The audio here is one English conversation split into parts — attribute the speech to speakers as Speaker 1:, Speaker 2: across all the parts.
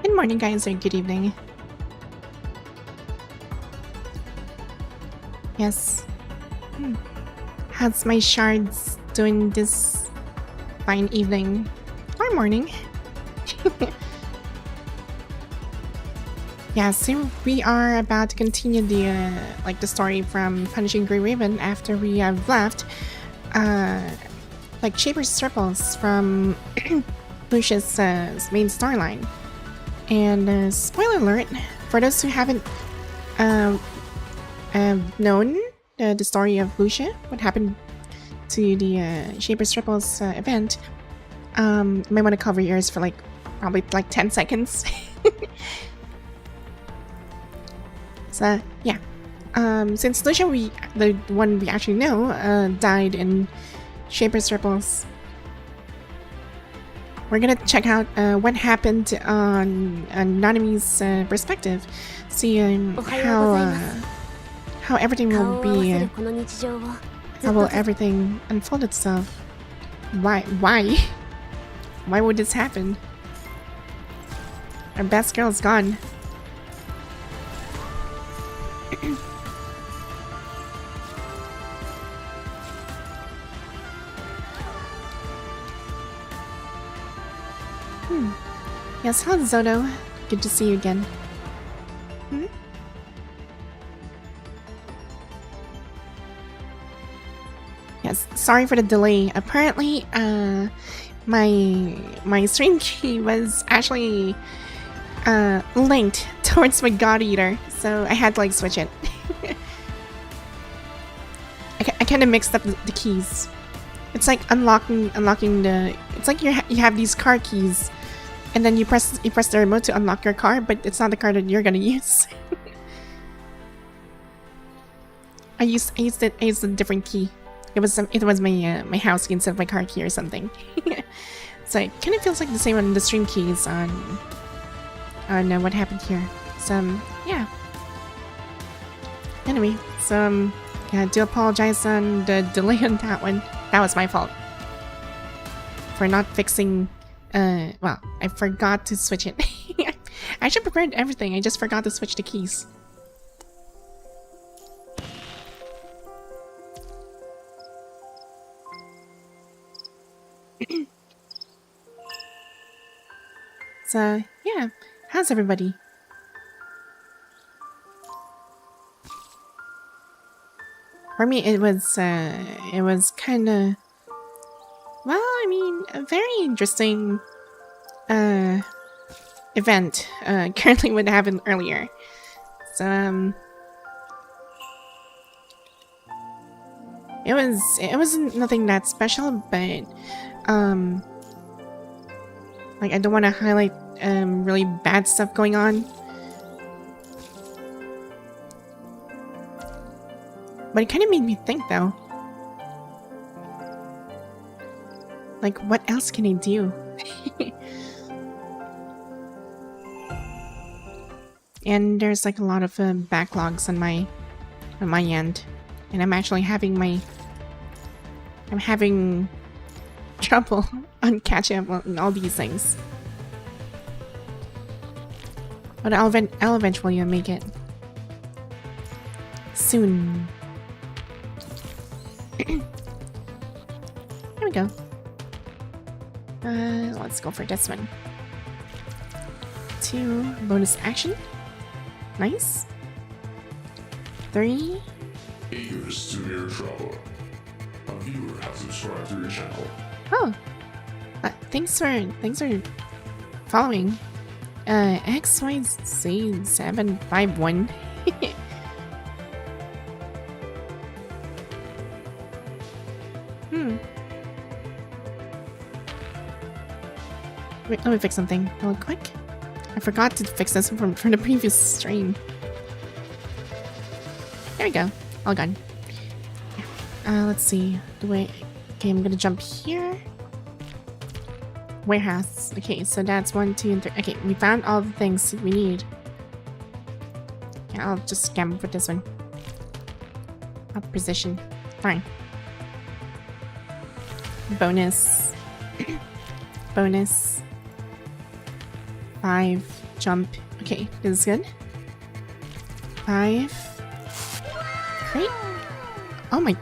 Speaker 1: Good morning, guys, or good evening. Yes. How's my shards doing this fine evening or morning? Yeah, so we are about to continue the story from Punishing Grey Raven after we have left Shaper's Triples from Lucius' main storyline. And spoiler alert, for those who haven't known the story of Lucia, what happened to the Shaper's Triples event, you might want to cover your ears for probably 10 seconds. So yeah, since Lucia, the one we actually know, died in Shaper's Triples, we're gonna check out what happened on Nanami's perspective, see how everything will be, how will everything unfold itself. Why would this happen? Our best girl's gone. Yes, hello Zoto. Good to see you again. Yes, sorry for the delay. Apparently, my stream key was actually linked towards my God Eater, so I had to switch it. I kind of mixed up the keys. It's like unlocking the. It's like you have these car keys, and then you press the remote to unlock your car, but it's not the car that you're gonna use. I used a different key. It was my house key instead of my car key or something. So it kind of feels like the same on the stream keys on what happened here. So yeah. Anyway, so yeah, I do apologize on the delay on that one. That was my fault for not fixing. Well, I forgot to switch it. I actually prepared everything. I just forgot to switch the keys. So yeah, how's everybody? For me, it was kind of, well, I mean, a very interesting event. Currently, what happened earlier. So it wasn't nothing that special, but I don't want to highlight really bad stuff going on. But it kind of made me think, though. What else can I do? And there's a lot of backlogs on my end, and I'm actually having trouble on catching up on all these things. But I'll eventually make it soon. There we go. Let's go for this one. 2 bonus action. Nice. 3.
Speaker 2: Eagers to hear trouble. A viewer has subscribed to your channel.
Speaker 1: Oh. Thanks for following. XYZ751. Wait, let me fix something real quick. I forgot to fix this from the previous stream. There we go. All gone. Let's see. Okay, I'm gonna jump here. Warehouse. Okay, so that's 1, 2, and 3. Okay, we found all the things we need. Yeah, I'll just scam for this one. Up position. Fine. Bonus. bonus. 5 jump. Okay, this is good. 5 crate. Oh my.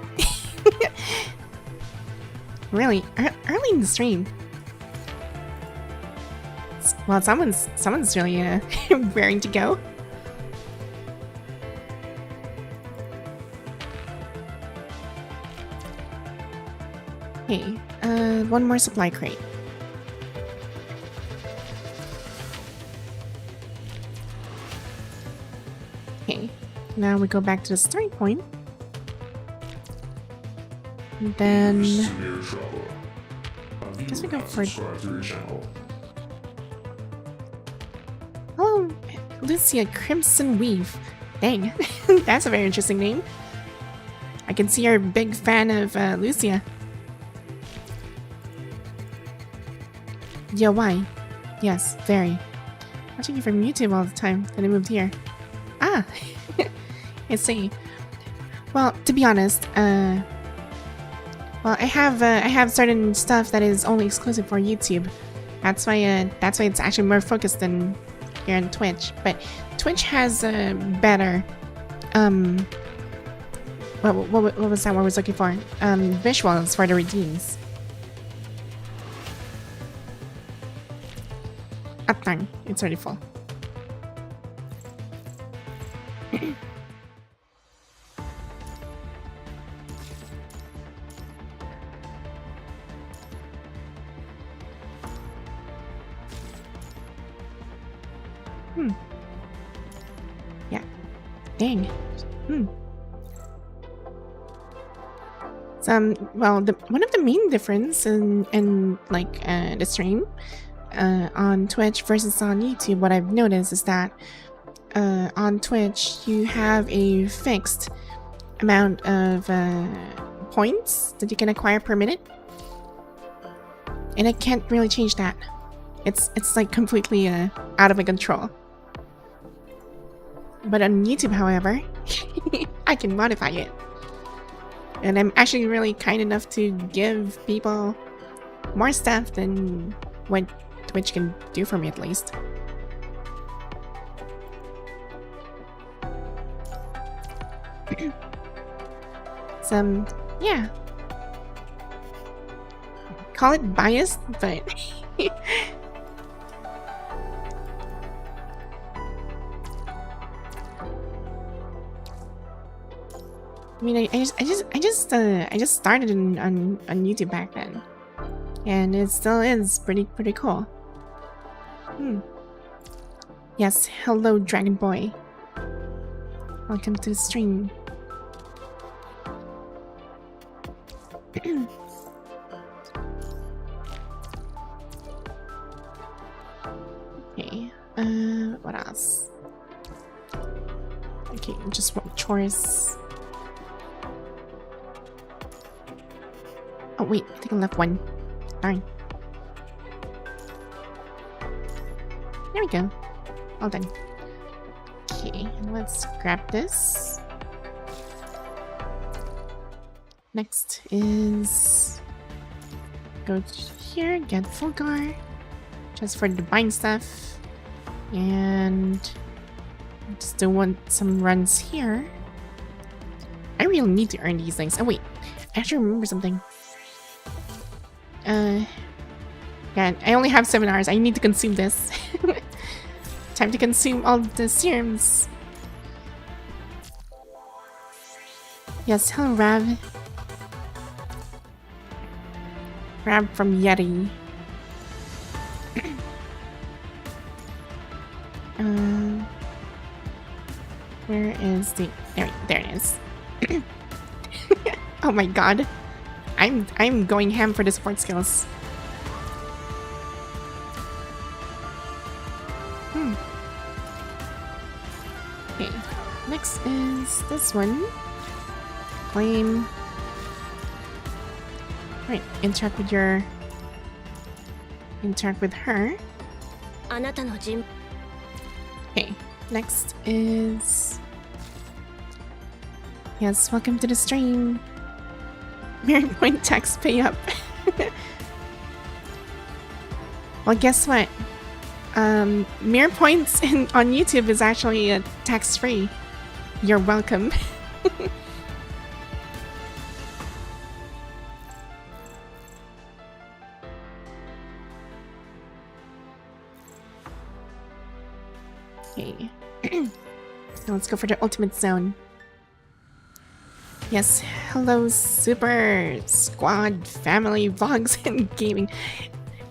Speaker 1: Really? Early in the stream. Well, someone's really raring to go. Okay, one more supply crate. Okay, now we go back to the starting point. And then
Speaker 2: Severe trouble. A
Speaker 1: guess we
Speaker 2: viewer
Speaker 1: go
Speaker 2: has
Speaker 1: for-
Speaker 2: subscribed to your channel.
Speaker 1: hello, Lucia Crimson Weave. Dang, that's a very interesting name. I can see you're a big fan of Lucia. Yeah, why? Yes, very. Watching you from YouTube all the time. Then I moved here. Ah, I see. Well, to be honest, well, I have certain stuff that is only exclusive for YouTube. That's why it's actually more focused than here on Twitch. But Twitch has better what was that word I was looking for? Visuals for the redeems. Ah, darn, it's already full. Yeah. Dang. Well, one of the main difference in like the stream on Twitch versus on YouTube, what I've noticed is that on Twitch you have a fixed amount of points that you can acquire per minute, and I can't really change that. It's like completely out of my control. But on YouTube, however, I can modify it. And I'm actually really kind enough to give people more stuff than what Twitch can do for me, at least. So, yeah. Call it biased, but... I mean, I just started on YouTube back then, and it still is pretty cool. Yes, hello, Dragon Boy. Welcome to the stream. Okay. What else? Okay, just what chores. Oh wait, I think I left one. Darn. There we go. All done. Okay, let's grab this. Next is go here, get Fulgar, just for the buying stuff, and still want some runs here. I really need to earn these things. Oh wait, I actually remember something. Yeah, I only have 7 hours. I need to consume this. Time to consume all the serums. Yes, hello, Rav. Rav from Yeti. Where is the... There it is. Oh my god. I'm going ham for the support skills. Okay, next is this one. Claim. Right, interact with her. Okay, next is... Yes, welcome to the stream. Mary Point tax pay up. Well, guess what? Mirror points on YouTube is actually tax-free. You're welcome. Okay. Now let's go for the ultimate zone. Yes, hello Super Squad Family Vlogs and Gaming.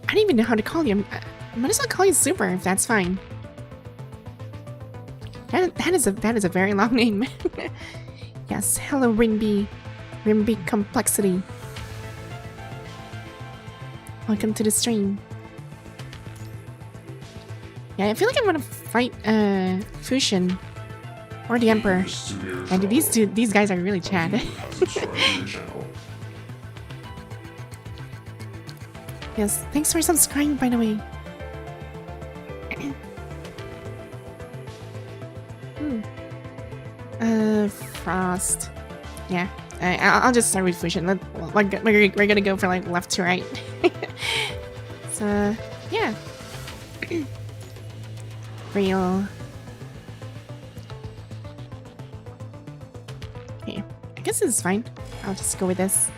Speaker 1: I don't even know how to call you. I might as well call you Super if that's fine. That is a very long name. Yes, hello Rimby. Rimby Complexity. Welcome to the stream. Yeah, I feel like I'm gonna fight Fusion or the Emperor. And these guys are really Chad. Yes, thanks for subscribing by the way. Frost. Yeah, I'll just start with Fusion. We're gonna go for like left to right. So yeah. Real. Okay, I guess this is fine. I'll just go with this.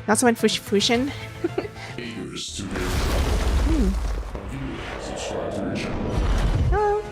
Speaker 1: I also went for Fusion. Hello.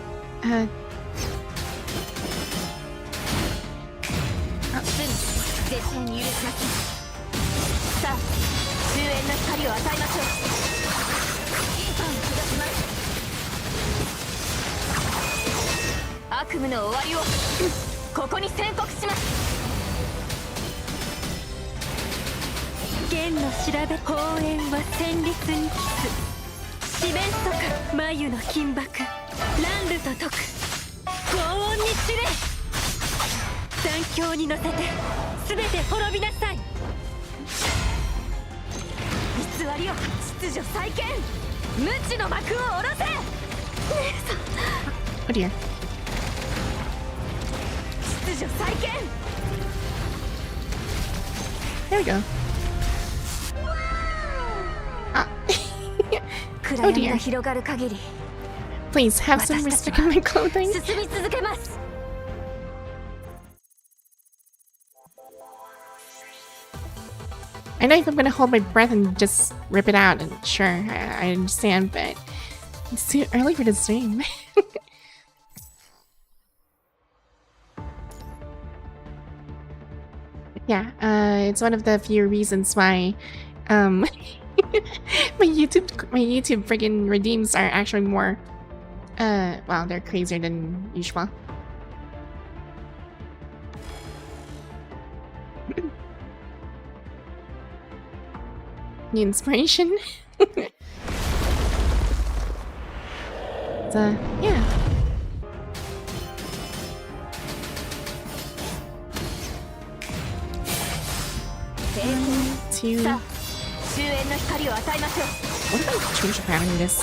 Speaker 1: Oh dear. There we go. Ah. Oh dear. Please have some respect in my clothing. I know if I'm gonna hold my breath and just rip it out, and sure, I understand, but it's too early for the stream. Yeah, it's one of the few reasons why my YouTube friggin' redeems are actually more well, they're crazier than usual. New inspiration. So yeah. Two. What if I change the pattern of this?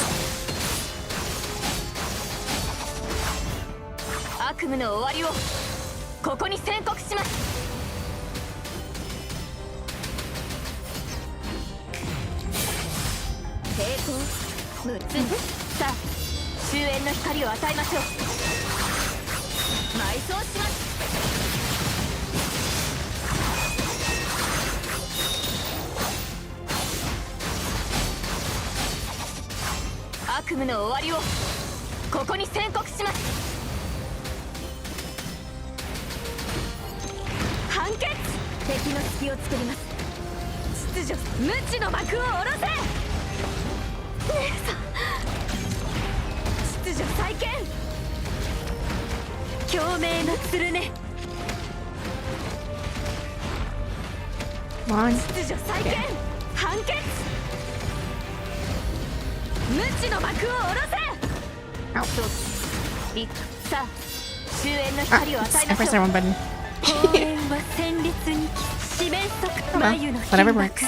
Speaker 1: Come on. Yeah. Ow. I pressed that wrong button. Oh well, whatever works.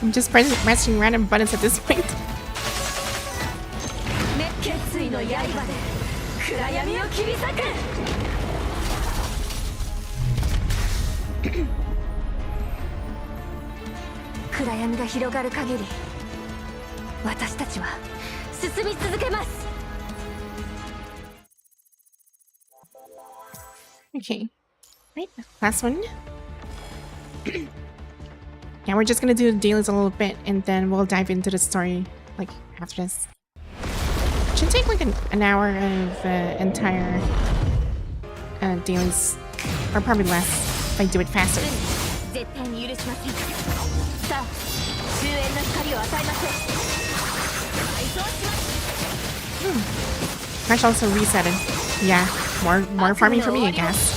Speaker 1: I'm just pressing random buttons at this point.
Speaker 3: 決意の刃で暗闇を切り裂く。暗闇が広がる限り私たちは進み続けます。
Speaker 1: Okay. Right, last one. Yeah, we're just gonna do the dailies a little bit and then we'll dive into the story like after this. Should take like an hour of entire dailies, or probably less if I do it faster. Crash also resetted. Yeah, more farming for me, I guess.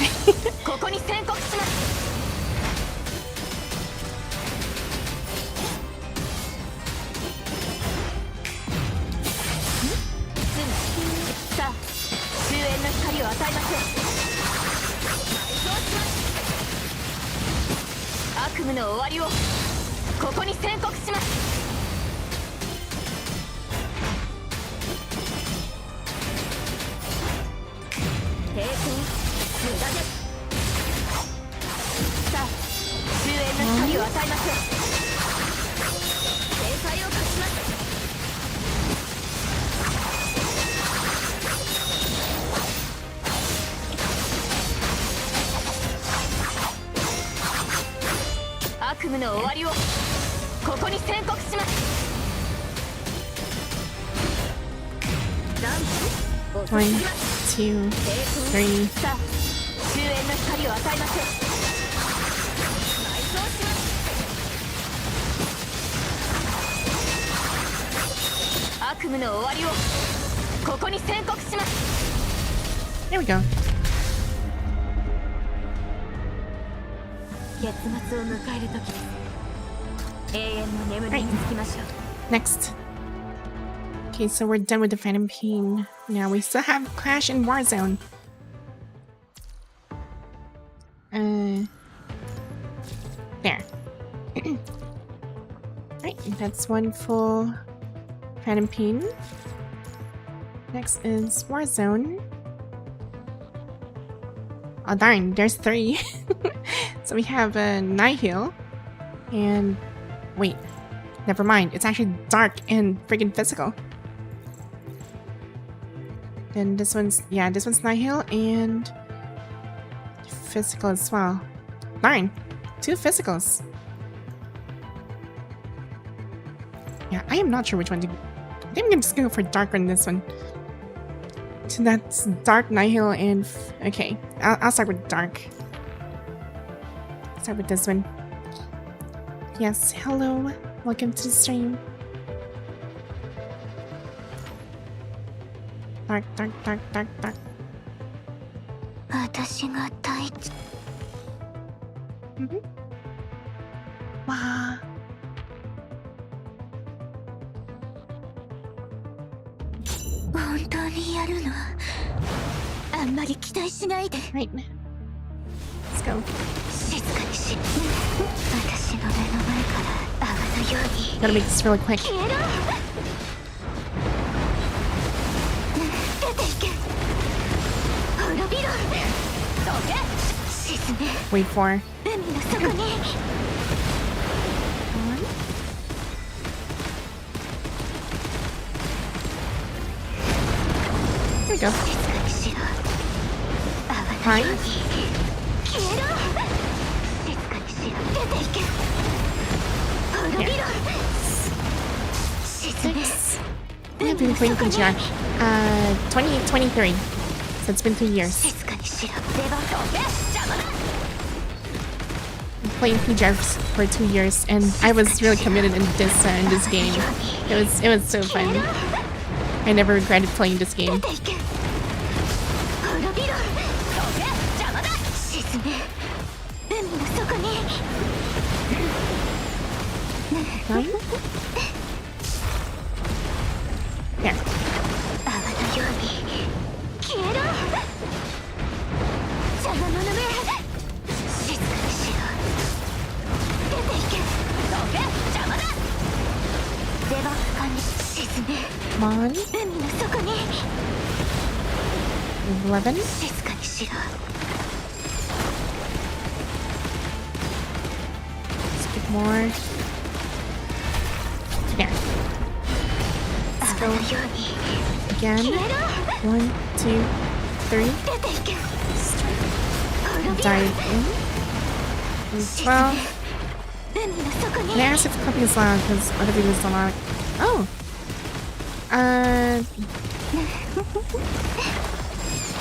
Speaker 1: One, two, three. There we go. Right. Next. Okay, so we're done with the Phantom Pain. Now we still have Clash in Warzone. There. Right, that's one full Phantom Pain. Next is Warzone. Oh darn, there's 3. So we have Nihil and wait, never mind. It's actually dark and friggin' physical. Then this one's Nihil and physical as well. Darn, 2 physicals. Yeah, I am not sure which one to. I think I'm just gonna go for dark on this one. So that's dark, Nihil, and okay. I'll start with dark. Start with this one. Yes, hello. Welcome to the stream. Dark, dark, dark, dark, dark. Wow. Right. Let's go. Gotta make this really quick. Wait for. Here we go. Fine. 6. I've been playing PGR. 2023. So it's been 2 years. I'm playing PGR for 2 years, and I was really committed in this game. It was so fun. I never regretted playing this game. Fine. There. Come on.
Speaker 3: 海の底に
Speaker 1: 11.
Speaker 3: 静かにしろ
Speaker 1: Skip more. There. Let's
Speaker 3: 泡
Speaker 1: go
Speaker 3: のように
Speaker 1: again.
Speaker 3: 消えろ
Speaker 1: 1, 2, 3.
Speaker 3: 出ていけ滅び
Speaker 1: Dive
Speaker 3: ろ
Speaker 1: in. And 12.
Speaker 3: 海の底に
Speaker 1: Can I ask if clipping is loud? Because other videos don't allow it. Oh.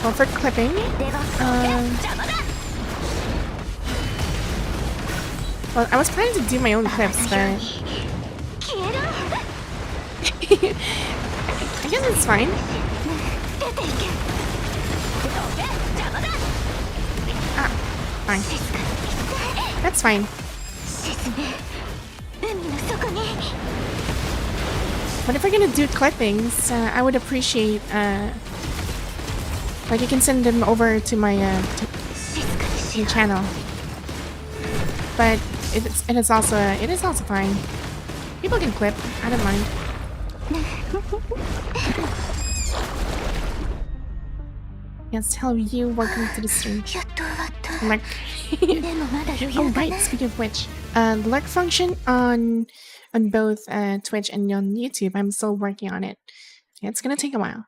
Speaker 1: Well, for clipping,
Speaker 3: 出番 邪魔だ
Speaker 1: well, I was planning to do my own
Speaker 3: 泡
Speaker 1: clips,
Speaker 3: のよう
Speaker 1: but
Speaker 3: に消えろ
Speaker 1: I guess it's fine.
Speaker 3: 出ていけ邪魔だ
Speaker 1: Ah, fine.
Speaker 3: 静かに
Speaker 1: That's fine.
Speaker 3: 沈め海の底に
Speaker 1: But if we're gonna do clippings, I would appreciate, like you can send them over to my
Speaker 3: 静かにし
Speaker 1: to
Speaker 3: ろ
Speaker 1: channel. But it is also fine. People can clip. I don't mind. Yes, hello you. Welcome to the stream.
Speaker 3: やっと終わった
Speaker 1: Lurk.
Speaker 3: でもまだ余
Speaker 1: Oh
Speaker 3: 裕だ
Speaker 1: right.
Speaker 3: な
Speaker 1: Speaking of which, the lurk function on both Twitch and on YouTube. I'm still working on it. Yeah, it's gonna take a while.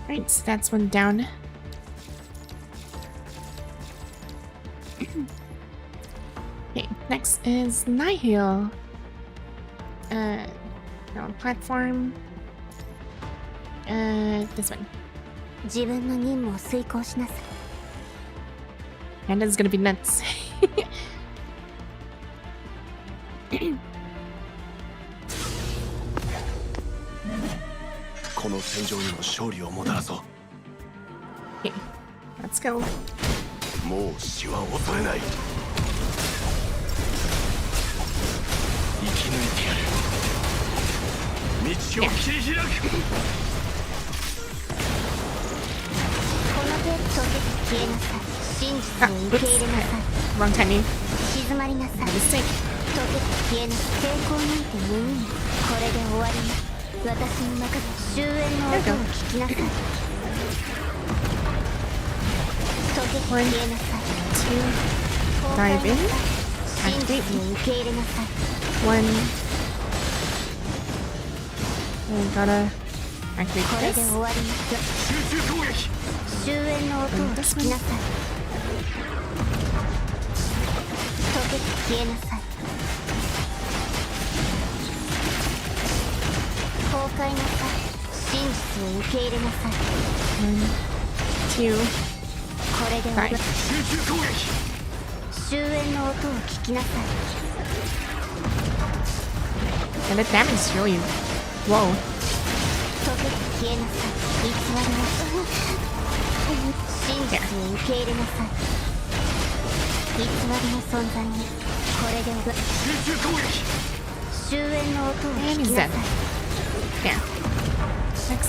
Speaker 1: Right, so that's one down. Okay, next is Nihil. No, platform. This one.
Speaker 3: 自分の任務を遂行しなさい
Speaker 1: And it's gonna be nuts.
Speaker 4: この戦場にも勝利をもたらそう
Speaker 1: Okay, let's go.
Speaker 4: もう死は恐れない生き抜いてやる道を切り開く
Speaker 3: この手とけ消えなさい真実
Speaker 1: Ah,
Speaker 3: を受
Speaker 1: oops.
Speaker 3: け入れなさい
Speaker 1: Wrong timing.
Speaker 3: 静まりなさい
Speaker 1: My mistake.
Speaker 3: 溶け消えなさい抵抗なんて無意味これで終わりに私に任せ終焉の音を聞きなさい溶け消えなさい
Speaker 1: Two.
Speaker 3: 崩壊
Speaker 1: Dive in.
Speaker 3: なさい真実を受け入れなさい
Speaker 1: One. We gotta activate
Speaker 3: これで
Speaker 1: this.
Speaker 3: 終わりに
Speaker 4: 集中攻撃
Speaker 3: 終焉の音を聞きなさい溶け消えなさい崩壊なさい真実を受け入れなさい
Speaker 1: One. Two.
Speaker 3: これで終わり
Speaker 1: Dive.
Speaker 4: 集中攻撃
Speaker 3: 終焉の音を聞きなさい
Speaker 1: And the damage is really. Whoa.
Speaker 3: 溶け消えなさい偽りなさい真実を受け入れなさい偽りの存在にこれで終わり
Speaker 4: 集中攻撃
Speaker 3: 終焉の音を
Speaker 1: And
Speaker 3: 聞
Speaker 1: he's
Speaker 3: きな
Speaker 1: dead.
Speaker 3: さい
Speaker 1: There. Next.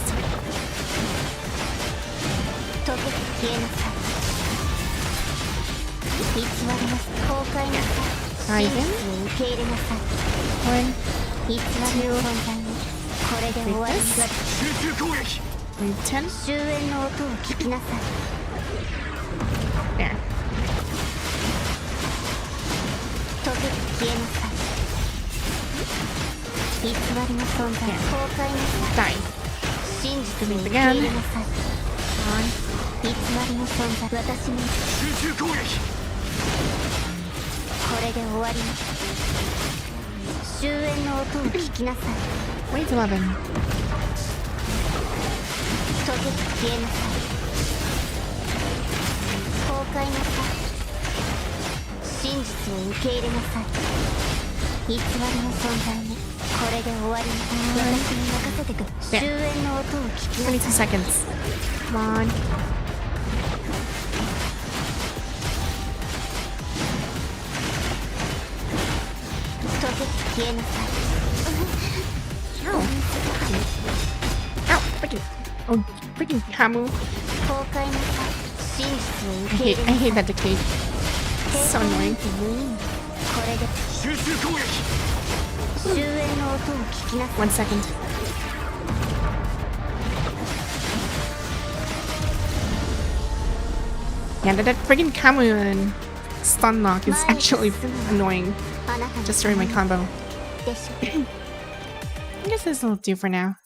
Speaker 3: 溶け消えなさい偽りなさい崩壊なさい
Speaker 1: Dive
Speaker 3: 真
Speaker 1: in.
Speaker 3: 実を受け入れなさい
Speaker 1: One.
Speaker 3: 偽りの存在にこれで終わりに
Speaker 4: 集中攻撃
Speaker 1: Three. 10.
Speaker 3: 終焉の音を聞きなさい
Speaker 1: There.
Speaker 3: 溶け消えなさい偽りの存在崩壊なさい
Speaker 1: Dive.
Speaker 3: 真実を受け入れなさい
Speaker 1: On.
Speaker 3: 偽りの存在私に
Speaker 4: 集中攻撃
Speaker 3: これで終わりに終焉の音を聞きなさい
Speaker 1: Wait, 11.
Speaker 3: 溶け消えなさい崩壊なさい真実を受け入れなさい偽りの存在にこれで終わりに私に任せてください終焉の音を聞きな
Speaker 1: 22
Speaker 3: さい
Speaker 1: seconds. Come on.
Speaker 3: 溶け消えなさい
Speaker 1: Ow. Ow. Freaking. Oh, freaking Kamu.
Speaker 3: 崩壊なさい真実を
Speaker 1: I
Speaker 3: 受け入
Speaker 1: hate,
Speaker 3: れ
Speaker 1: I
Speaker 3: なさい
Speaker 1: hate that decay.
Speaker 3: 抵
Speaker 1: So
Speaker 3: 抗なん
Speaker 1: annoying.
Speaker 3: て無意味これで
Speaker 4: 集中攻撃
Speaker 3: 終焉の音を聞きなさい。
Speaker 1: 1 second. Yeah, that friggin' Kamu and stun lock is actually annoying.
Speaker 3: あなたの
Speaker 1: Just during my combo.
Speaker 3: でしょ。
Speaker 1: I guess this will do for now.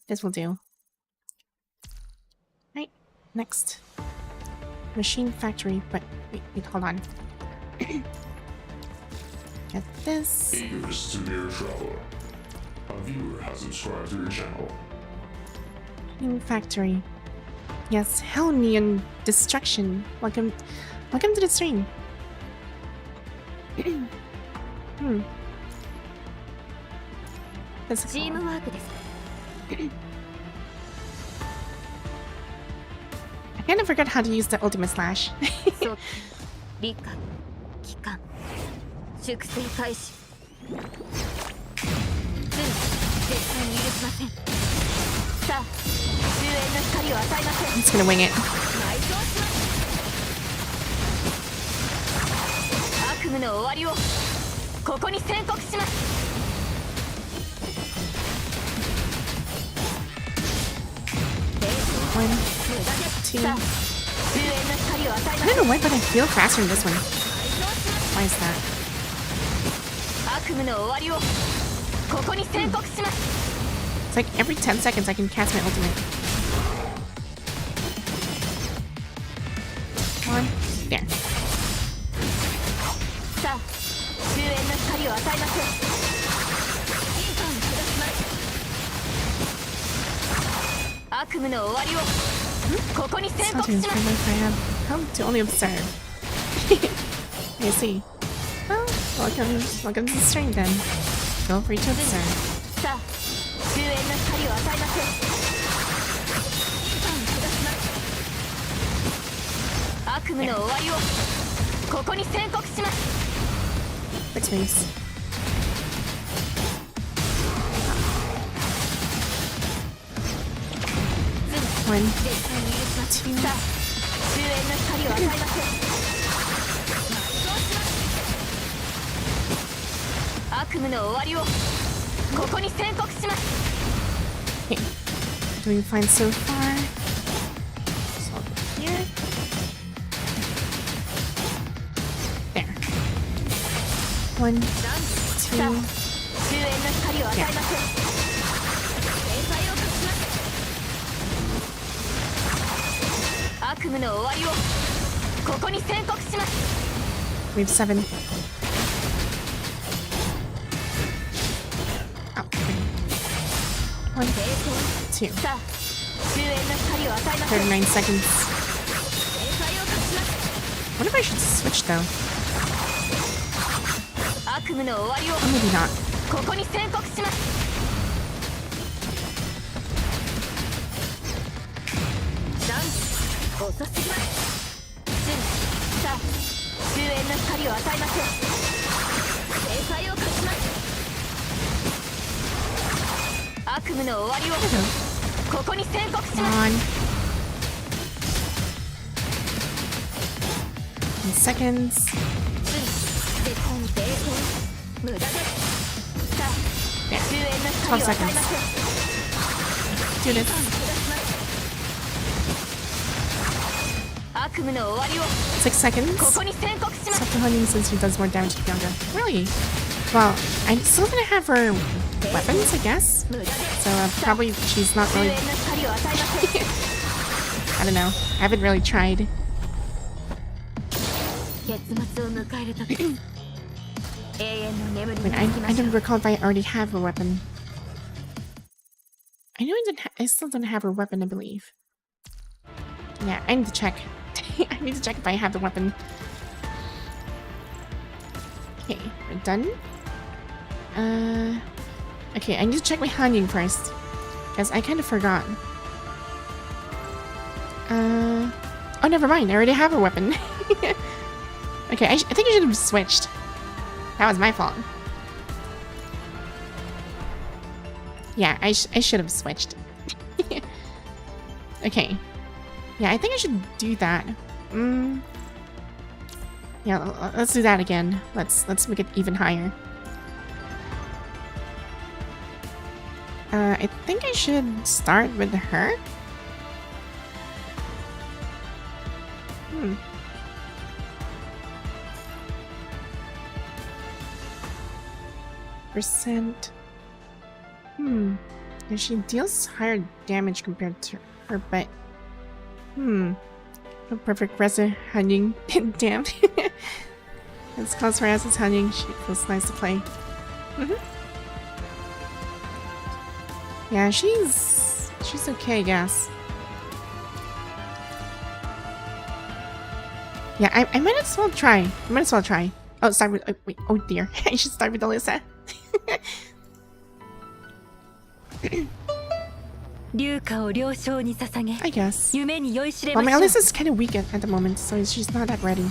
Speaker 1: This will do. Right, next. Machine factory, but wait, hold on. Get this.
Speaker 2: Eagers to near traveler. A viewer has subscribed to your channel.
Speaker 1: Machine factory. Yes, hell neon destruction. Welcome to the stream. That's
Speaker 3: チームワークです。
Speaker 1: I kind of forgot how to use the ultimate slash.
Speaker 3: そう理解帰還粛清開始準備絶対に許しません。さあ終焉の光を与えません。
Speaker 1: I'm just gonna wing it.
Speaker 3: 埋葬します悪夢の終わりをここに宣告します。
Speaker 1: 1, 2. I don't know why, but I feel faster in this one. Why is that?
Speaker 3: 悪夢の終わりをここに宣告します。
Speaker 1: It's like every 10 seconds I can cast my ultimate. 1. There.
Speaker 3: さあ終焉の光を与えません。悪夢の終わりをここに宣
Speaker 1: It's not
Speaker 3: 告
Speaker 1: too
Speaker 3: しま
Speaker 1: much
Speaker 3: す。
Speaker 1: if I have come to only observe. I see. Well, welcome to the stream then. Feel free to observe.
Speaker 3: さあ終焉の光を与えません。悪夢の終わりをここに宣告します。
Speaker 1: Quick space. One,
Speaker 3: 絶対に許します。
Speaker 1: two.
Speaker 3: さあ終焉の光を与えません。悪夢の終わりをここに宣告します。
Speaker 1: Okay. Doing fine so far. So here. There. 1,
Speaker 3: さあ
Speaker 1: 2.
Speaker 3: 終焉の光を与えません。天才を隠します。悪夢の終わりをここに宣告します。
Speaker 1: We have 7. Oh, okay. 1, 2.
Speaker 3: さあ終焉の光を与えません。
Speaker 1: 39 seconds.
Speaker 3: 天才を隠します。
Speaker 1: What if I should switch though?
Speaker 3: 悪夢の終わりを
Speaker 1: Or maybe not.
Speaker 3: ここに宣告します。ダンス遅すぎます。準備さあ終焉の光を与えません。天才を隠します。悪夢の終わりをここに宣告し
Speaker 1: Come
Speaker 3: ます。
Speaker 1: on. 10 seconds.
Speaker 3: 準備絶対に冷静無駄です。さあ
Speaker 1: There.
Speaker 3: 終焉の光を与えません。
Speaker 1: Do this.
Speaker 3: 悪夢の終わりを
Speaker 1: 6 seconds.
Speaker 3: ここに宣告します。
Speaker 1: Stop the hunting since she does more damage to Bianca. Really? Well, I'm still gonna have her weapons, I guess.
Speaker 3: 無駄です。
Speaker 1: So probably she's not
Speaker 3: 終
Speaker 1: really.
Speaker 3: 焉の光を与えません。
Speaker 1: I don't know. I haven't really tried.
Speaker 3: 結末を迎えるとき永遠の眠り
Speaker 1: Wait,
Speaker 3: に
Speaker 1: I
Speaker 3: つきましょ
Speaker 1: don't
Speaker 3: う。
Speaker 1: recall if I already have a weapon. I know I still don't have a weapon, I believe. Yeah, I need to check. I need to check if I have the weapon. Okay, we're done. Okay, I need to check my Hanying first. Because I kind of forgot. Oh, never mind. I already have a weapon. Okay, I think I should have switched. That was my fault. Yeah, I should have switched. Okay. Yeah, I think I should do that. Yeah, let's do that again. Let's make it even higher. I think I should start with her. Percent. And she deals higher damage compared to her, but a perfect resin hunting. Damn. It's close for as it's hunting. She feels nice to play. Yeah, she's okay, I guess. Yeah, I might as well try. Oh, start with wait. Oh dear, I should start with Alyssa. I guess. Well, my Alyssa's kind of weak at the moment, so she's not that ready.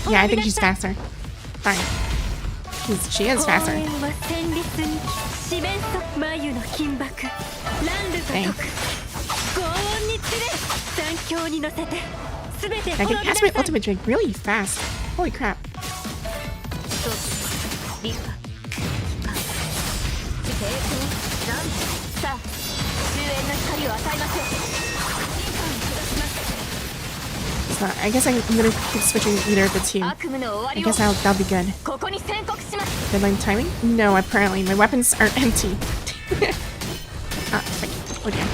Speaker 1: Yeah, I think she's faster. Fine. She is faster. Dang. I can cast my ultimate drink really fast. Holy crap. So I guess I'm gonna keep switching either of the two. I guess that'll be good. Deadline timing? No, apparently. My weapons are empty. Ah, wait. Oh dear.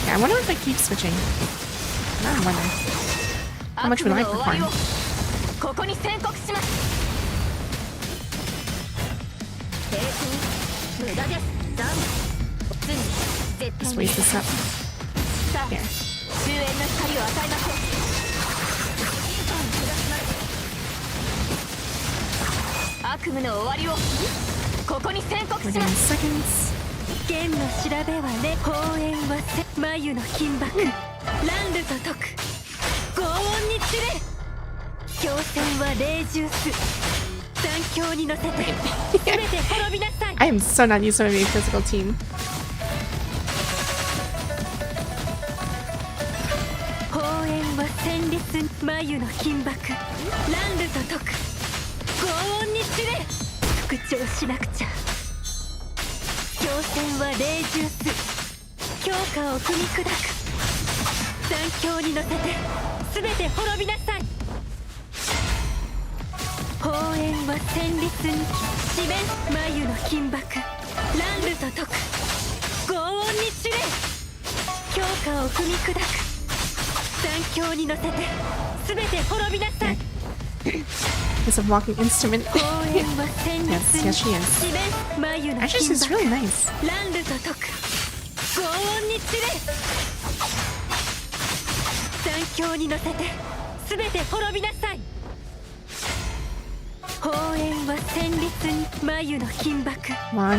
Speaker 1: Yeah, I wonder if I keep switching. I wonder. How much would I perform? Let's waste this up. There. We're doing seconds. I am so not used to having a physical team. It's a walking instrument. yes, she is. Actually, she's really nice. Come on.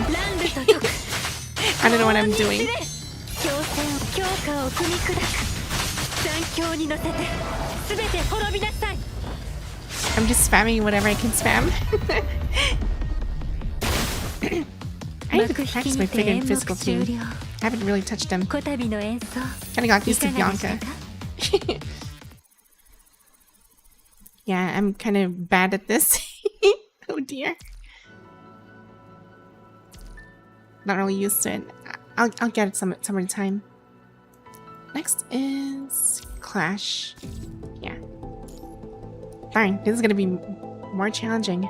Speaker 1: I don't know what I'm doing. I'm just spamming whatever I can spam. I need to practice my friggin' physical team. I haven't really touched them. Kinda got used to Bianca. Yeah, I'm kind of bad at this. Oh dear. Not really used to it. I'll get it some other time. Next is Clash. Yeah. Fine, this is gonna be more challenging.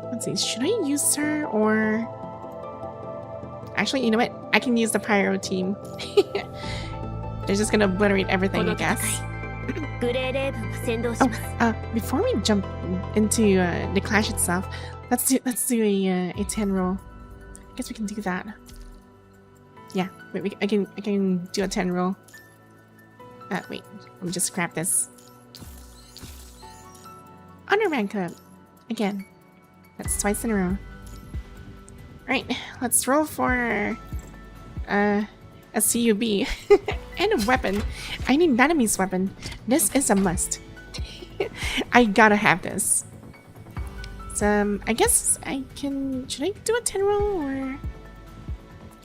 Speaker 1: Let's see, should I use her or... Actually, you know what? I can use the Pyro team. They're just gonna obliterate everything, I guess.
Speaker 3: グレーレーブンが先導し
Speaker 1: Oh,
Speaker 3: ます
Speaker 1: before we jump into the clash itself, let's do a 10 roll. I guess we can do that. Yeah, wait, I can do a 10 roll. Wait, let me just grab this. Honor rank up again. That's twice in a row. Right, let's roll for a CUB and a weapon. I need Nanami's weapon. This is a must. I gotta have this. So I guess I can. Should I do a 10 roll or?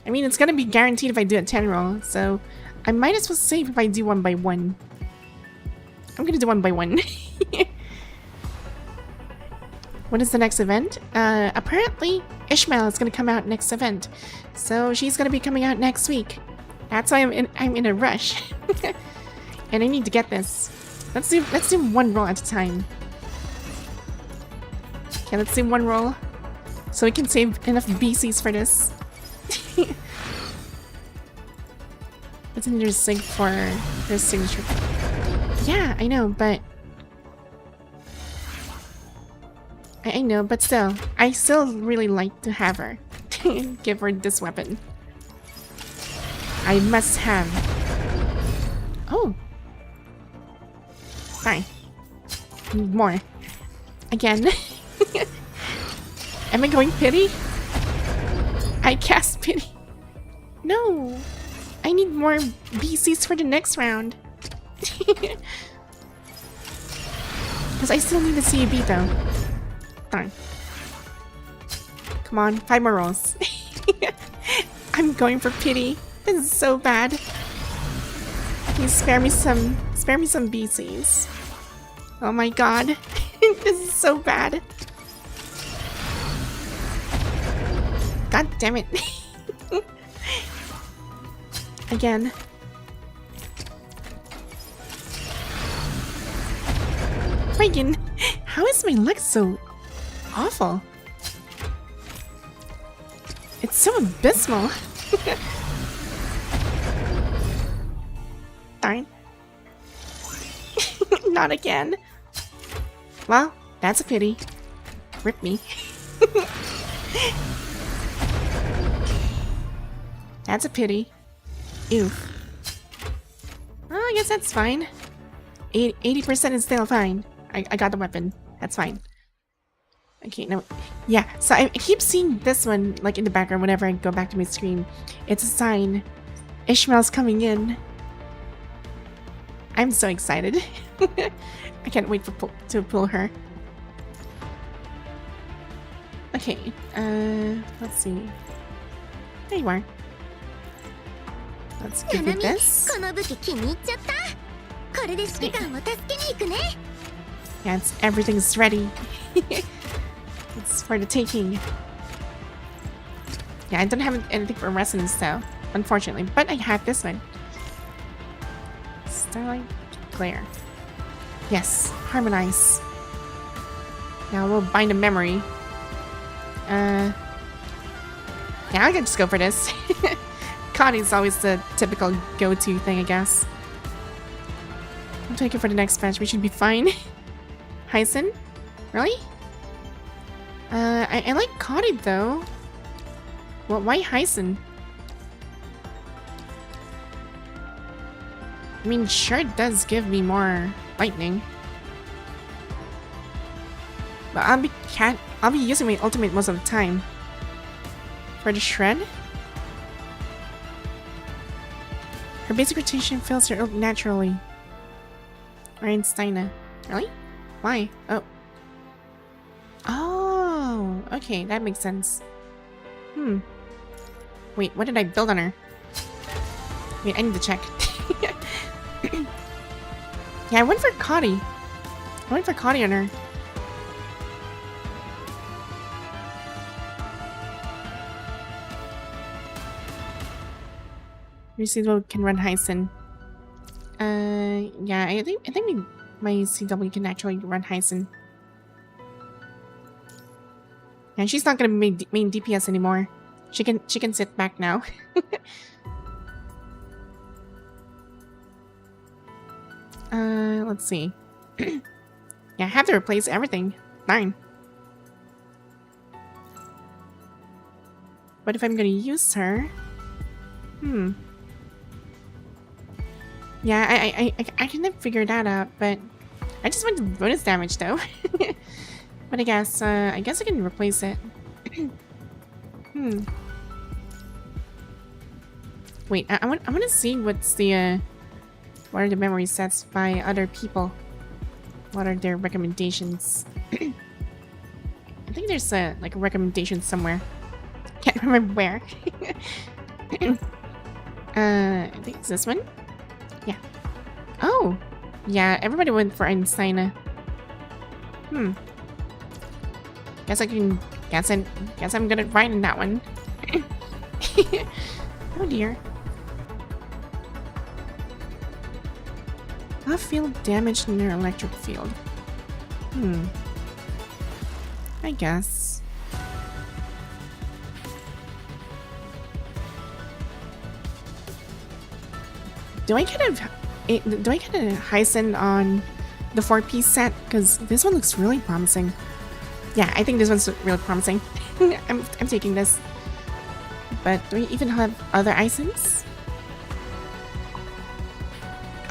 Speaker 1: I mean, it's gonna be guaranteed if I do a 10 roll, so I might as well save if I do 1 by 1. I'm gonna do 1 by 1. What is the next event? Apparently Ishmael is gonna come out next event, so she's gonna be coming out next week. That's why I'm in a rush, and I need to get this. Let's do 1 roll at a time. Okay, let's do 1 roll, so we can save enough BCs for this. What's in your sync for her signature? Yeah, I know, but I know, but still, I still really like to have her. Give her this weapon. I must have. Oh. Fine. Need more. Again. Am I going pity? I cast pity. No. I need more BCs for the next round. Because I still need the CUB though. Darn. Come on, 5 more rolls. I'm going for pity. This is so bad. Please spare me some BCs. Oh my god. This is so bad. God damn it. Again. Friggin', how is my luck so awful? It's so abysmal. Darn. Not again. Well, that's a pity. Rip me. That's a pity. Oof. Well, I guess that's fine. 80% is still fine. I got the weapon. That's fine. Okay, no. Yeah, so I keep seeing this one, like, in the background whenever I go back to my screen. It's a sign. Ishmael's coming in. I'm so excited. I can't wait to pull her. Okay, let's see. There you are. Let's give it this. Yeah, everything's ready. It's for the taking. Yeah, I don't have anything for resonance though, unfortunately, but I have this one. Starlight Glare. Yes, harmonize. Now we'll bind a memory. Yeah, I can just go for this. Connie's always the typical go-to thing, I guess. I'll take it for the next match. We should be fine. Hyson? Really? I like Connie though. Well, why Hyson? I mean, sure it does give me more lightning. But I'll be using my ultimate most of the time. For the shred? Her basic rotation fills her naturally. Einsteiner. Really? Why? Oh. Oh, okay, that makes sense. Wait, what did I build on her? Wait, I need to check. Yeah, I went for Cotty. I went for Cotty on her. Receival can run Hyson. Yeah, I think my CW can actually run Hyson. And she's not gonna be main DPS anymore. She can sit back now. Let's see. Yeah, I have to replace everything. Darn. But if I'm gonna use her... Yeah, I couldn't figure that out, but... I just want the bonus damage, though. But I guess I can replace it. Wait, I want to see what's the... what are the memory sets by other people? What are their recommendations? I think there's like a recommendation somewhere. Can't remember where. I think it's this one. Yeah. Oh, yeah. Everybody went for Einstein. Guess I'm gonna write in that one. Oh dear. I feel damage in their electric field. I guess. Do I kind of Heisen on the 4-piece set? Because this one looks really promising. Yeah, I think this one's really promising. I'm taking this. But do we even have other items?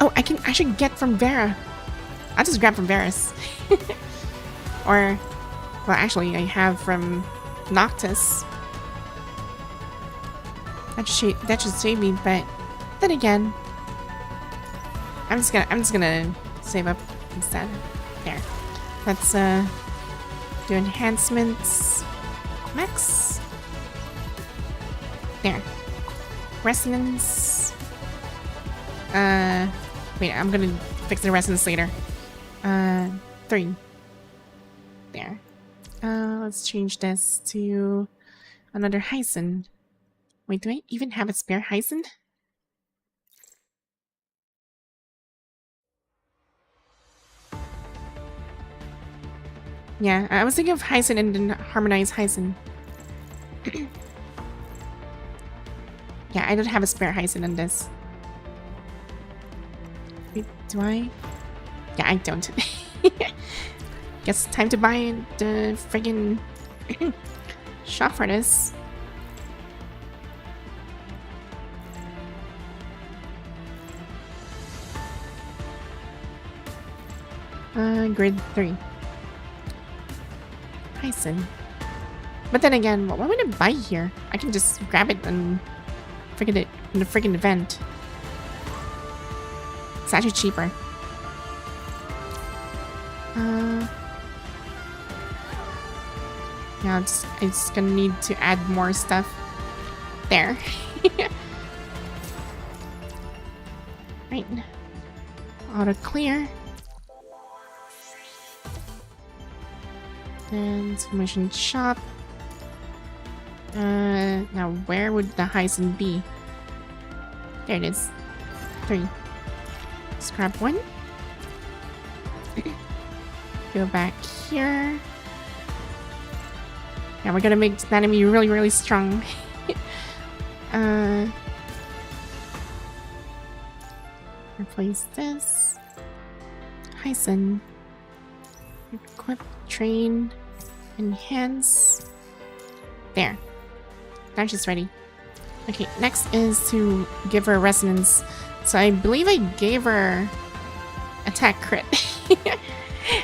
Speaker 1: Oh, I should get from Vera. I'll just grab from Varus. Or, well, actually, I have from Noctis. That should save me, but then again, I'm just gonna save up instead. There. Let's do enhancements. Max. There. Resonance. Wait, I'm gonna fix the resonance later. 3. There. Let's change this to another Heisen. Wait, do I even have a spare Heisen? Yeah, I was thinking of Heisen and then harmonize Heisen. Yeah, I don't have a spare Heisen in this. Wait, do I? Yeah, I don't. Guess time to buy the friggin' shop for this. Grid 3. Heisen. But then again, what would I buy here? I can just grab it and friggin' it in the friggin' event. It's actually cheaper. Yeah, it's gonna need to add more stuff. There. Right. Auto clear. And mission shop. Now where would the Heisen be? There it is. 3. Scrap 1. Go back here. Yeah, we're gonna make Nanami really, really strong. Replace this. Heisen. Equip, train, enhance. There. Now she's ready. Okay, next is to give her resonance. So I believe I gave her attack crit.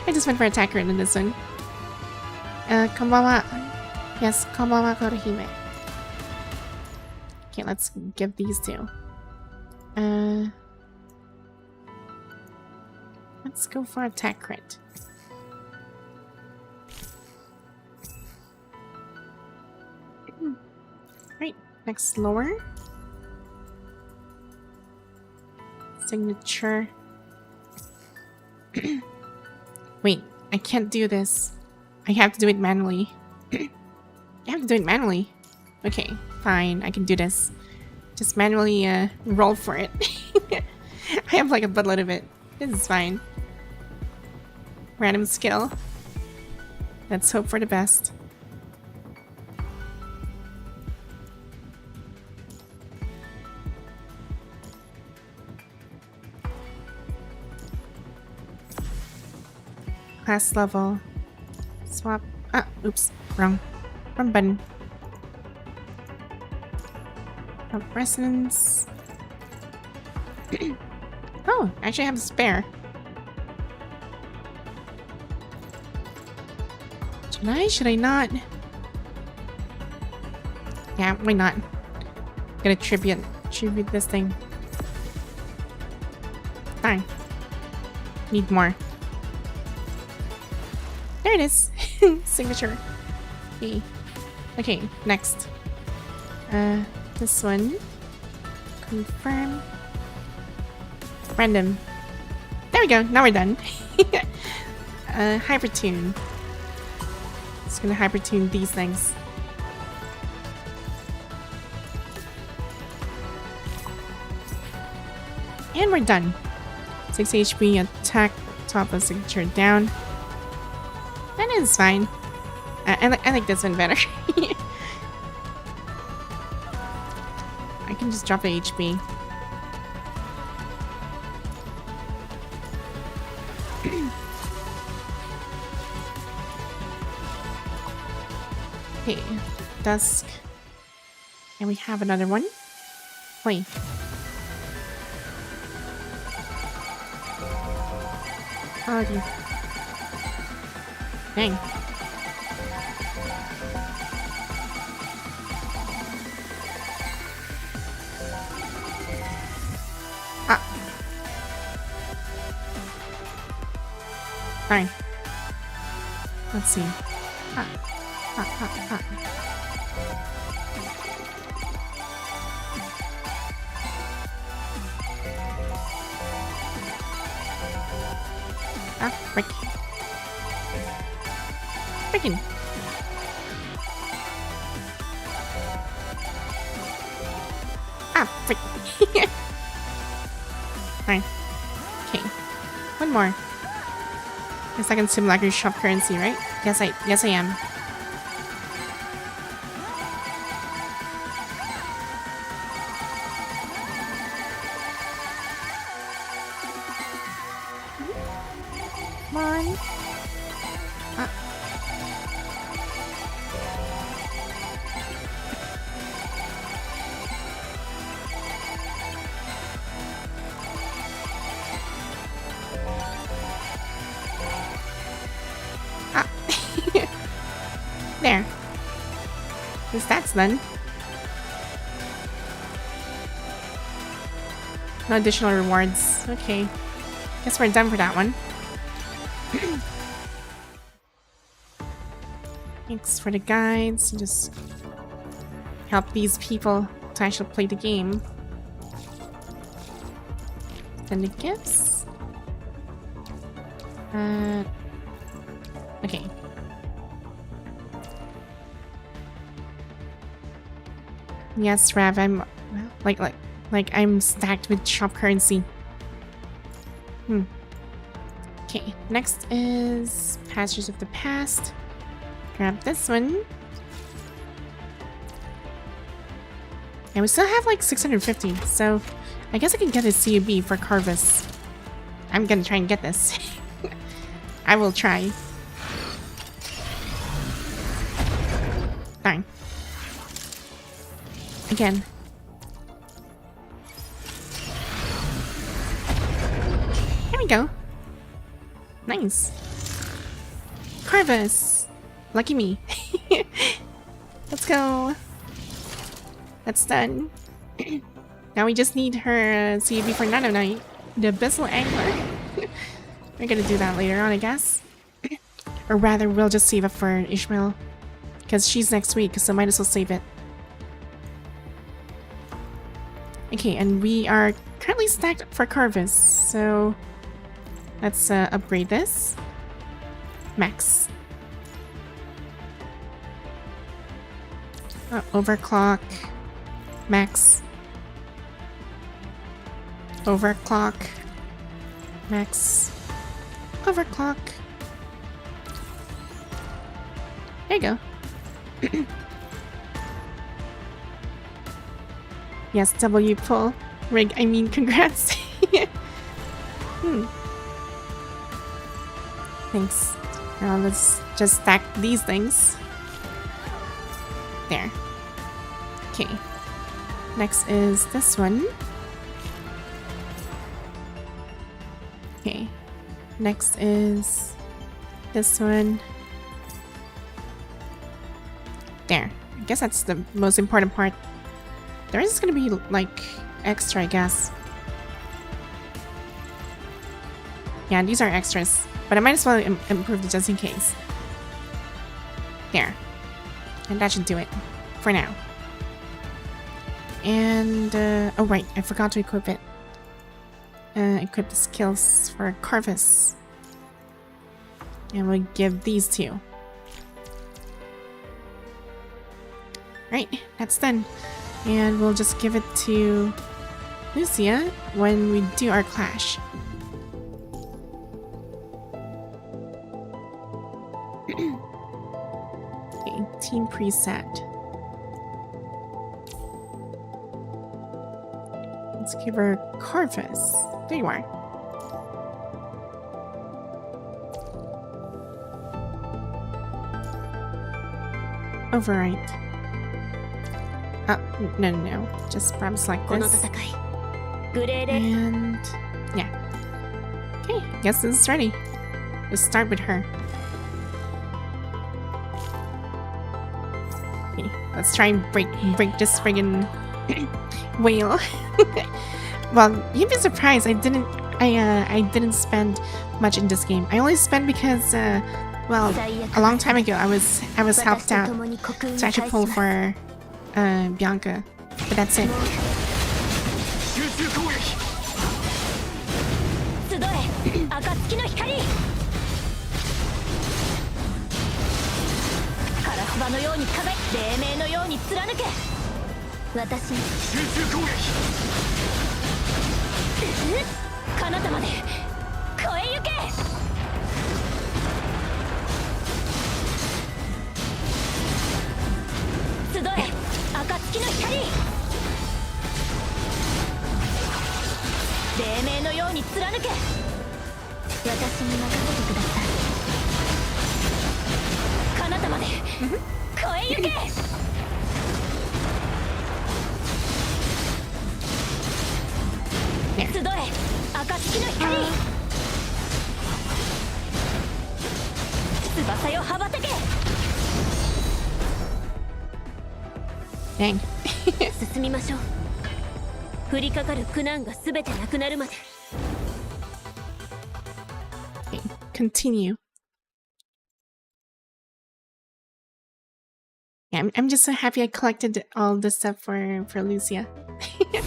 Speaker 1: I just went for attack crit in this one. Konbanwa. Yes, konbanwa Korohime. Okay, let's give these two. Let's go for attack crit. Right, next lower. Signature. Wait, I can't do this. I have to do it manually. I have to do it manually. Okay, fine, I can do this. Just manually roll for it. I have like a buttload of it. This is fine. Random skill. Let's hope for the best. class level. Swap. Ah, oops. Wrong button. Resonance. Oh, I actually have a spare. Should I not? Yeah, why not? Gonna tribute this thing. Darn. Need more. There it is. Signature. Yay. Okay, next. This one. Confirm. Random. There we go. Now we're done. Hypertune. Just gonna hypertune these things. And we're done. 6 HP, attack, top of signature down. That is fine. I like this one better. I can just drop the HP. Okay, Dusk. And we have another one. Wait. Oh, dear. Dang. Ah. Fine. Let's see. Ah. Ah, frick. Frickin'. Ah, frick. Fine. Okay. One more. Guess I can simulacra shop currency, right? Yes, I am. Come on. Ah. Ah. There. Guess that's done. No additional rewards. Okay. Guess we're done for that one. Thanks for the guides. Just help these people to actually play the game. Then the gifts. Okay. Yes, Rav, I'm like I'm stacked with shop currency. Okay, next is Pastures of the Past. Grab this one. And we still have like 650, so I guess I can get a CUB for Carvis. I'm gonna try and get this. I will try. Darn. Again. There we go. Nice. Carvis. Lucky me. Let's go. That's done. Now we just need her CUB for Nanami, the Abyssal Angler. We're gonna do that later on, I guess. Or rather, we'll just save it for Ishmael. Because she's next week, so might as well save it. Okay, and we are currently stacked for Carvis, so let's upgrade this. Max. Overclock. Max. Overclock. Max. Overclock. There you go. Yes, W pull. Rig, I mean, congrats. Thanks. Now let's just stack these things. There. Okay. Next is this one. Okay. Next is this one. There. I guess that's the most important part. There is gonna be like extra, I guess. Yeah, these are extras, but I might as well improve it just in case. There. And that should do it for now. And, oh right, I forgot to equip it. Equip the skills for Corvus. And we'll give these two. Right, that's done. And we'll just give it to Lucia when we do our clash. Okay, team preset. Let's give her Corvus. There you are. Overwrite. Oh, no. Just perhaps like this. And yeah. Okay, I guess this is ready. Let's start with her. Okay, let's try and break this friggin' whale. Well, you'd be surprised. I didn't spend much in this game. I only spent because well, a long time ago I was helped out to actually pull for Bianca, but that's it. Dang. Okay, continue. Yeah, I'm just so happy I collected all this stuff for Lucia.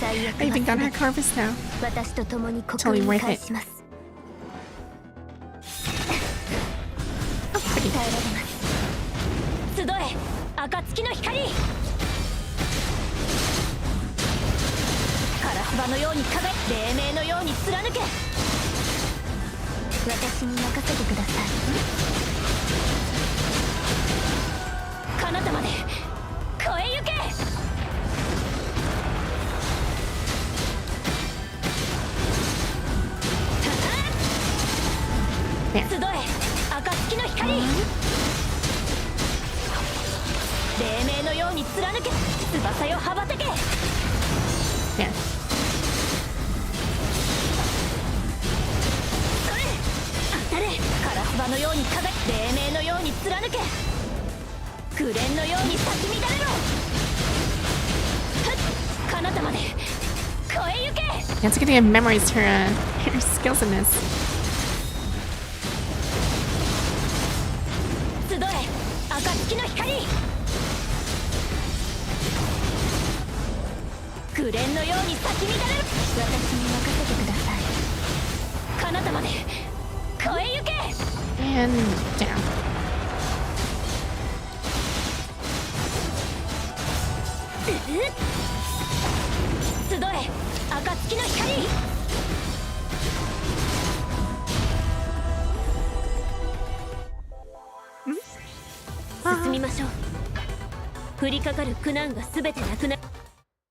Speaker 1: I even got her Corvus now. Totally worth it. Oh, pretty. There. Yeah, it's good to memorize her skills in this. And down.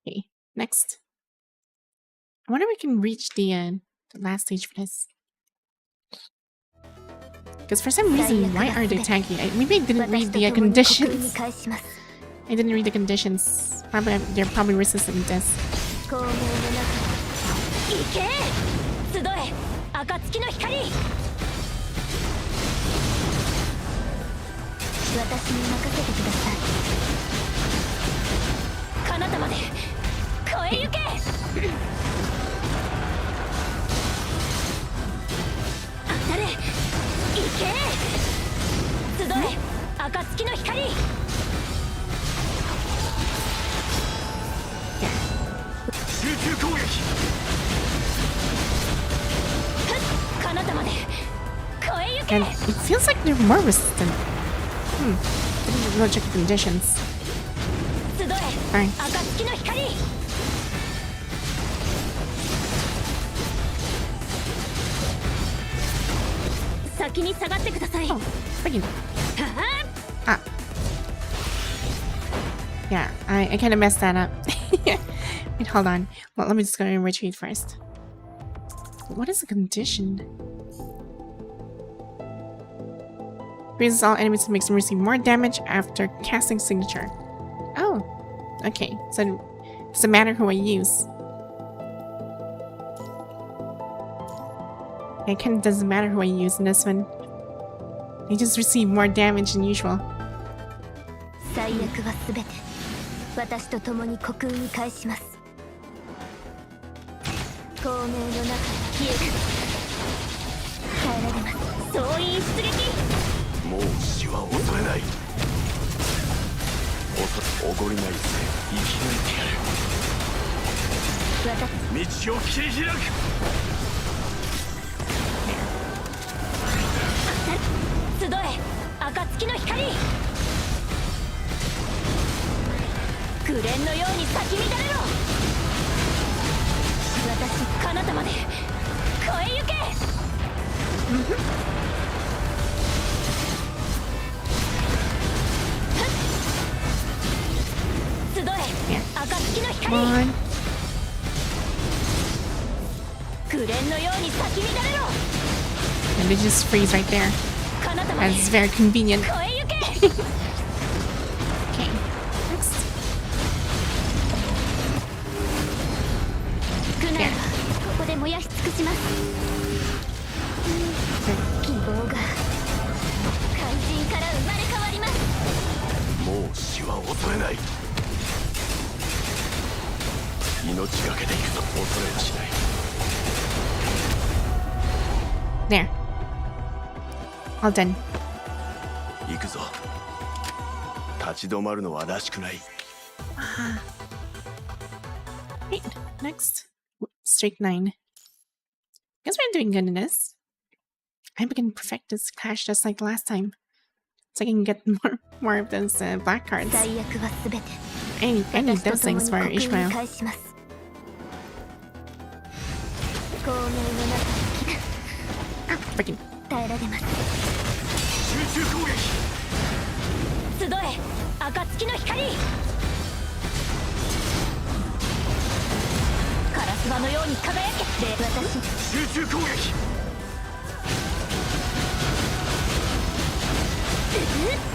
Speaker 1: Okay, next. I wonder if we can reach the last stage for this. Because for some reason, why are they tanky? Maybe I didn't read the conditions. I didn't read the conditions. Probably they're probably resistant to this.
Speaker 3: 光明の中行け集え暁の光私に任せてください彼方まで越え行け当たれ行け集え暁の光
Speaker 4: 集中攻撃
Speaker 3: 彼方まで越え行け
Speaker 1: And it feels like they're more resistant. Didn't go check the conditions.
Speaker 3: 集え
Speaker 1: Fine.
Speaker 3: 暁の光先に下がってください
Speaker 1: Oh, freaking. Ah. Yeah, I kind of messed that up. Wait, hold on. Well, let me just go and retreat first. What is the condition? Freezes all enemies and makes them receive more damage after casting signature. Oh, okay. So it doesn't matter who I use. It kind of doesn't matter who I use in this one. They just receive more damage than usual.
Speaker 3: 最悪はすべて私と共に虚空に返します光明の中に消える耐えられます総員出撃
Speaker 4: もう死は恐れないおごりないぜ生き抜いてやる道を切り開く
Speaker 3: 集え暁の光紅蓮のように咲き乱れろ私彼方まで越え行け集え暁の
Speaker 1: Come
Speaker 3: 光
Speaker 1: on.
Speaker 3: 紅蓮のように咲き乱れろ
Speaker 1: And they just freeze right there.
Speaker 3: 彼方まで
Speaker 1: That's very convenient.
Speaker 3: 越え行け
Speaker 1: Okay, next.
Speaker 3: 苦難はここで燃やし尽くします希望が肝心から生まれ変わります
Speaker 4: もう死は恐れない命がけで行くぞ恐れはしない
Speaker 1: There. All done.
Speaker 4: 行くぞ立ち止まるのはらしくない
Speaker 1: Right, next. Straight 9. Guess we're doing good in this. I hope I can perfect this clash just like last time. So I can get more of those black cards.
Speaker 3: 最悪はすべて
Speaker 1: I need those things for
Speaker 3: 私と共に
Speaker 1: Ishmael.
Speaker 3: 虚空に返します光明の中に
Speaker 1: Ah, freaking.
Speaker 3: 耐えられます
Speaker 4: 集中攻撃
Speaker 3: 集え暁の光カラスバのように輝けで私
Speaker 4: 集中攻撃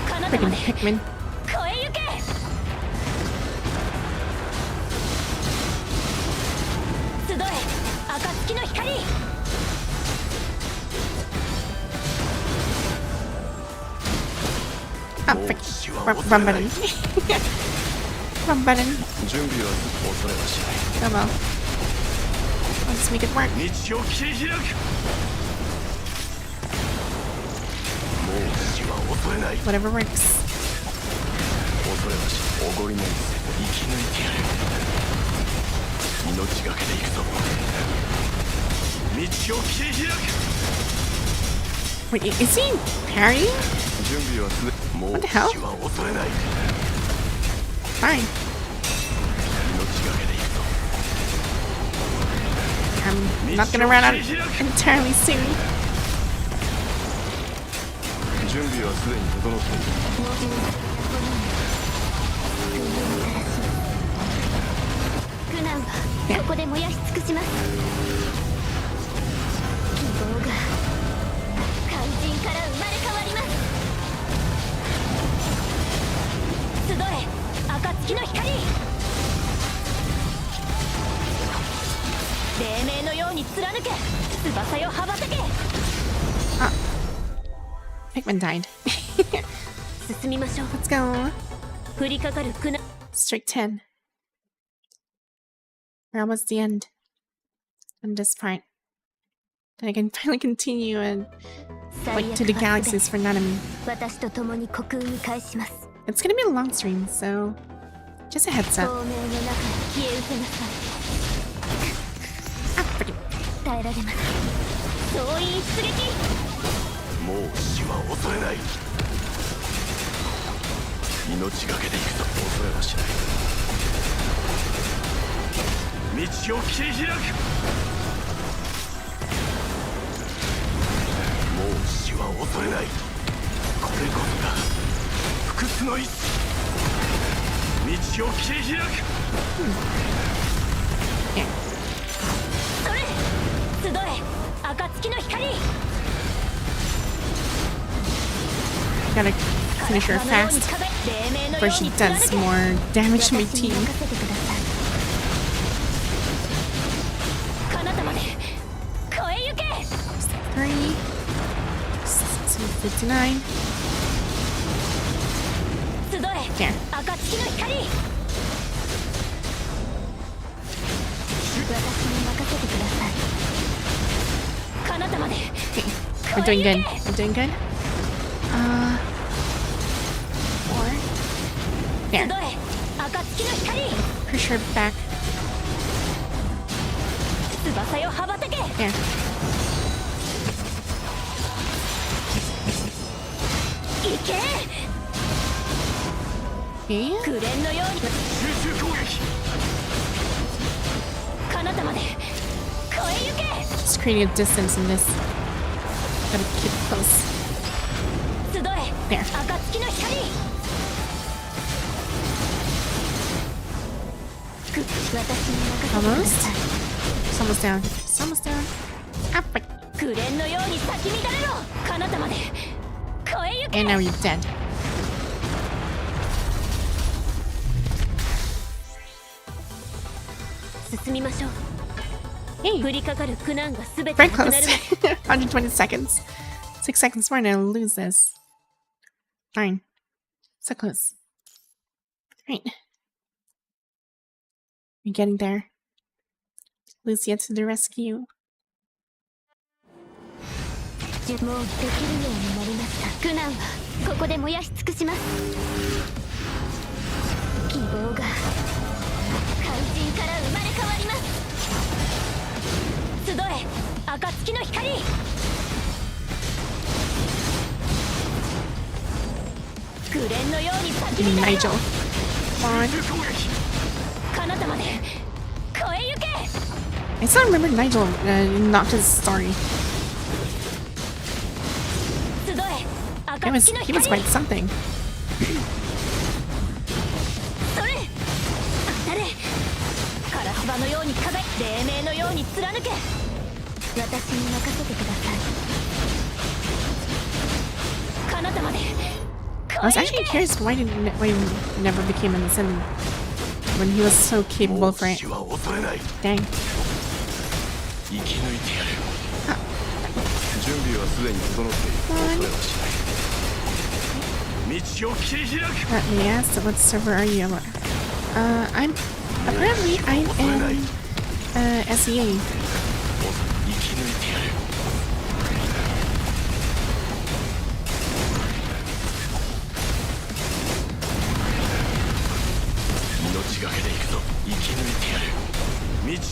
Speaker 3: 彼方
Speaker 1: Freaking
Speaker 3: まで
Speaker 1: Pikmin.
Speaker 3: 越え行け集え暁の光
Speaker 1: Oh, frick. Run button. Run button.
Speaker 4: 準備は恐れはしない
Speaker 1: Oh well. Let's make it work.
Speaker 4: 道を切り開くもう死は恐れない
Speaker 1: Whatever works.
Speaker 4: 恐れはしおごりないぜ生き抜いてやる命がけで行くぞ道を切り開く
Speaker 1: Wait, is he parrying?
Speaker 4: 準備はすでもう
Speaker 1: What the hell?
Speaker 4: 死は恐れない
Speaker 1: Fine.
Speaker 4: 命がけで行くぞ
Speaker 1: I'm not gonna run out entirely soon.
Speaker 4: 準備はすでに整っている
Speaker 3: 苦難はここで燃やし尽くします希望が肝心から生まれ暁の光黎明のように貫け翼よ羽ばたけ
Speaker 1: Pikmin died.
Speaker 3: 進みましょう
Speaker 1: Let's go.
Speaker 3: 降りかかる苦難
Speaker 1: Strict 10. We're almost the end. On this part. Then I can finally continue and like to the galaxies for Nanami.
Speaker 3: 私と共に虚空に返します
Speaker 1: It's gonna be a long stream, so just a heads
Speaker 3: 透
Speaker 1: up.
Speaker 3: 明の中に消え失せなさい
Speaker 1: Ah, freaking.
Speaker 3: 耐えられます総員出撃
Speaker 4: もう死は恐れない命がけで行くと恐れはしない道を切り開くもう死は恐れないこれこそが不屈の意志道を切り開く
Speaker 1: Yeah.
Speaker 3: それ集え暁の光
Speaker 1: Gotta finish her fast before she does more damage to my team.
Speaker 3: 彼方まで超えゆけ
Speaker 1: 3, 259.
Speaker 3: 集え
Speaker 1: There.
Speaker 3: 暁の光私に任せてください彼方まで
Speaker 1: Okay. We're doing good. We're doing good. 4.
Speaker 3: 集
Speaker 1: There.
Speaker 3: え暁の光
Speaker 1: Push her back.
Speaker 3: 翼よ羽ばたけ
Speaker 1: There.
Speaker 3: 行け
Speaker 1: Okay.
Speaker 3: 紅のように
Speaker 4: 集中攻撃
Speaker 3: 彼方まで超えゆけ
Speaker 1: Just creating a distance in this. Gotta keep close.
Speaker 3: 集え
Speaker 1: There.
Speaker 3: 暁の光私に任せてくだ
Speaker 1: Almost.
Speaker 3: さい
Speaker 1: It's almost down. It's almost down. Ah, frick.
Speaker 3: 紅のように咲き乱れろ彼方まで超えゆけ
Speaker 1: And now you're dead.
Speaker 3: 進みましょう
Speaker 1: Hey.
Speaker 3: 降りかかる苦難がすべて
Speaker 1: Very
Speaker 3: なくな
Speaker 1: close.
Speaker 3: る
Speaker 1: 120 seconds. 6 seconds more and I'll lose this. Fine. So close. Right. We're getting there. Lucia to the rescue.
Speaker 3: もうできるようになりました苦難はここで燃やし尽くします希望が怪人から生まれ変わります集え暁の光紅のように咲き乱れろ
Speaker 1: Nigel. Come on.
Speaker 3: 彼方まで超えゆけ
Speaker 1: I still remember Nigel knocked his story.
Speaker 3: 集え
Speaker 1: He was
Speaker 3: 暁の
Speaker 1: he was
Speaker 3: 光
Speaker 1: quite something.
Speaker 3: それ当たれカラスバのように輝き黎明のように貫け私に任せてください彼方まで
Speaker 1: I was actually curious why he never became an ascendant when he was so
Speaker 4: も
Speaker 1: capable
Speaker 4: う
Speaker 1: for it.
Speaker 4: 死は恐れない
Speaker 1: Dang.
Speaker 4: 生き抜いてやる準備はすでに整っている恐れはしない道を切り開く
Speaker 1: Let me ask, what server are you on? I'm apparently I'm in SEA.
Speaker 4: 生き抜いてやる命がけで行くぞ生き抜いてやる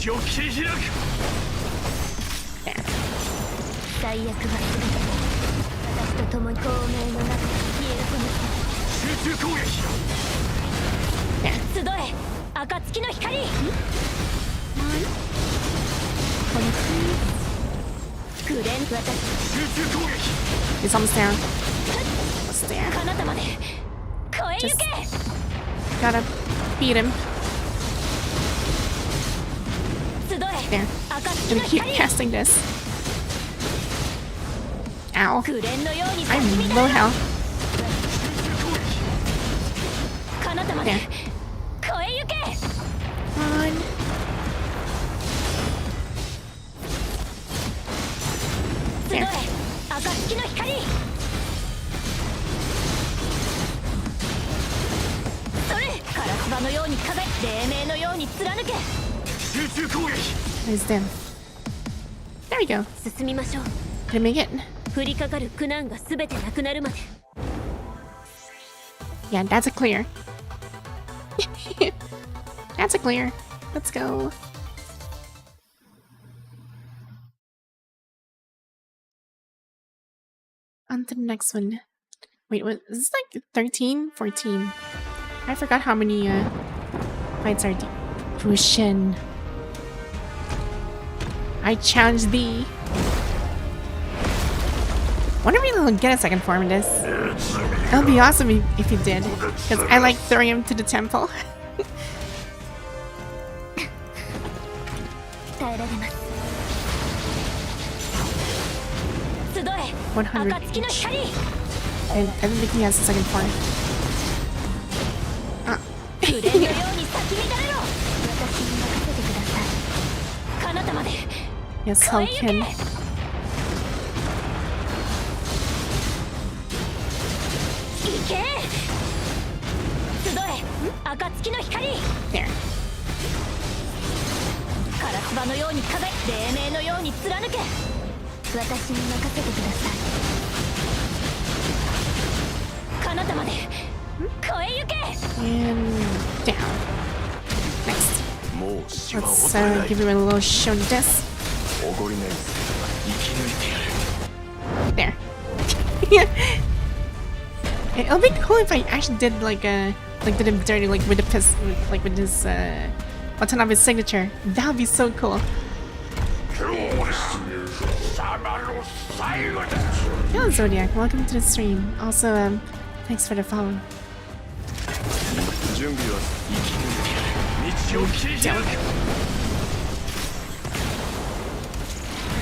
Speaker 4: 道を切り開く
Speaker 3: 最悪は全て私と共に透明の中に消える
Speaker 4: 集中攻撃
Speaker 3: 集え暁の光紅私
Speaker 4: 集中攻撃
Speaker 1: He's almost down. Almost there.
Speaker 3: 彼方まで超えゆけ
Speaker 1: Gotta beat him.
Speaker 3: 集え
Speaker 1: There.
Speaker 3: 暁
Speaker 1: Gonna
Speaker 3: の
Speaker 1: keep
Speaker 3: 光
Speaker 1: casting this. Ow.
Speaker 3: 紅のように
Speaker 1: I'm
Speaker 3: 咲き
Speaker 1: low
Speaker 3: 乱れろ
Speaker 1: health.
Speaker 3: 彼方まで
Speaker 1: There. on. There.
Speaker 3: 暁の光それカラスバのように輝き黎明のように貫け
Speaker 4: 集中攻撃
Speaker 1: Where's them? There we go.
Speaker 3: 進みましょう
Speaker 1: Did I make it?
Speaker 3: 降りかかる苦難がすべてなくなるまで
Speaker 1: Yeah, that's a clear. That's a clear. Let's go. On to the next one. Wait, what? Is this like 13? 14? I forgot how many fights are deep. Fushin. I challenge thee. Wonder if he'll get a second form in this. That would be awesome if he did. Because I like throwing him to the temple.
Speaker 3: 耐えられます集え
Speaker 1: 100
Speaker 3: 暁の
Speaker 1: each.
Speaker 3: 光
Speaker 1: I don't think he has a second form. Ah.
Speaker 3: 紅のように咲き乱れろ私に任せてください彼方まで
Speaker 1: Yes,
Speaker 3: 超え
Speaker 1: Hulk
Speaker 3: ゆけ
Speaker 1: can.
Speaker 3: 行け集え暁の光
Speaker 1: There.
Speaker 3: カラスバのように輝き黎明のように貫け私に任せてください彼方まで超えゆけ
Speaker 1: And down. Next.
Speaker 4: もう死は
Speaker 1: Let's
Speaker 4: 恐れない
Speaker 1: give him a little show this.
Speaker 4: おごりない生き抜いてやる
Speaker 1: There. It'll be cool if I actually did like did him dirty like with the piss like with his what's on his signature. That would be so cool. Hello Zodiac, welcome to the stream. Also thanks for the follow.
Speaker 4: 準備は生き抜いてやる道を切り開く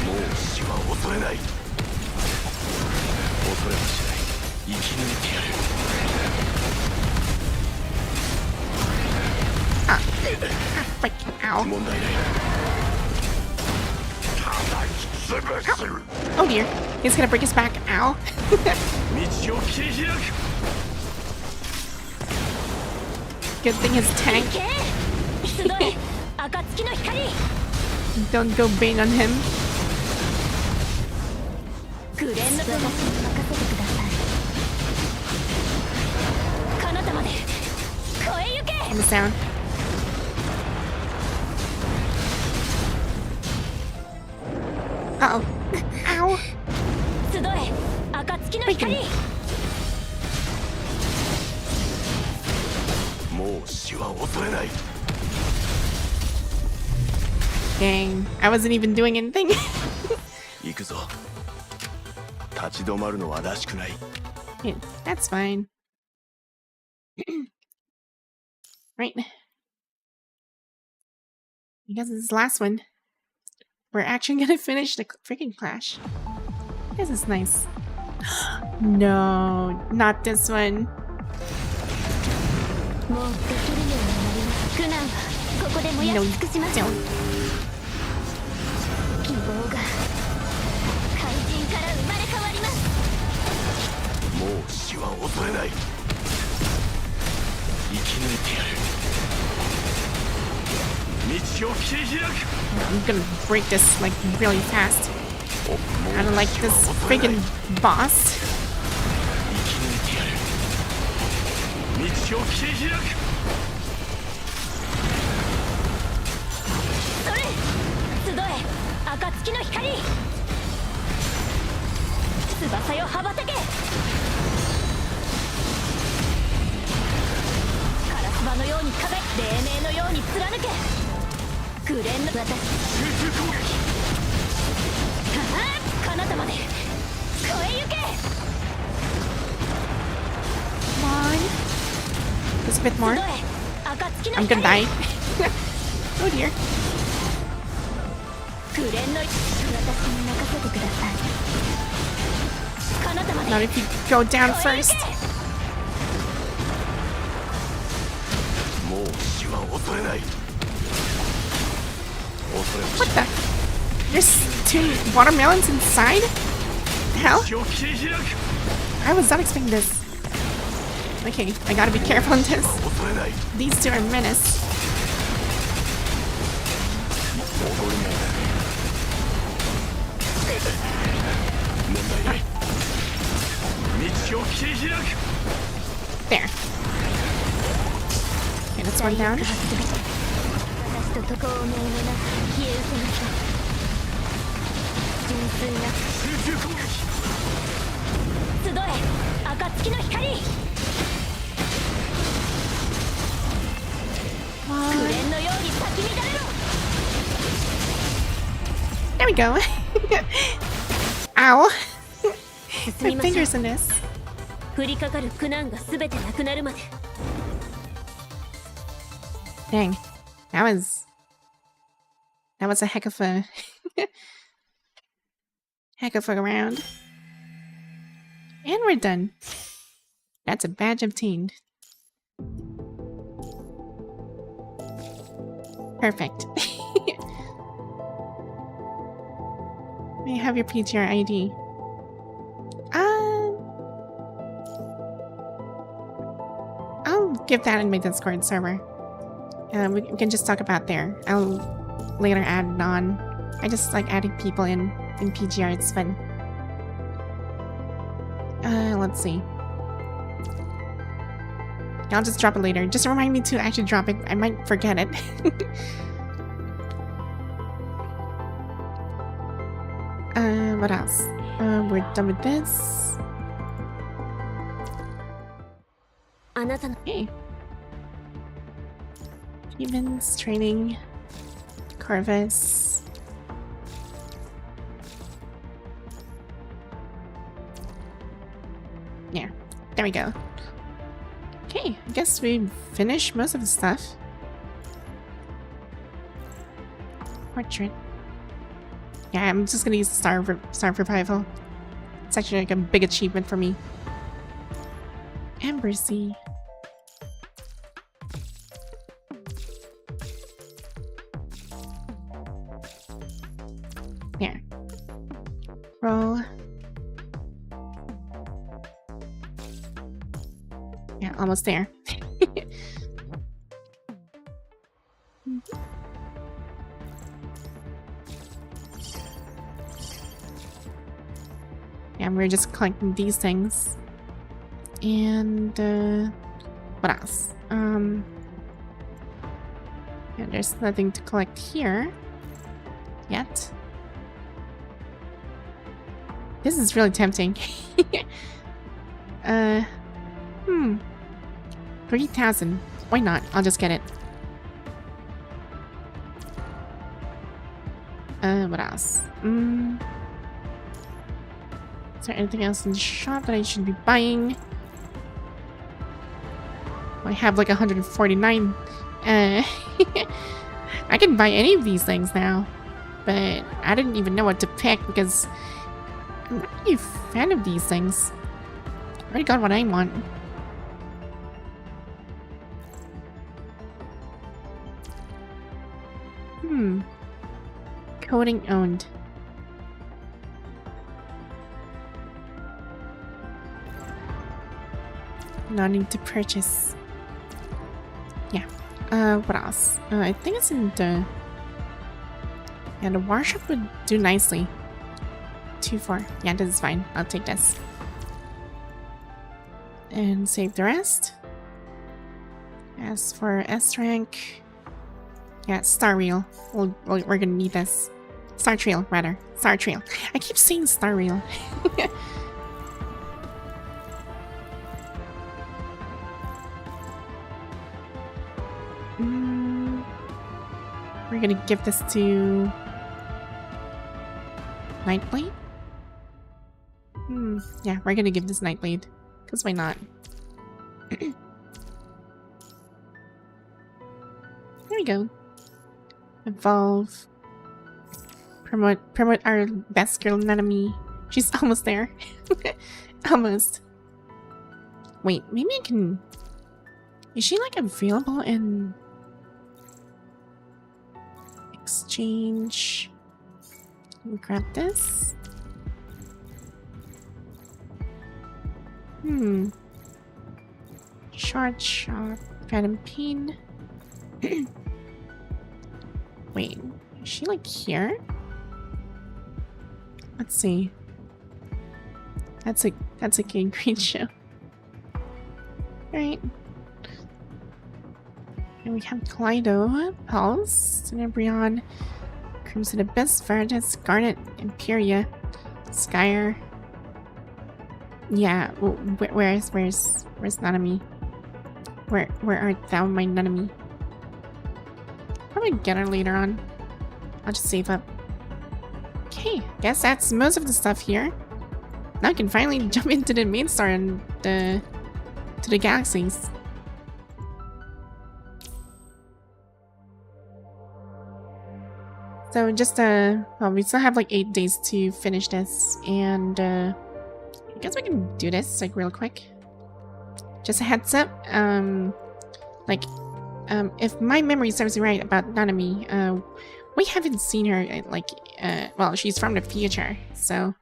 Speaker 4: もう死は恐れない恐れもしない生き抜いてやる
Speaker 1: Frick, ow.
Speaker 4: 問題ない
Speaker 1: Oh dear. He's gonna break his back. Ow.
Speaker 4: 道を切り開く
Speaker 1: Good thing his tank
Speaker 3: 行け集え暁の光
Speaker 1: don't go bait on him.
Speaker 3: グレンの私に任せてください彼方まで超えゆけ
Speaker 1: Almost down. Uh oh. Ow.
Speaker 3: 集え暁の光
Speaker 4: もう死は恐れない
Speaker 1: Dang. I wasn't even doing anything.
Speaker 4: 行くぞ立ち止まるのはらしくない
Speaker 1: Yeah, that's fine. Right. Because this is the last one. We're actually gonna finish the freaking clash. This is nice. No, not this one.
Speaker 3: もうできるようになります苦難はここで燃や
Speaker 1: No,
Speaker 3: し尽くします
Speaker 1: don't.
Speaker 3: 希望が怪人から生まれ変わります
Speaker 4: もう死は恐れない生き抜いてやる道を切り開く
Speaker 1: I'm gonna break this like really fast.
Speaker 4: も
Speaker 1: I
Speaker 4: う
Speaker 1: don't like
Speaker 4: 死
Speaker 1: this
Speaker 4: は恐れない
Speaker 1: freaking boss.
Speaker 4: 生き抜いてやる道を切り開く
Speaker 3: それ集え暁の光翼よ羽ばたけカラスバのように輝き黎明のように貫けグレンの私
Speaker 4: 集中攻撃
Speaker 3: 彼方まで超えゆけ
Speaker 1: Come on. Just a bit more.
Speaker 3: 集え暁の
Speaker 1: I'm
Speaker 3: 光
Speaker 1: gonna die. Oh dear.
Speaker 3: グレンの私に任せてください彼方まで
Speaker 1: Not if you go down
Speaker 3: 超えゆ
Speaker 1: first.
Speaker 3: け
Speaker 4: もう死は恐れない
Speaker 1: What the? There's 2 watermelons inside? Hell? I was not expecting this. Okay, I gotta be careful on this. These 2 are menace. There. Okay, that's one down.
Speaker 3: 私と渡航名もなく消え失せなさい。純粋な集え暁の光。紅蓮のように咲き乱れろ。
Speaker 1: There we go. Ow.
Speaker 3: 進
Speaker 1: My
Speaker 3: みましょう。
Speaker 1: fingers in this.
Speaker 3: 降りかかる苦難がすべてなくなるまで。
Speaker 1: Dang. That was a heck of a heck of a round. And we're done. That's a badge obtained. Perfect. May I have your PTR ID? I'll give that in my Discord server. We can just talk about there. I'll later add it on. I just like adding people in PGR, it's fun. Let's see. I'll just drop it later. Just remind me to actually drop it. I might forget it. What else? We're done with this. Hey. Humans, training, Corvus. Yeah, there we go. Okay, I guess we finished most of the stuff. Portrait. Yeah, I'm just gonna use the Star Revival. It's actually like a big achievement for me. Ambersy. There. Roll. Yeah, almost there. Yeah, we're just collecting these things. And what else? Yeah, there's nothing to collect here yet. This is really tempting. 3,000. Why not? I'll just get it. What else? Is there anything else in the shop that I should be buying? I have like 149. I can buy any of these things now, but I didn't even know what to pick because I'm not really a fan of these things. I already got what I want. Coding owned. No need to purchase. Yeah. What else? I think it's in the... Yeah, the workshop would do nicely. 2-4. Yeah, this is fine. I'll take this. And save the rest. As for S rank... Yeah, Startrail. We're gonna need this. Startrail, rather. Startrail. I keep saying Startrail. We're gonna give this to Nightblade? Yeah, we're gonna give this Nightblade. Because why not? There we go. Evolve. Promote our best girl, Nanami. She's almost there. Almost. Wait, maybe I can... Is she like available in Exchange. Grab this. Short shot. Phantom pain. Wait, is she like here? Let's see. That's a good green show. Right. And we have Kaleido, Pulse, Tenebrion, Crimson Abyss, Veritas, Garnet, Imperia, Skyer. Yeah, where's Nanami? Where art thou, my Nanami? Probably get her later on. I'll just save up. Okay, guess that's most of the stuff here. Now I can finally jump into the main story and to the galaxies. So just well, we still have like 8 days to finish this, and I guess we can do this like real quick. Just a heads up, if my memory serves me right about Nanami, we haven't seen her well, she's from the future, so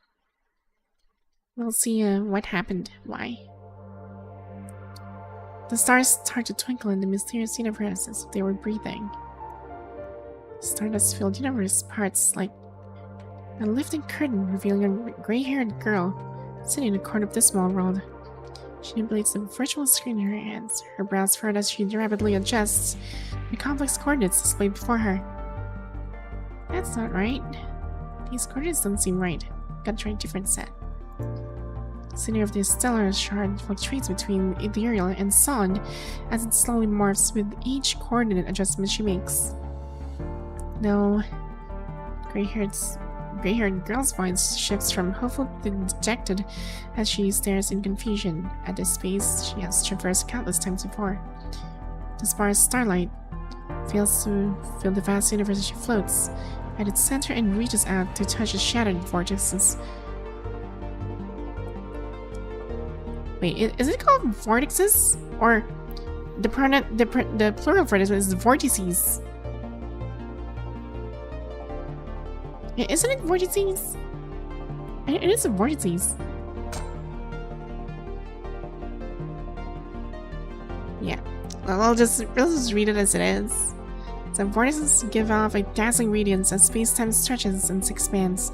Speaker 1: we'll see what happened. Why? The stars start to twinkle in the mysterious universe as if they were breathing. Stardust-filled universe parts like a lifting curtain revealing a gray-haired girl sitting in a corner of this small world. She manipulates the virtual screen in her hands, her brows furrowed as she rapidly adjusts the complex coordinates displayed before her. That's not right. These coordinates don't seem right. Gotta try a different set. The center of the stellar shard fluctuates between ethereal and solid as it slowly morphs with each coordinate adjustment she makes. No, gray-haired girl's voice shifts from hopeful to dejected as she stares in confusion at the space she has traversed countless times before. The sparse starlight fails to fill the vast universe as she floats at its center and reaches out to touch the shattered vortices. Wait, is it called vortices? Or the plural for this one is vortices? Isn't it vortices? It is a vortices. Yeah. Well, we'll just read it as it is. So vortices give off a dazzling radiance as space-time stretches and expands,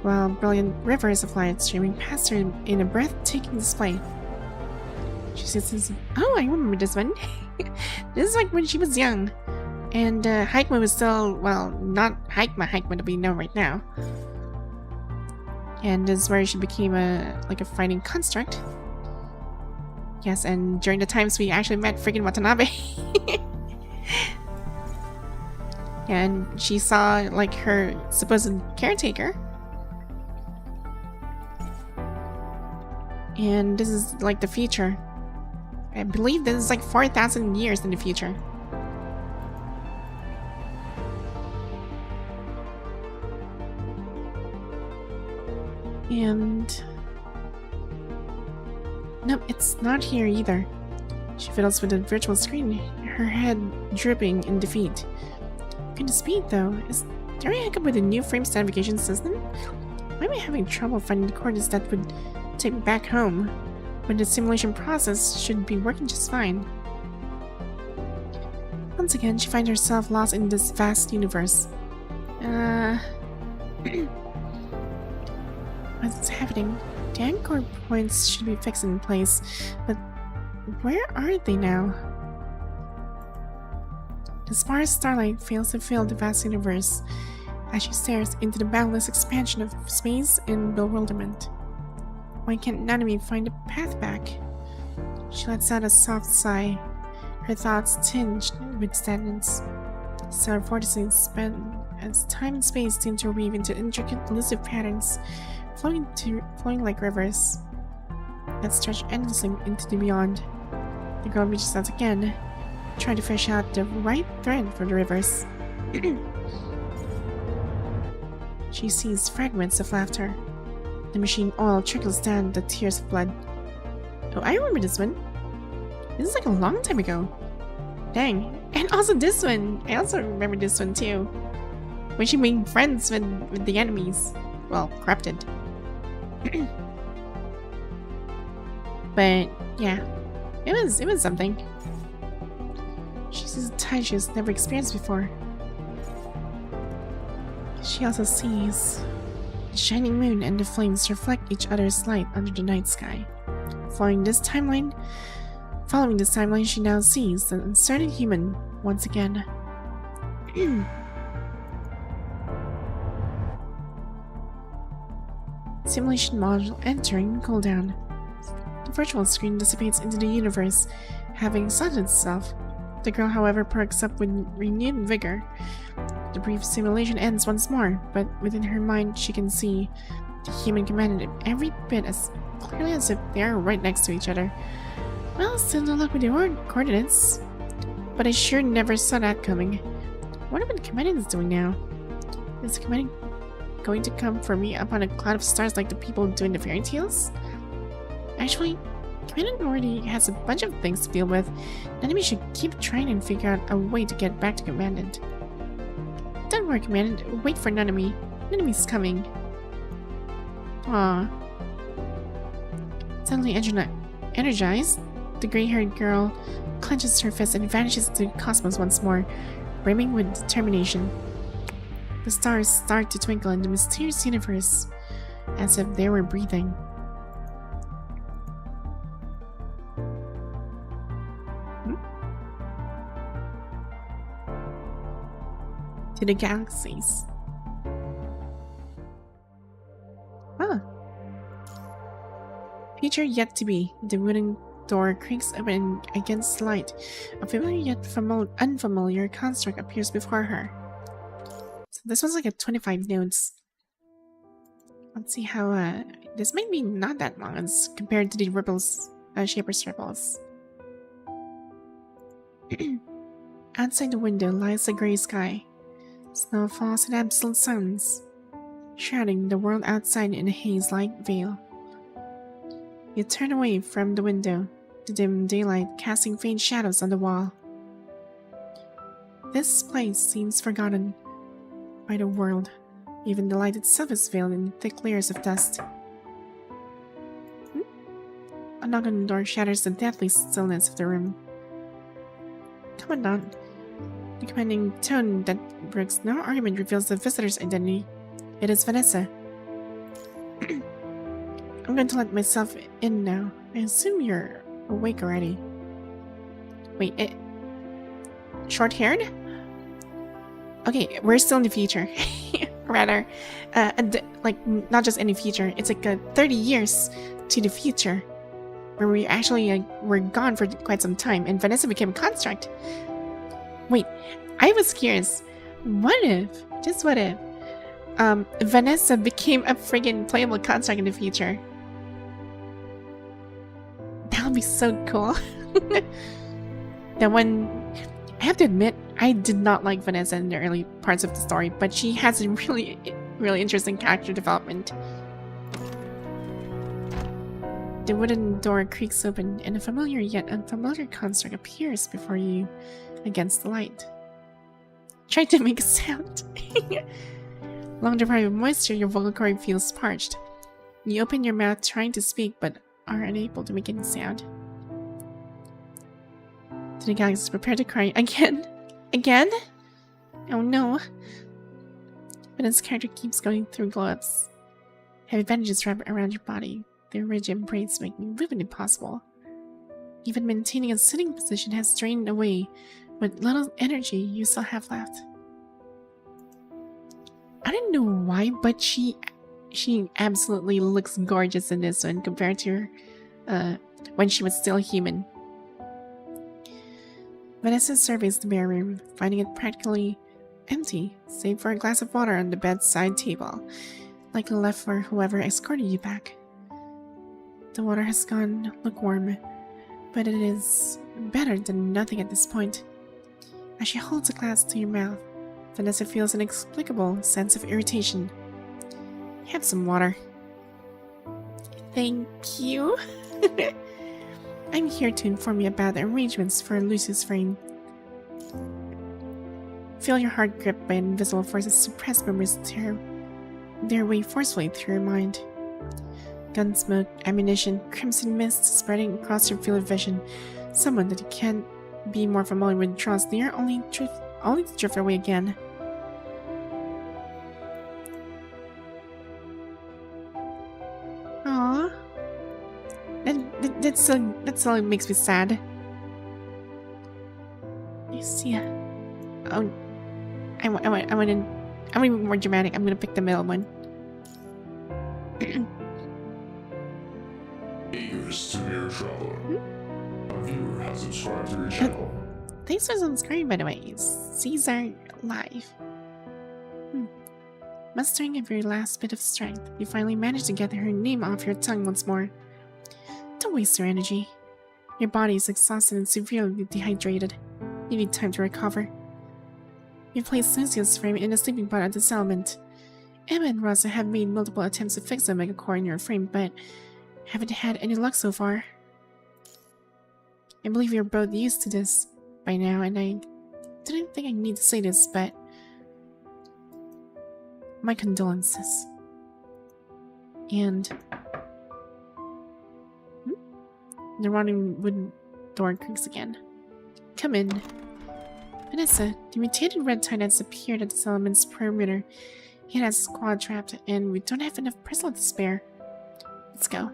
Speaker 1: while brilliant rivers of light streaming past her in a breathtaking display. She says, "Oh, I remember this one. This is like when she was young. And Hikma was still, well, not Hikma that we know right now. And this is where she became a fighting construct. Yes, and during the times we actually met freaking Watanabe. And she saw like her supposed caretaker. And this is like the future. I believe this is like 4,000 years in the future. And nope, it's not here either. She fiddles with the virtual screen, her head drooping in defeat. Good to speed though. Is there a hiccup with the new frame navigation system? Why am I having trouble finding the coordinates that would take me back home when the simulation process should be working just fine? Once again, she finds herself lost in this vast universe. What's happening? The anchor points should be fixed in place, but where are they now? The sparse starlight fails to fill the vast universe as she stares into the boundless expansion of space in bewilderment. Why can't Nanami find a path back? She lets out a soft sigh, her thoughts tinged with sadness. Stellar vortices spin as time and space seem to weave into intricate, elusive patterns, flowing like rivers that stretch endlessly into the beyond. The girl reaches out again, trying to fish out the right thread for the rivers. She sees fragments of laughter. The machine oil trickles down the tears of blood. Oh, I remember this one. This is like a long time ago. Dang. And also this one. I also remember this one too. when she made friends with the enemies. Well, corrupted. But yeah, it was something. She sees a tide she has never experienced before. She also sees the shining moon and the flames reflect each other's light under the night sky. Following this timeline, she now sees the inserted human once again. Simulation module entering cooldown. The virtual screen dissipates into the universe, having exhausted itself. The girl, however, perks up with renewed vigor. The brief simulation ends once more, but within her mind she can see the human commanded every bit as clearly as if they are right next to each other. Well, still no luck with the coordinates. But I sure never saw that coming. What are the commandants doing now? Is the commandant going to come for me up on a cloud of stars like the people doing the fairy tales? Actually, Commandant already has a bunch of things to deal with. Nanami should keep trying and figure out a way to get back to Commandant. Don't worry, Commandant. Wait for Nanami. Nanami's coming. Aww. Suddenly energized, the gray-haired girl clenches her fist and vanishes into the cosmos once more, brimming with determination. The stars start to twinkle in the mysterious universe, as if they were breathing. To the galaxies. Ah. Future yet to be. The wooden door creaks open against light. A familiar yet unfamiliar construct appears before her. So this was like a 25 notes. Let's see how this might be not that long as compared to the ripples, Shaper's ripples. Outside the window lies a gray sky. Snow falls in absolute silence, shrouding the world outside in a haze-like veil. You turn away from the window, the dim daylight casting faint shadows on the wall. This place seems forgotten by the world. Even the light itself is veiled in thick layers of dust. A knock on the door shatters the deathly stillness of the room. Commandant. The commanding tone that brooks no argument reveals the visitor's identity. It is Vanessa. I'm going to let myself in now. I assume you're awake already. Wait, short-haired? Okay, we're still in the future. Rather, like, not just any future. It's like 30 years to the future. Where we actually were gone for quite some time, and Vanessa became a construct. Wait, I was curious. What if, just what if, Vanessa became a friggin' playable construct in the future? That would be so cool. That one, I have to admit, I did not like Vanessa in the early parts of the story, but she has a really, really interesting character development. The wooden door creaks open, and a familiar yet unfamiliar construct appears before you against the light. Try to make a sound. Long deprived of moisture, your vocal cord feels parched. You open your mouth trying to speak, but are unable to make any sound. The galaxy is prepared to cry again. Again? Oh no. But his character keeps going through glow-ups. Heavy bandages wrap around your body. Their rigid braids make movement impossible. Even maintaining a sitting position has drained away what little energy you still have left. I don't know why, but she absolutely looks gorgeous in this one compared to her when she was still human. Vanessa surveys the bare room, finding it practically empty, save for a glass of water on the bedside table, likely left for whoever escorted you back. The water has gone lukewarm, but it is better than nothing at this point. As she holds a glass to your mouth, Vanessa feels an inexplicable sense of irritation. Have some water. Thank you. I'm here to inform you about the arrangements for Lucy's reign. Feel your heart gripped by invisible forces. Suppressed memories tear their way forcefully through your mind. Gun smoke, ammunition, crimson mist spreading across your field of vision. Someone that you can't be more familiar with draws near, only to drift away again. Aww. That still makes me sad. I see. Oh, I want to be more dramatic. I'm gonna pick the middle one.
Speaker 2: Eager Severe Traveler. A viewer has subscribed to your channel.
Speaker 1: Thanks for subscribing, by the way. Caesar Live. Mustering of your last bit of strength, you finally managed to get her name off your tongue once more. Don't waste your energy. Your body is exhausted and severely dehydrated. You need time to recover. You placed Lucia's frame in a sleeping pod at the settlement. Emma and Rosa have made multiple attempts to fix the Omega Core in your frame, but haven't had any luck so far. I believe you're both used to this by now, and I didn't think I need to say this, but my condolences. And the running wooden door creaks again. Come in. Vanessa, the mutated red tide has appeared at the settlement's perimeter. It has a squad trapped, and we don't have enough personnel to spare. Let's go.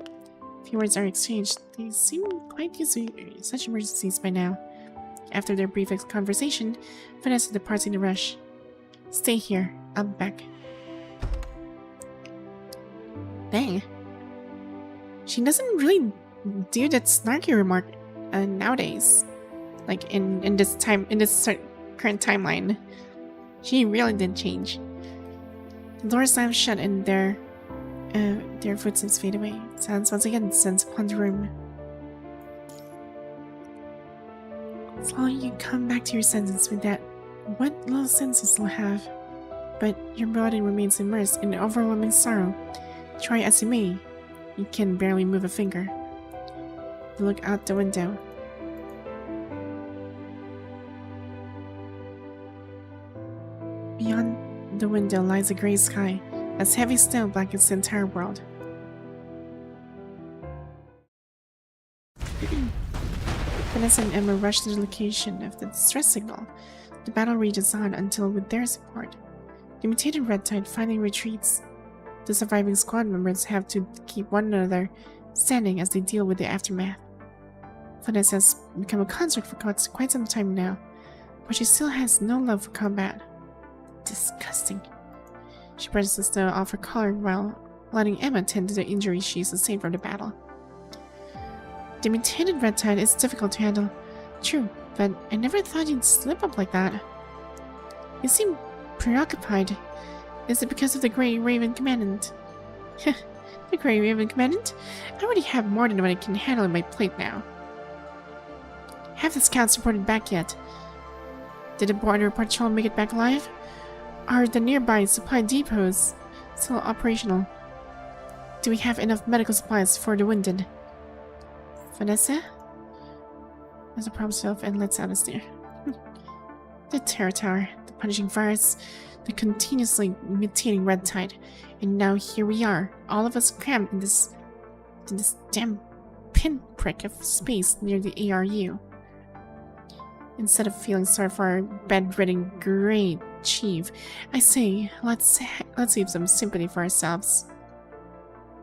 Speaker 1: A few words are exchanged. They seem quite used to such emergencies by now. After their brief conversation, Vanessa departs in a rush. Stay here. I'll be back. Dang. She doesn't really do that snarky remark nowadays. Like in this current timeline. She really did change. The door slams shut and their footsteps fade away. Silence once again descends upon the room. Slowly you come back to your senses with that what little sense you still have. But your body remains immersed in overwhelming sorrow. Try as you may, you can barely move a finger. You look out the window. Beyond the window lies a gray sky, as heavy snow blankets the entire world. Vanessa and Emma rush to the location of the distress signal. The battle rages on until, with their support, the mutated red tide finally retreats. The surviving squad members have to keep one another standing as they deal with the aftermath. Vanessa has become a consort for quite some time now, but she still has no love for combat. Disgusting. She brushes the snow off her collar while letting Emma tend to the injuries she sustained from the battle. The mutated red tide is difficult to handle. True, but I never thought you'd slip up like that. You seem preoccupied. Is it because of the Grey Raven Commandant? The Grey Raven Commandant? I already have more than what I can handle on my plate now. Have the scouts reported back yet? Did the border patrol make it back alive? Are the nearby supply depots still operational? Do we have enough medical supplies for the wounded? Vanessa? As a problem self and lets out a sneer. The Terror Tower, the punishing virus, the continuously mutating red tide, and now here we are, all of us crammed in this damn pinprick of space near the ARU. Instead of feeling sorry for our bedridden great chief, I say, let's save some sympathy for ourselves.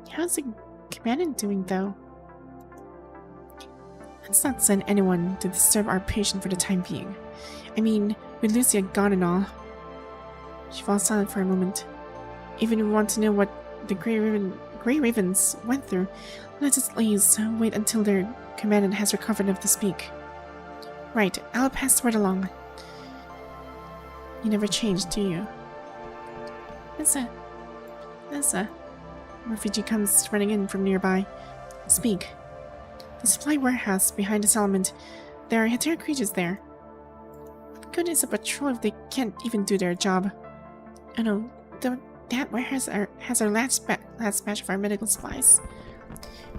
Speaker 1: How's the commandant doing, though? Let's not send anyone to disturb our patient for the time being. I mean, with Lucia gone and all. She falls silent for a moment. Even if we want to know what the Grey Ravens went through, let us at least wait until their commandant has recovered enough to speak. Right, I'll pass the word along. You never changed, do you? Nessa. Refugee comes running in from nearby. Speak. The supply warehouse behind the settlement. There are Hetero creatures there. What good is a patrol if they can't even do their job? Oh no, that warehouse has our last batch of our medical supplies.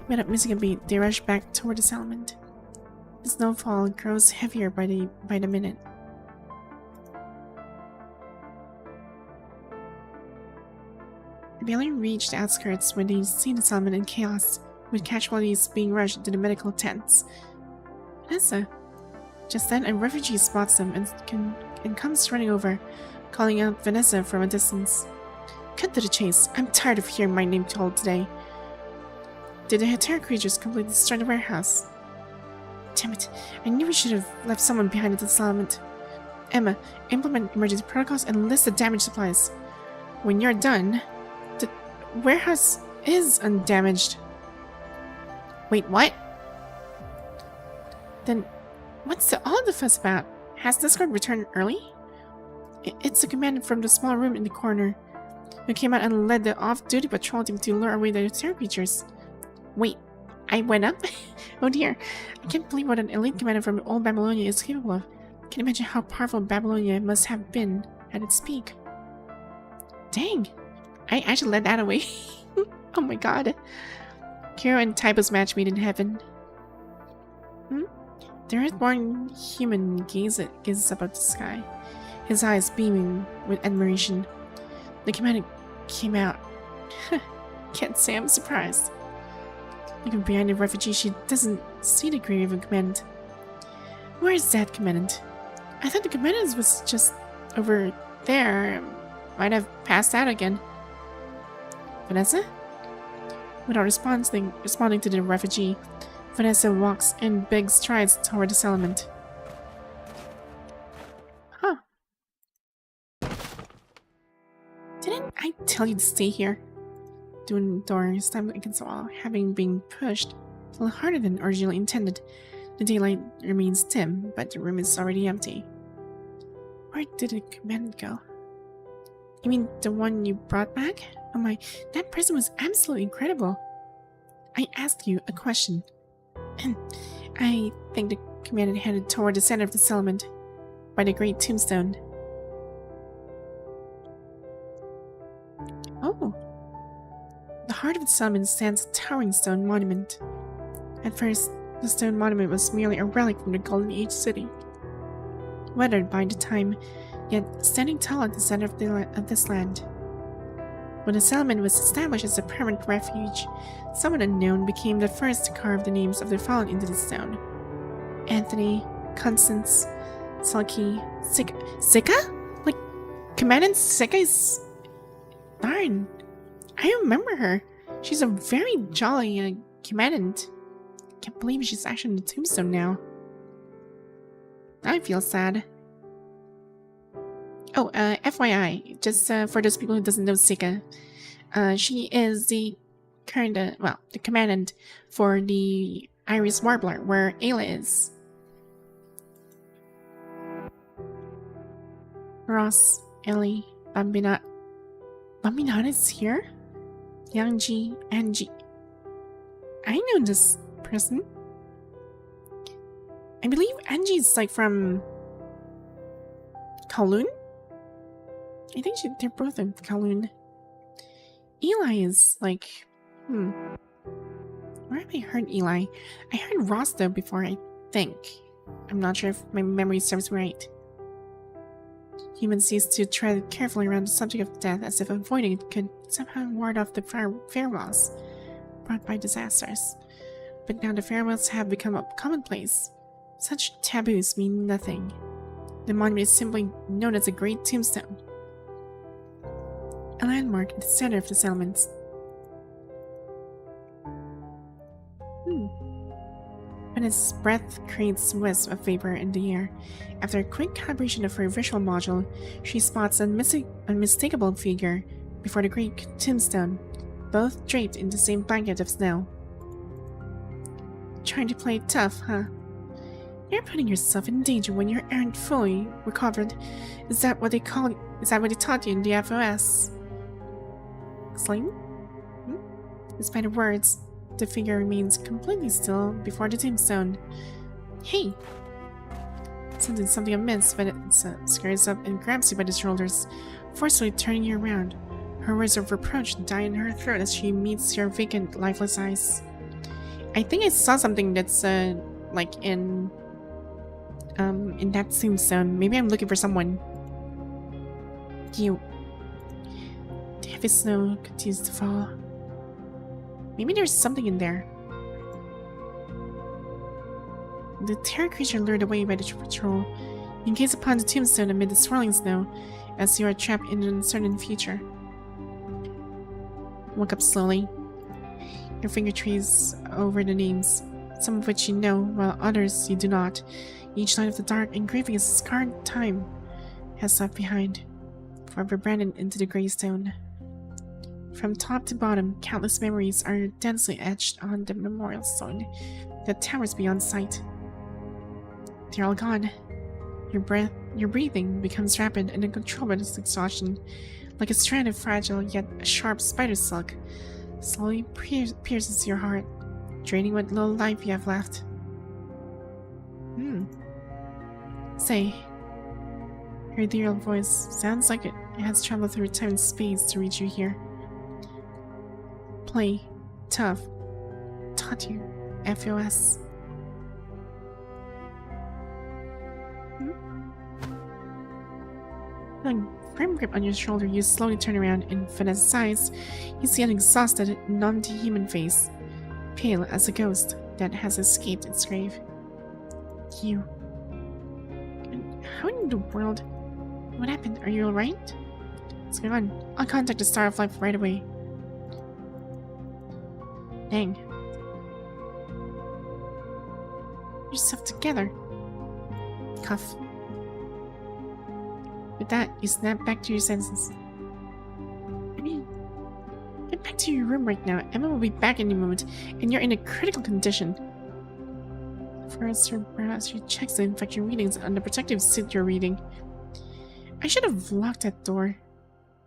Speaker 1: Without missing a beat, they rush back toward the settlement. The snowfall grows heavier by the minute. barely reached the outskirts when they see the settlement in chaos, with casualties being rushed to the medical tents. Vanessa. Just then, a refugee spots them and comes running over, calling out Vanessa from a distance. Cut to the chase. I'm tired of hearing my name called today. Did the Hetera creatures completely destroy the warehouse? Damn it. I knew we should have left someone behind at the settlement. Emma, implement emergency protocols and list the damaged supplies. When you're done, the warehouse is undamaged. Wait, what? Then, what's all the fuss about? Has Discord returned early? It's the commander from the small room in the corner who came out and led the off-duty patrol team to lure away the terror creatures. Wait, I went up? Oh dear, I can't believe what an elite commander from old Babylonia is capable of. Can you imagine how powerful Babylonia must have been at its peak? Dang, I actually let that away. Oh my god. Kiro and Typo's match made in heaven. The earthborn human gazes up at the sky, his eyes beaming with admiration. The commander came out. Can't say I'm surprised. Looking behind the refugee, she doesn't see the grave of commandant. Where is that commandant? I thought the commandant was just over there. Might have passed out again. Vanessa? Without responding to the refugee, Vanessa walks in big strides toward the settlement. Huh. Didn't I tell you to stay here? Doing the door slammed against the wall, having been pushed a little harder than originally intended. The daylight remains dim, but the room is already empty. Where did the commandant go? You mean the one you brought back? Oh my, that person was absolutely incredible. I asked you a question. I think the commandant headed toward the center of the settlement, by the great tombstone. Oh. The heart of the settlement stands a towering stone monument. At first, the stone monument was merely a relic from the Golden Age city. Weathered by the time, yet standing tall at the center of this land. When the settlement was established as a permanent refuge, someone unknown became the first to carve the names of the fallen into the stone. Anthony, Constance, Sulky, Sika? Like, Commandant Sika is... Darn. I remember her. She's a very jolly commandant. Can't believe she's actually in the tombstone now. I feel sad. Oh, FYI, just for those people who doesn't know Sika, she is the current, the commandant for the Iris Warbler, where Ayla is. Ross, Ellie, Bambinat is here? Yangji, Angie. I know this person. I believe Angie's like from Kowloon? I think they're both in Kowloon. Eli is like, where have I heard Eli? I heard Ross though before, I think. I'm not sure if my memory serves right. Humans ceased to tread carefully around the subject of death, as if avoiding it could somehow ward off the farewells brought by disasters. But now the farewells have become a commonplace. Such taboos mean nothing. The monument is simply known as a Great Tombstone, a landmark at the center of the settlements. When its breath creates wisps of vapor in the air, after a quick calibration of her visual module, she spots an unmistakable figure before the Great Tombstone, both draped in the same blanket of snow. Trying to play tough, huh? You're putting yourself in danger when you aren't fully recovered. Is that what they taught you in the FOS? Excelynne? Despite the words, the figure remains completely still before the tombstone. Hey! Something amiss, but it scurries up and grabs you by the shoulders, forcefully turning you around. Her words of reproach die in her throat as she meets your vacant, lifeless eyes. I think I saw something that's like in that tombstone. Maybe I'm looking for someone. The heavy snow continues to fall. Maybe there's something in there. The terror creature lured away by the patrol. You gaze upon the tombstone amid the swirling snow as you are trapped in an uncertain future. Look up slowly. Your finger traces over the names, some of which you know, while others you do not. Each line of the dark, engraving a scarred time has left behind, forever branded into the gravestone. From top to bottom, countless memories are densely etched on the memorial stone that towers beyond sight. They're all gone. Your breathing becomes rapid and uncontrollable with exhaustion, like a strand of fragile yet sharp spider silk slowly pierces your heart, draining what little life you have left. Say, her ethereal voice sounds like it has traveled through time and space to reach you here. Play, tough, taught you, FOS. Feeling firm grip on your shoulder, you slowly turn around. In Vanessa's eyes, you see an exhausted, non-human face, pale as a ghost that has escaped its grave. You. How in the world? What happened? Are you alright? What's going on? I'll contact the Star of Life right away. Dang. Get yourself together. Cuff. With that, you snap back to your senses. Get back to your room right now. Emma will be back any moment, and you're in a critical condition. First, her browser checks the infection readings on the protective suit you're reading. I should have locked that door.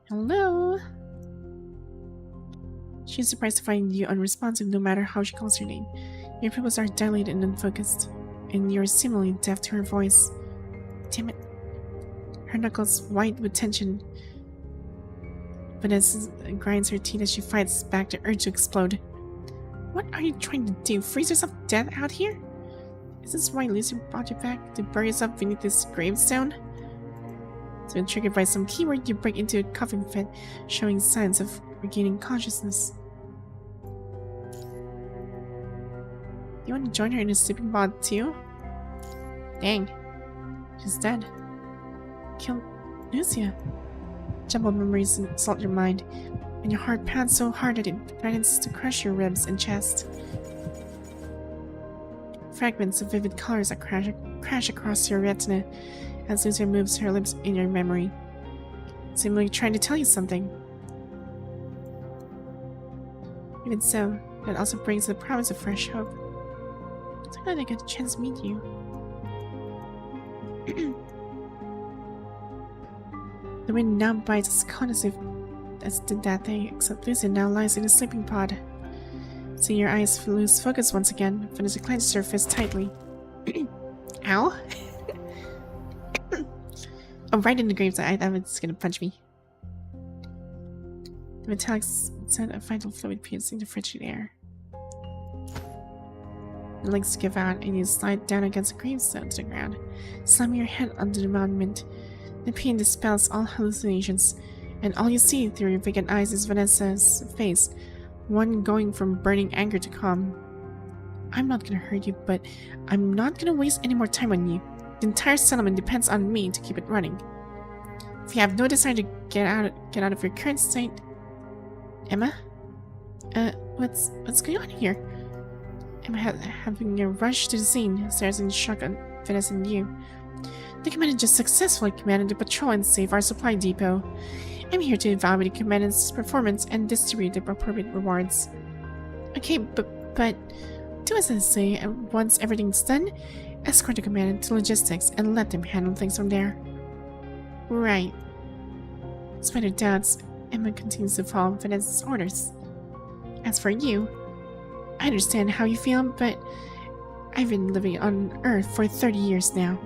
Speaker 1: Hello? She's surprised to find you unresponsive no matter how she calls your name. Your pupils are dilated and unfocused, and you're seemingly deaf to her voice. Damn it. Her knuckles white with tension. Vanessa grinds her teeth as she fights back the urge to explode. What are you trying to do? Freeze yourself to death out here? Is this why Lucy brought you back? To bury yourself beneath this gravestone? So triggered by some keyword, you break into a coughing fit, showing signs of regaining consciousness. You want to join her in a sleeping pod too? Dang. She's dead. Killed Lucia. Jumbled memories assault your mind, and your heart pounds so hard that it threatens to crush your ribs and chest. Fragments of vivid colors that crash across your retina as Lucia moves her lips in your memory, seemingly trying to tell you something. Even so, that also brings the promise of fresh hope. So glad I got a chance to meet you. The wind now bites as conducive as did that day, except Lucia now lies in a sleeping pod. Seeing your eyes lose focus once again, Vanessa clenches her fist tightly. Ow! Oh, right in the graves. I thought it's gonna punch me. The metallic scent of vital fluid piercing the frigid air. The legs give out and you slide down against the gravestone to the ground, slamming your head onto the monument. The pain dispels all hallucinations, and all you see through your vacant eyes is Vanessa's face, one going from burning anger to calm. I'm not gonna hurt you, but I'm not gonna waste any more time on you. The entire settlement depends on me to keep it running. If you have no desire to get out of your current state... Emma? What's going on here? Emma having a rush to the scene, stares in shock at Vanessa and you. The commandant just successfully commanded the patrol and save our supply depot. I'm here to evaluate the commandant's performance and distribute the appropriate rewards. Okay, but do as I say, and once everything's done, escort the commandant to logistics and let them handle things from there. Right. Despite her doubts, Emma continues to follow Vanessa's orders. As for you, I understand how you feel, but I've been living on Earth for 30 years now.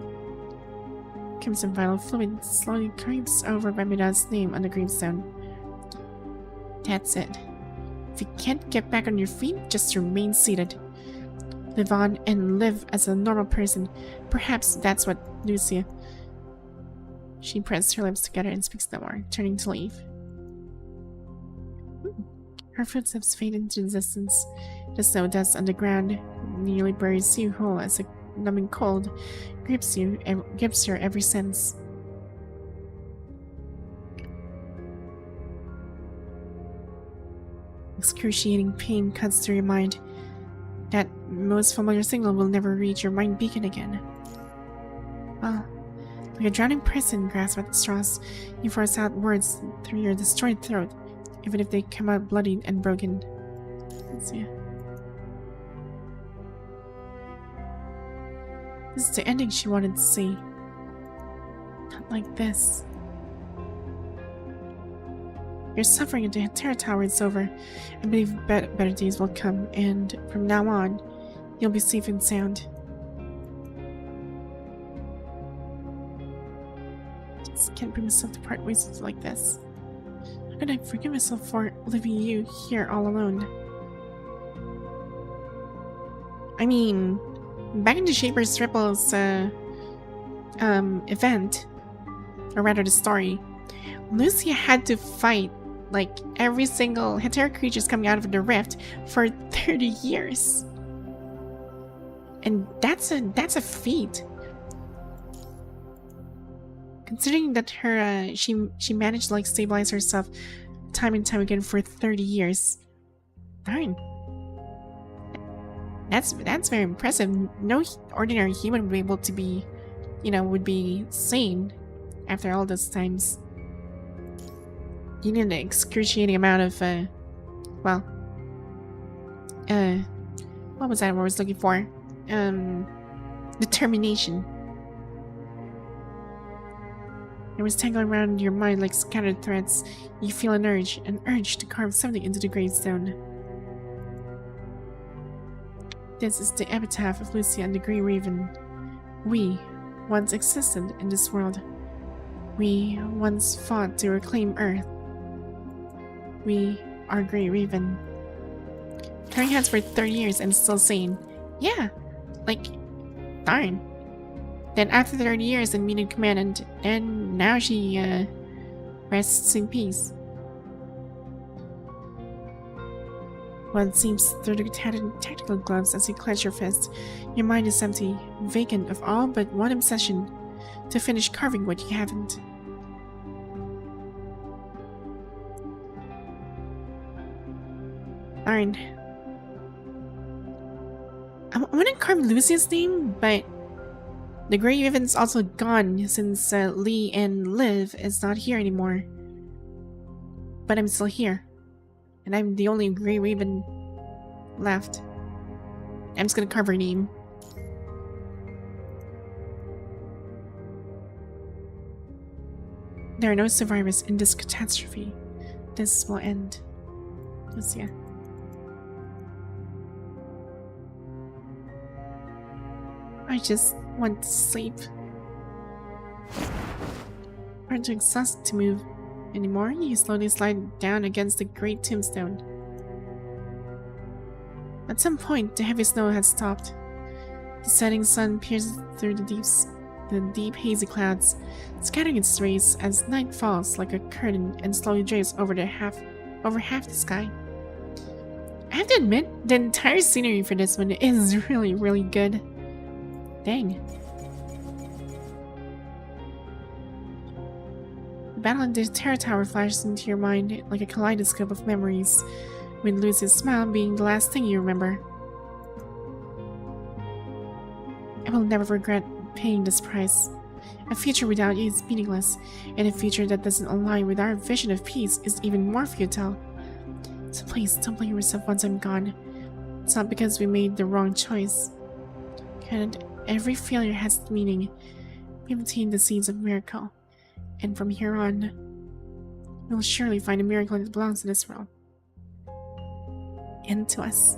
Speaker 1: Crimson vital fluid slowly creeps over Bermuda's name on the gravestone. That's it. If you can't get back on your feet, just remain seated. Live on and live as a normal person. Perhaps that's what Lucia... She pressed her lips together and speaks no more, turning to leave. Her footsteps fade into the distance. The snow dust on the ground nearly buries you whole as a numbing cold grips your every sense. Excruciating pain cuts through your mind. That most familiar signal will never reach your mind beacon again. Well, like a drowning person grasped at the straws, you force out words through your destroyed throat, even if they come out bloodied and broken. Let's see. This is the ending she wanted to see. Not like this. Your suffering at the Terror Tower is over. I believe better days will come, and from now on, you'll be safe and sound. Just can't bring myself to part ways like this. How could I forgive myself for leaving you here all alone? I mean, back in the Shaper's Ripples event, or rather the story, Lucia had to fight like every single Hetero creatures coming out of the rift for 30 years. And that's a feat. Considering that her she managed to like stabilize herself time and time again for 30 years. Darn. That's very impressive. No ordinary human would be able to be, would be sane after all those times. You need an excruciating amount of, what was that I was looking for? Determination. It was tangling around your mind like scattered threads. You feel an urge to carve something into the gravestone. This is the epitaph of Lucia and the Grey Raven. We once existed in this world. We once fought to reclaim Earth. We are Grey Raven. Carrying hands for 30 years and still sane. Yeah, like, darn. Then after 30 years in meeting command, and now she rests in peace. One seems through the tactical gloves as you clench your fist. Your mind is empty, vacant of all but one obsession: to finish carving what you haven't. Darn. I want to carve Lucia's name, but the Grey Raven's also gone since Lee and Liv is not here anymore. But I'm still here. And I'm the only Grey Raven left. I'm just gonna carve her name. There are no survivors in this catastrophe. This will end. Let's see. I just want to sleep. Aren't you exhausted to move anymore? You slowly slide down against the great tombstone. At some point, the heavy snow had stopped. The setting sun pierces through the deep hazy clouds, scattering its rays as night falls like a curtain and slowly drapes over half the sky. I have to admit, the entire scenery for this one is really, really good. Dang. The battle in the Terror Tower flashes into your mind like a kaleidoscope of memories, with Lucy's smile being the last thing you remember. I will never regret paying this price. A future without you is meaningless, and a future that doesn't align with our vision of peace is even more futile. So please, don't blame yourself once I'm gone. It's not because we made the wrong choice. And every failure has meaning. We've obtained the seeds of miracle, and from here on, we'll surely find a miracle that belongs to this world. And to us.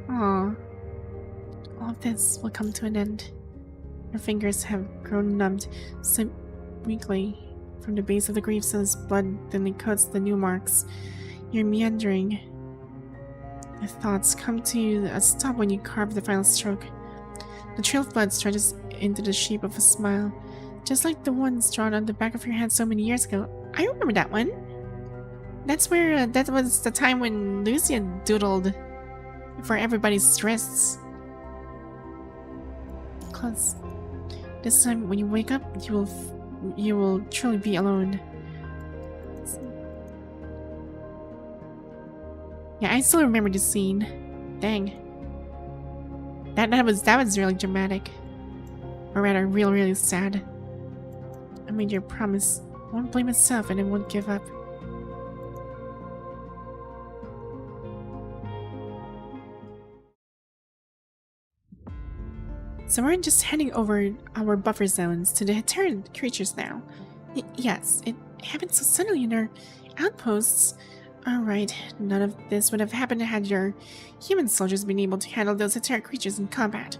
Speaker 1: Aww. All of this will come to an end. Your fingers have grown numbed so weakly. From the base of the gravestone's blood thinly coats the new marks. You're meandering. Your thoughts come to a stop when you carve the final stroke. The trail of blood stretches into the shape of a smile, just like the ones drawn on the back of your hand so many years ago. I remember that one. That's where, that was the time when Lucia doodled for everybody's wrists. Close. This time when you wake up, you will truly be alone. Yeah, I still remember this scene. Dang. That was really dramatic. Or rather, really sad. I made your promise. I won't blame myself and I won't give up. So we're just heading over our buffer zones to the Heteran creatures now. Yes, it happened so suddenly in our outposts. Alright, none of this would have happened had your human soldiers been able to handle those Heteran creatures in combat.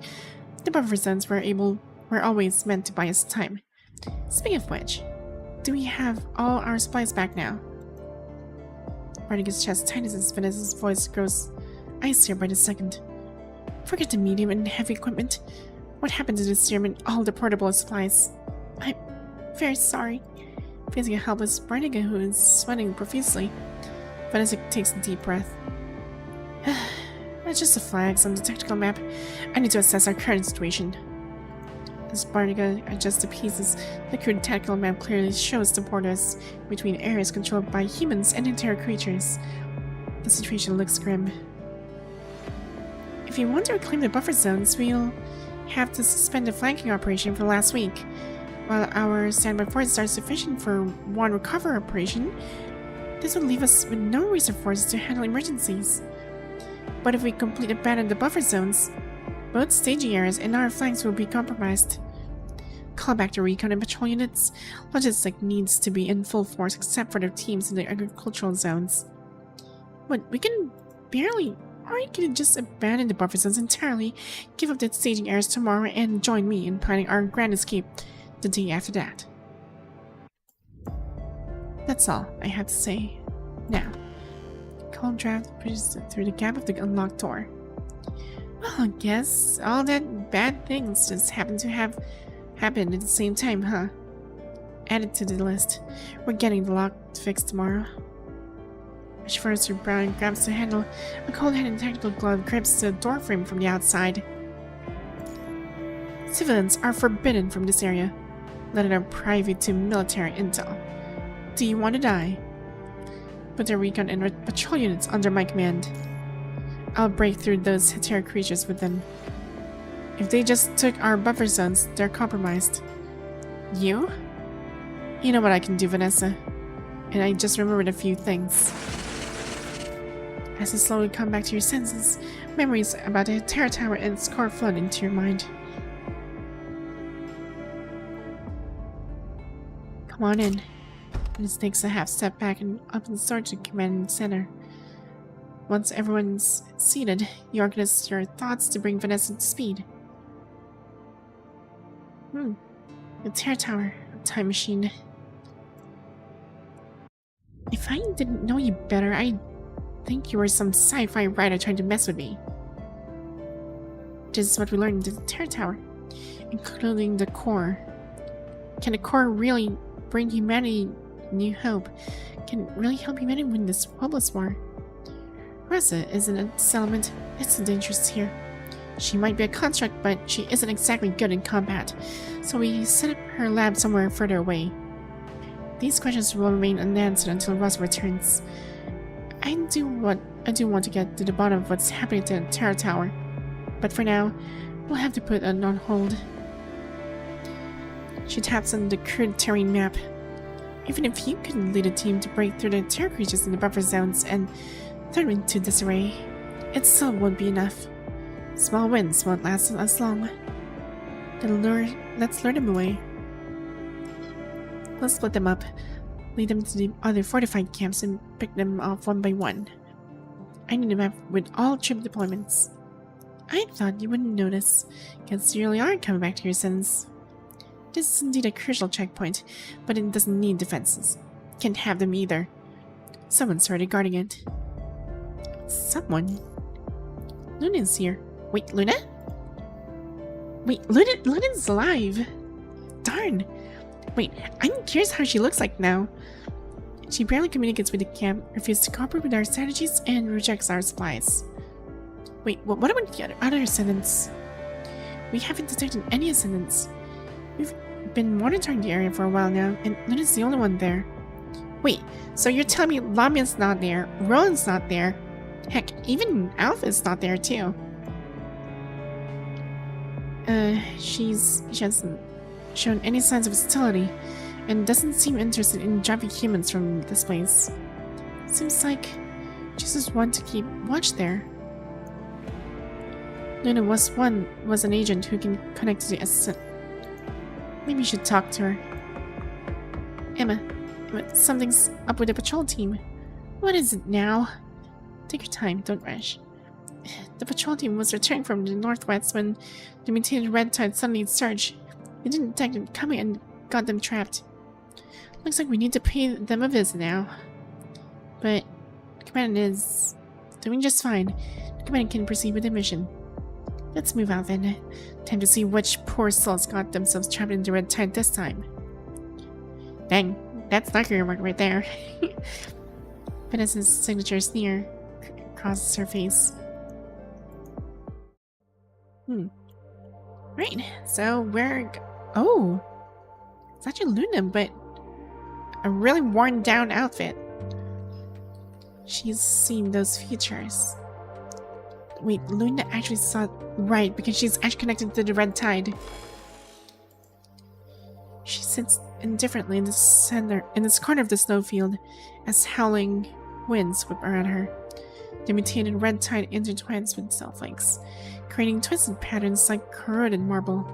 Speaker 1: The buffer zones were always meant to buy us time. Speaking of which, do we have all our supplies back now? Barnaga's chest tightens as Vanessa's voice grows icier by the second. Forget the medium and heavy equipment. What happened to the serum and all the portable supplies? I'm very sorry. Facing a helpless Barnaga who is sweating profusely, Vanessa takes a deep breath. That's just the flags on the tactical map. I need to assess our current situation. As Barnaga adjusts the pieces, the crude tactical map clearly shows the borders between areas controlled by humans and entire creatures. The situation looks grim. If you want to reclaim the buffer zones, we'll have to suspend the flanking operation for last week. While our standby forces are sufficient for one recover operation, this would leave us with no reserve forces to handle emergencies. But if we completely abandon the buffer zones, both staging areas and our flanks will be compromised. Call back the recon and patrol units. Logistics needs to be in full force except for their teams in the agricultural zones. But we can barely... Or you could just abandon the buffer zones entirely, give up the staging areas tomorrow, and join me in planning our grand escape the day after that. That's all I have to say. Now, cold draft pushes through the gap of the unlocked door. Well, I guess all that bad things just happen to have happened at the same time, huh? Add it to the list. We're getting the lock fixed tomorrow. She furrows her brow and grabs the handle. A cold-handed tactical glove grips the doorframe from the outside. Civilians are forbidden from this area. Let it are private to military intel. Do you want to die? Put the recon and patrol units under my command. I'll break through those Hetera creatures with them. If they just took our buffer zones, they're compromised. You? You know what I can do, Vanessa. And I just remembered a few things. As you slowly come back to your senses, memories about the Terra Tower and its core flood into your mind. Come on in. This takes a half step back and opens the door to command center. Once everyone's seated, you organize your thoughts to bring Vanessa to speed. The Terra Tower, a time machine. If I didn't know you better, I'd think you were some sci-fi writer trying to mess with me. This is what we learned in the Terra Tower, including the core. Can the core really bring humanity new hope? Can it really help humanity win this hopeless war? Reza isn't a element. It's the dangerous here. She might be a construct, but she isn't exactly good in combat, so we set up her lab somewhere further away. These questions will remain unanswered until Reza returns. I do want to get to the bottom of what's happening to the Terra Tower, but for now, we'll have to put it on hold. She taps on the crude terrain map. Even if you could lead a team to break through the terror creatures in the buffer zones and turn them into disarray, it still won't be enough. Small wins won't last as long. Let's lure them away. Let's split them up, lead them to the other fortified camps, and pick them off one by one. I need a map with all troop deployments. I thought you wouldn't notice, because you really are coming back to your senses. This is indeed a crucial checkpoint, but it doesn't need defenses. Can't have them either. Someone's already guarding it. Someone? Luna is here. Wait, Luna? Wait, Luna's alive! Darn! Wait, I'm curious how she looks like now. She barely communicates with the camp, refuses to cooperate with our strategies, and rejects our supplies. Wait, what about the other ascendants? We haven't detected any ascendants. We've been monitoring the area for a while now, and Lynne is the only one there. Wait, so you're telling me Lamia's not there, Rowan's not there, heck, even Alpha's not there too. She hasn't shown any signs of hostility, and doesn't seem interested in driving humans from this place. Seems like she just wants to keep watch there. Lynne was an agent who can connect to the ascent. Maybe you should talk to her. Emma, something's up with the patrol team. What is it now? Take your time, don't rush. The patrol team was returning from the northwest when the mutated red tide suddenly surged. We didn't detect it coming and got them trapped. Looks like we need to pay them a visit now. But the commandant is doing just fine. The commandant can proceed with the mission. Let's move out then. Time to see which poor souls got themselves trapped in the red tide this time. Dang, that's Darker mark right there. Vanessa's signature sneer crosses her face. Right, so oh, it's actually Luna, but a really worn down outfit. She's seen those features. Wait, Luna actually saw it right because she's actually connected to the red tide. She sits indifferently in this corner of the snowfield as howling winds whip around her. The mutated red tide intertwines with snowflakes, creating twisted patterns like corroded marble.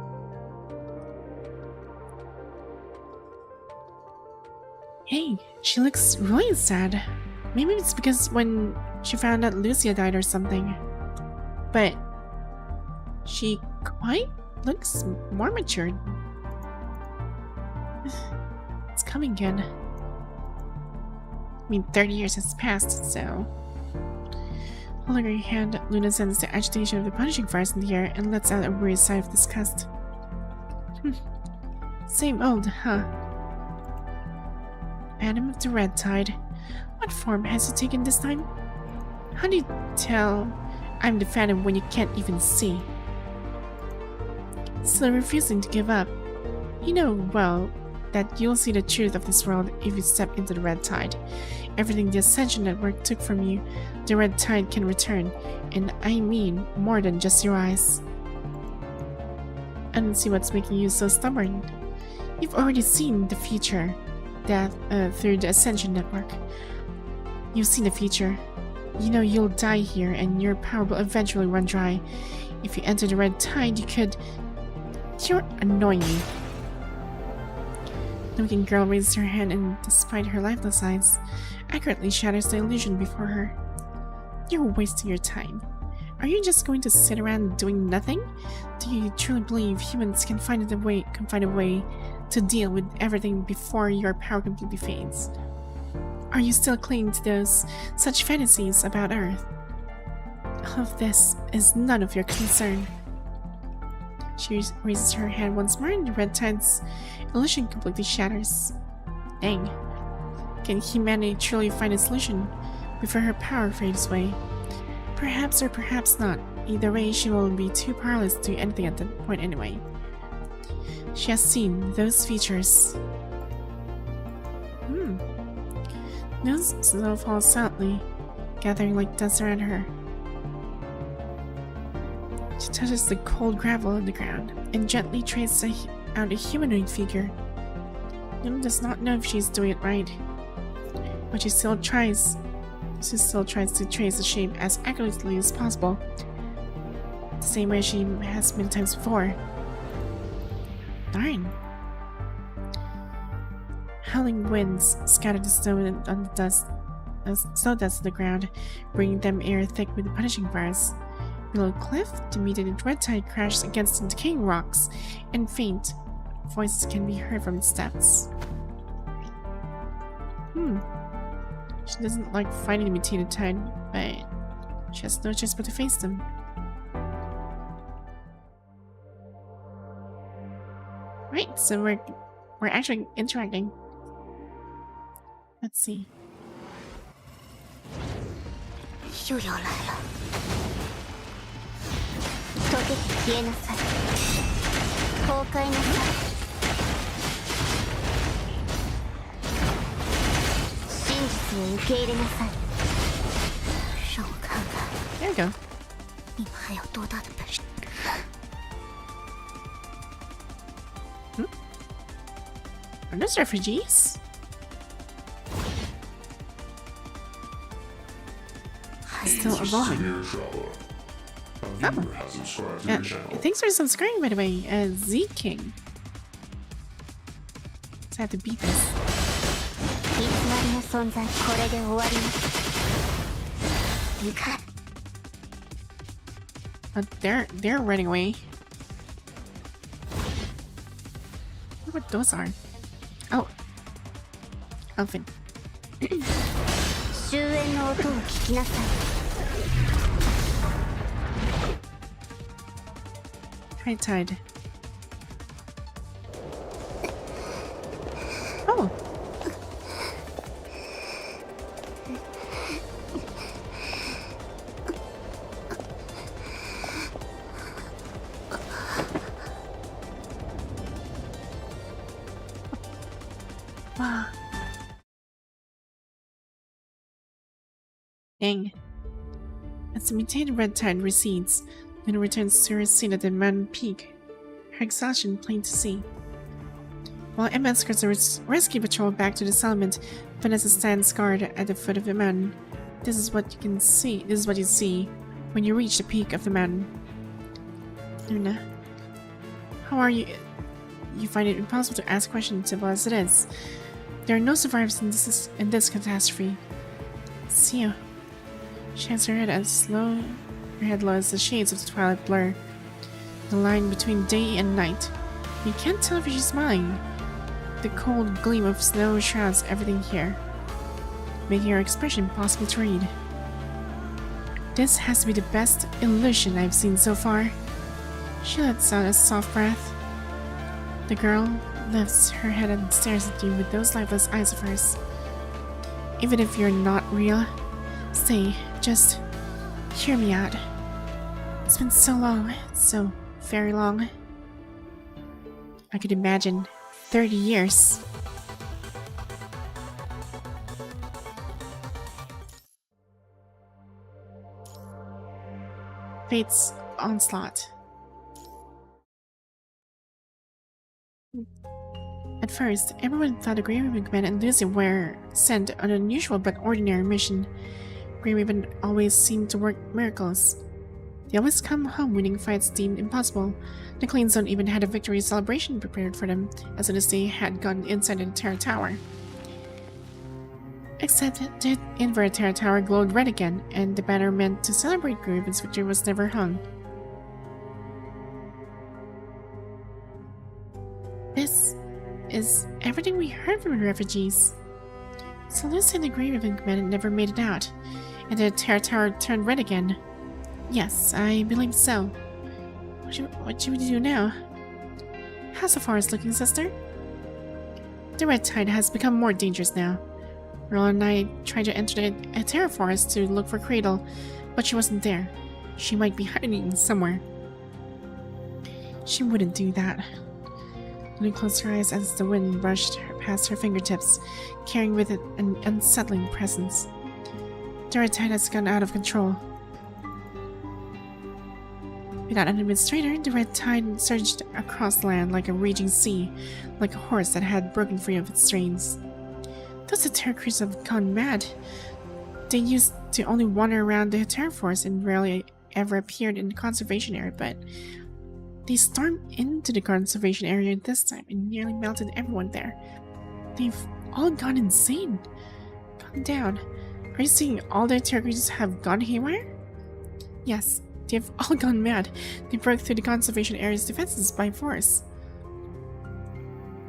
Speaker 1: Hey, she looks really sad. Maybe it's because when she found out Lucia died or something. But she quite looks more matured. It's coming again. I mean, 30 years has passed, so... Holding her hand, Luna sends the agitation of the punishing fires in the air and lets out a weary sigh of disgust. Same old, huh? Phantom of the Red Tide. What form has it taken this time? How do you tell I'm the Phantom when you can't even see? Still refusing to give up. You know well that you'll see the truth of this world if you step into the Red Tide. Everything the Ascension Network took from you, the Red Tide can return, and I mean more than just your eyes. I don't see what's making you so stubborn. You've already seen the future through the Ascension Network. You've seen the future. You know you'll die here and your power will eventually run dry. If you enter the Red Tide, you could... You're annoying me. The looking girl raises her hand and, despite her lifeless eyes, accurately shatters the illusion before her. You're wasting your time. Are you just going to sit around doing nothing? Do you truly believe humans can find a way to deal with everything before your power completely fades? Are you still clinging to those such fantasies about Earth? All of this is none of your concern. She raises her hand once more and the Red Tide's illusion completely shatters. Dang. Can humanity truly find a solution before her power fades away? Perhaps or perhaps not. Either way, she will be too powerless to do anything at that point anyway. She has seen those features. Those snow falls silently, gathering like dust around her. She touches the cold gravel on the ground and gently traces out a humanoid figure. Lynne does not know if she's doing it right, but she still tries to trace the shape as accurately as possible, the same way she has many times before. Darn. Howling winds scatter the snow on the dust, snow dust on the ground, bringing them air thick with the punishing fires. Below the cliff, the mutated red tide crashes against the decaying rocks, and faint voices can be heard from its depths. She doesn't like fighting the mutated tide, but she has no choice but to face them. Right, so we're actually interacting. Let's see.
Speaker 3: 又要来了。溶けて消えなさい。崩壊なさい。真実を受け入れなさい。让我看看。
Speaker 1: There you go.
Speaker 3: 你们还有多大的本事？
Speaker 1: Are those refugees?
Speaker 3: 还
Speaker 1: Still evolving.
Speaker 2: Severe trouble. A viewer has subscribed to
Speaker 1: Yeah,
Speaker 2: your channel.
Speaker 1: thanks for subscribing, by the way. Z King. So I have to beat this.
Speaker 3: 偽りの存在、これで終わります。いかん。
Speaker 1: They're running away. I wonder what those are. Oh. Elephant.
Speaker 3: 終焉の音を聞きなさい。
Speaker 1: High tide. Oh. Wow. Dang. As the mutated red tide recedes, Lynne returns to her seat at the mountain peak, her exhaustion plain to see. While Emma escorts the rescue patrol back to the settlement, Vanessa stands guard at the foot of the mountain. This is what you see when you reach the peak of the mountain. Luna, how are you? You find it impossible to ask questions simple as it is. There are no survivors in this catastrophe. See you. She hangs her head low as the shades of the twilight blur the line between day and night. You can't tell if she's smiling. The cold gleam of snow shrouds everything here, making her expression impossible to read. This has to be the best illusion I've seen so far. She lets out a soft breath. The girl lifts her head and stares at you with those lifeless eyes of hers. Even if you're not real, stay, just hear me out. It's been so long, so very long. I could imagine 30 years. Fate's onslaught. At first, everyone thought the Grey Raven Man and Lucy were sent on an unusual but ordinary mission. Grey Raven always seemed to work miracles. They always come home winning fights deemed impossible. The Clean Zone even had a victory celebration prepared for them as soon as they had gone inside the Terra Tower. Except the inverted Terra Tower glowed red again, and the banner meant to celebrate Grey Raven's victory was never hung. This is everything we heard from the refugees. So Lucy and the Grey Raven Command never made it out, and the Terra Tower turned red again. Yes, I believe so. What should we do now? How's the forest looking, sister? The red tide has become more dangerous now. Roland and I tried to enter the Terra forest to look for Cradle, but she wasn't there. She might be hiding somewhere. She wouldn't do that. Lynne closed her eyes as the wind brushed past her fingertips, carrying with it an unsettling presence. The red tide has gone out of control. Without an administrator, the red tide surged across the land like a raging sea, like a horse that had broken free of its reins. Those Terra creatures have gone mad. They used to only wander around the Terra forest and rarely ever appeared in the conservation area, but they stormed into the conservation area this time and nearly melted everyone there. They've all gone insane. Calm down. Are you saying all the Terra creatures have gone haywire? Yes, they've all gone mad. They broke through the conservation area's defenses by force,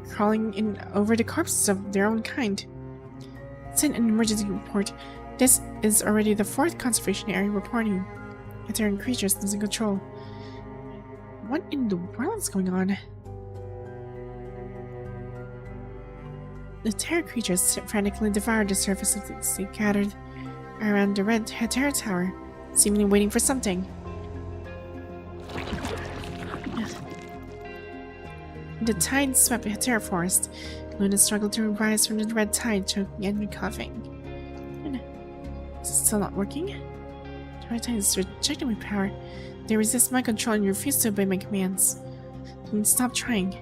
Speaker 1: crawling in over the corpses of their own kind. Send an emergency report. This is already the 4th conservation area reporting a Terran creatures losing control. What in the world is going on? The terror creatures frantically devoured the surface of the sea, gathered around the red terror tower, seemingly waiting for something. The tide swept the terror forest. Luna struggled to rise from the red tide, choking and coughing. Is it still not working? The red tide is rejecting my power. They resist my control and refuse to obey my commands. Then stop trying.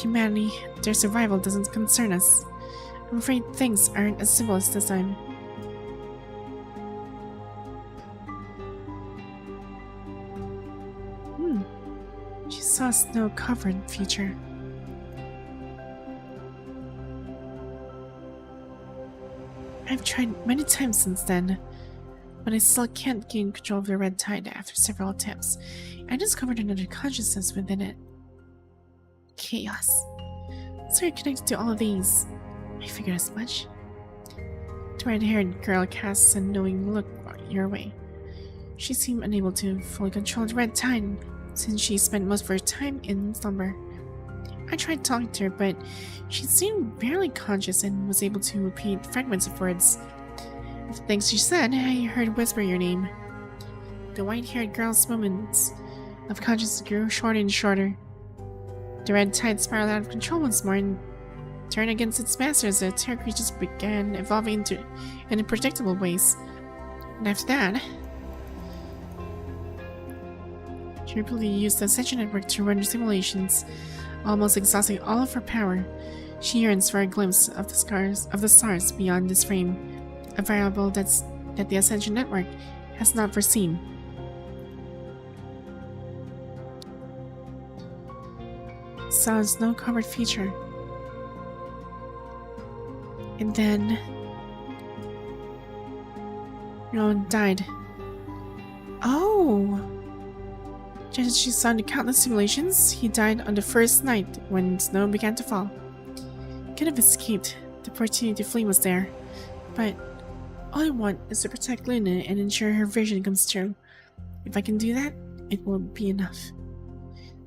Speaker 1: Humanity, their survival doesn't concern us. I'm afraid things aren't as simple as this time. She saw a snow-covered future. I've tried many times since then, but I still can't gain control of the red tide after several attempts. I discovered another consciousness within it. Chaos. So you're connected to all of these. I figured as much. The red-haired girl casts a knowing look your way. She seemed unable to fully control the red tide since she spent most of her time in slumber. I tried talking to her, but she seemed barely conscious and was able to repeat fragments of words. Of the things she said, I heard whisper your name. The white-haired girl's moments of consciousness grew shorter and shorter. The red tide spiraled out of control once more and turned against its masters. The terror creatures began evolving into unpredictable ways. And after that, she repeatedly used the Ascension Network to run simulations, almost exhausting all of her power. She yearns for a glimpse of the stars beyond this frame, a variable that the Ascension Network has not foreseen. Saw a snow-covered future. And then Ron died. Oh! Just as she saw the countless simulations, he died on the first night when snow began to fall. Could have escaped. The opportunity to flee was there. But all I want is to protect Luna and ensure her vision comes true. If I can do that, it will be enough.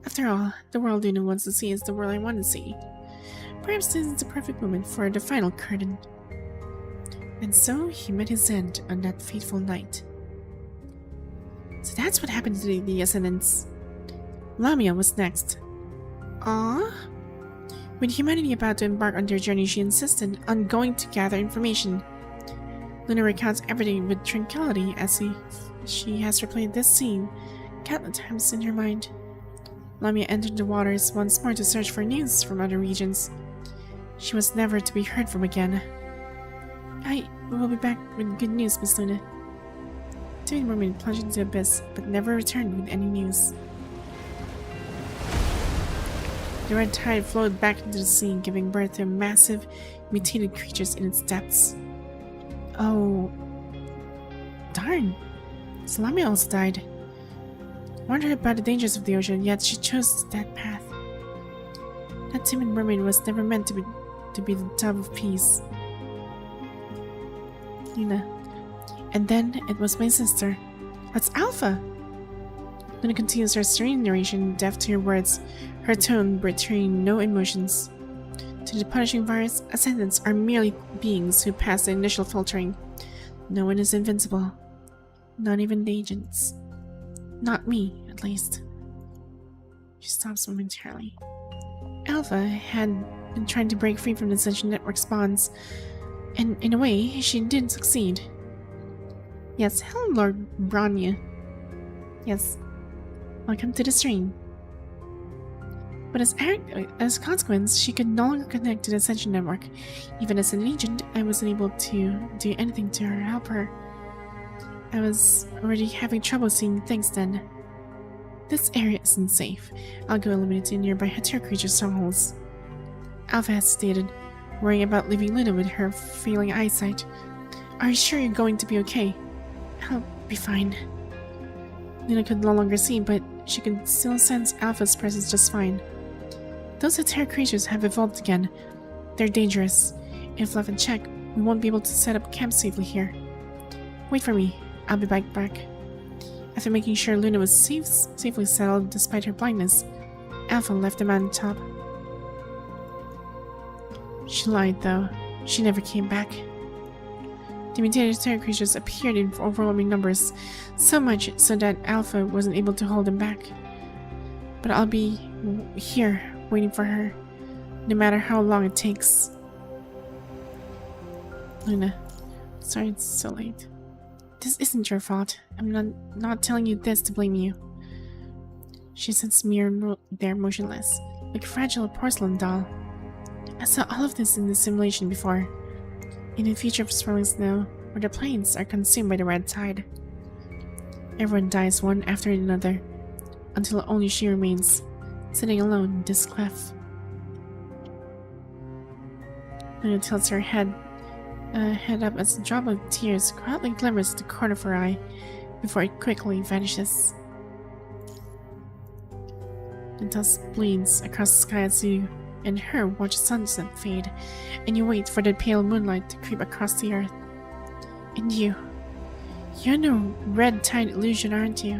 Speaker 1: After all, the world Luna wants to see is the world I want to see. Perhaps this is the perfect moment for the final curtain. And so he met his end on that fateful night. So that's what happened to the Ascendants. Lamia was next. With humanity about to embark on their journey, she insisted on going to gather information. Luna recounts everything with tranquility as if she has replayed this scene countless times in her mind. Lamia entered the waters once more to search for news from other regions. She was never to be heard from again. I will be back with good news, Miss Luna. 2 mermaids plunged into the abyss, but never returned with any news. The red tide flowed back into the sea, giving birth to massive, mutated creatures in its depths. Oh, darn! Salami also died. Warned her about the dangers of the ocean, yet she chose that path. That timid mermaid was never meant to be the dove of peace. Luna. And then it was my sister. That's Alpha! Luna continues her serene narration, deaf to her words, her tone betraying no emotions. To the punishing virus, Ascendants are merely beings who pass the initial filtering. No one is invincible. Not even the agents. Not me, at least. She stops momentarily. Alpha had been trying to break free from the Ascension Network's bonds, and in a way, she did succeed. Yes, hello, Lord Bronya. Yes, welcome to the stream. But as a consequence, she could no longer connect to the Ascension Network. Even as an agent, I wasn't able to do anything to help her. I was already having trouble seeing things then. This area isn't safe. I'll go eliminate the nearby Hater creature strongholds. Alpha hesitated, worrying about leaving Luna with her failing eyesight. Are you sure you're going to be okay? I'll be fine. Luna could no longer see, but she could still sense Alpha's presence just fine. Those Hater creatures have evolved again. They're dangerous. If left unchecked, we won't be able to set up camp safely here. Wait for me. I'll be back. After making sure Luna was safely settled despite her blindness, Alpha left the mountain top. She lied, though. She never came back. The mutated terror creatures appeared in overwhelming numbers, so much so that Alpha wasn't able to hold them back. But I'll be here, waiting for her, no matter how long it takes. Luna, sorry it's so late. This isn't your fault. I'm not telling you this to blame you. She sits there motionless, like a fragile porcelain doll. I saw all of this in the simulation before. In the future of swirling snow, where the plains are consumed by the red tide. Everyone dies one after another, until only she remains, sitting alone in this cleft. Luna tilts her head up as a drop of tears quietly glimmers at the corner of her eye, before it quickly vanishes. The dust bleeds across the sky as you and her watch the sunset fade, and you wait for the pale moonlight to creep across the earth. And you're no red tide illusion, aren't you?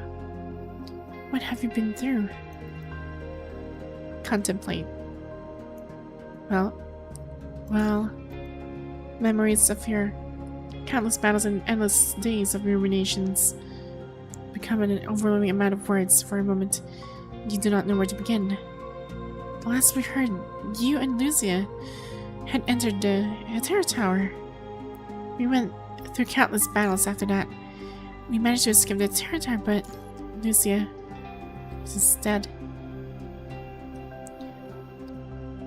Speaker 1: What have you been through? Contemplate. Well, memories of your countless battles and endless days of ruminations become an overwhelming amount of words. For a moment, you do not know where to begin. The last we heard, you and Lucia had entered the Terror Tower. We went through countless battles after that. We managed to escape the Terror Tower, but Lucia is dead.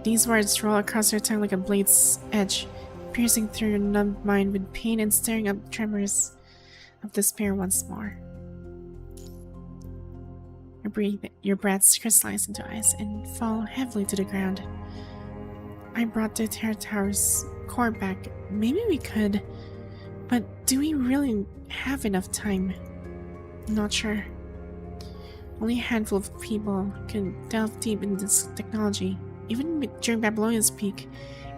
Speaker 1: These words roll across your tongue like a blade's edge, piercing through your numbed mind with pain and stirring up tremors of despair once more. Your breaths crystallize into ice and fall heavily to the ground. I brought the Terror Tower's core back. Maybe we could, but do we really have enough time? I'm not sure. Only a handful of people can delve deep into this technology, even during Babylonia's peak.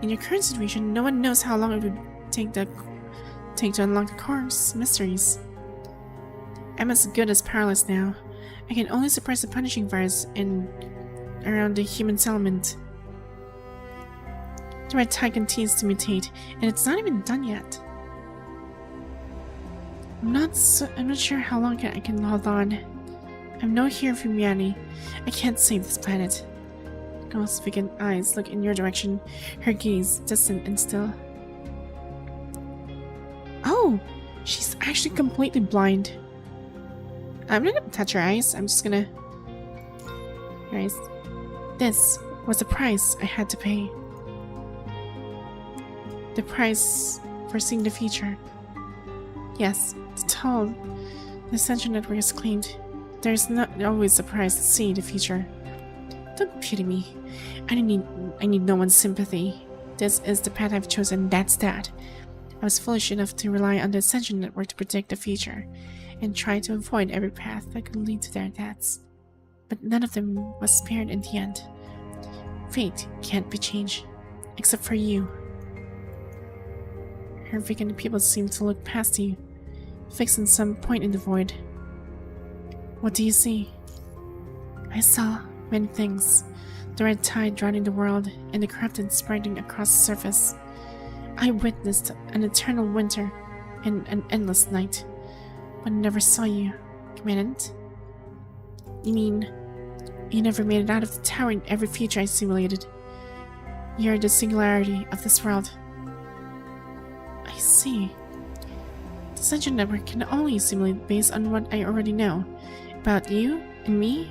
Speaker 1: In your current situation, no one knows how long it would take to unlock the core's mysteries. I'm as good as powerless now. I can only suppress the punishing virus around the human settlement. The red tide continues to mutate, and it's not even done yet. I'm not sure how long I can hold on. I'm no hero for humanity. I can't save this planet. Ghost vacant eyes look in your direction, her gaze distant and still. Oh! She's actually completely blind. I'm not gonna touch her eyes, I'm just gonna... Guys, this was the price I had to pay. The price for seeing the future. Yes, it's told. The Central Network has claimed there's not always a price to see the future. Don't pity me. I need no one's sympathy. This is the path I've chosen, that's that. I was foolish enough to rely on the Ascension Network to predict the future, and try to avoid every path that could lead to their deaths. But none of them was spared in the end. Fate can't be changed, except for you. Her vacant pupils seem to look past you, fixed on some point in the void. What do you see? I saw many things. The red tide drowning the world, and the corrupted spreading across the surface. I witnessed an eternal winter and an endless night, but I never saw you, Commandant. You mean you never made it out of the tower in every future I simulated? You're the singularity of this world. I see. The Central Network can only simulate based on what I already know. About you and me,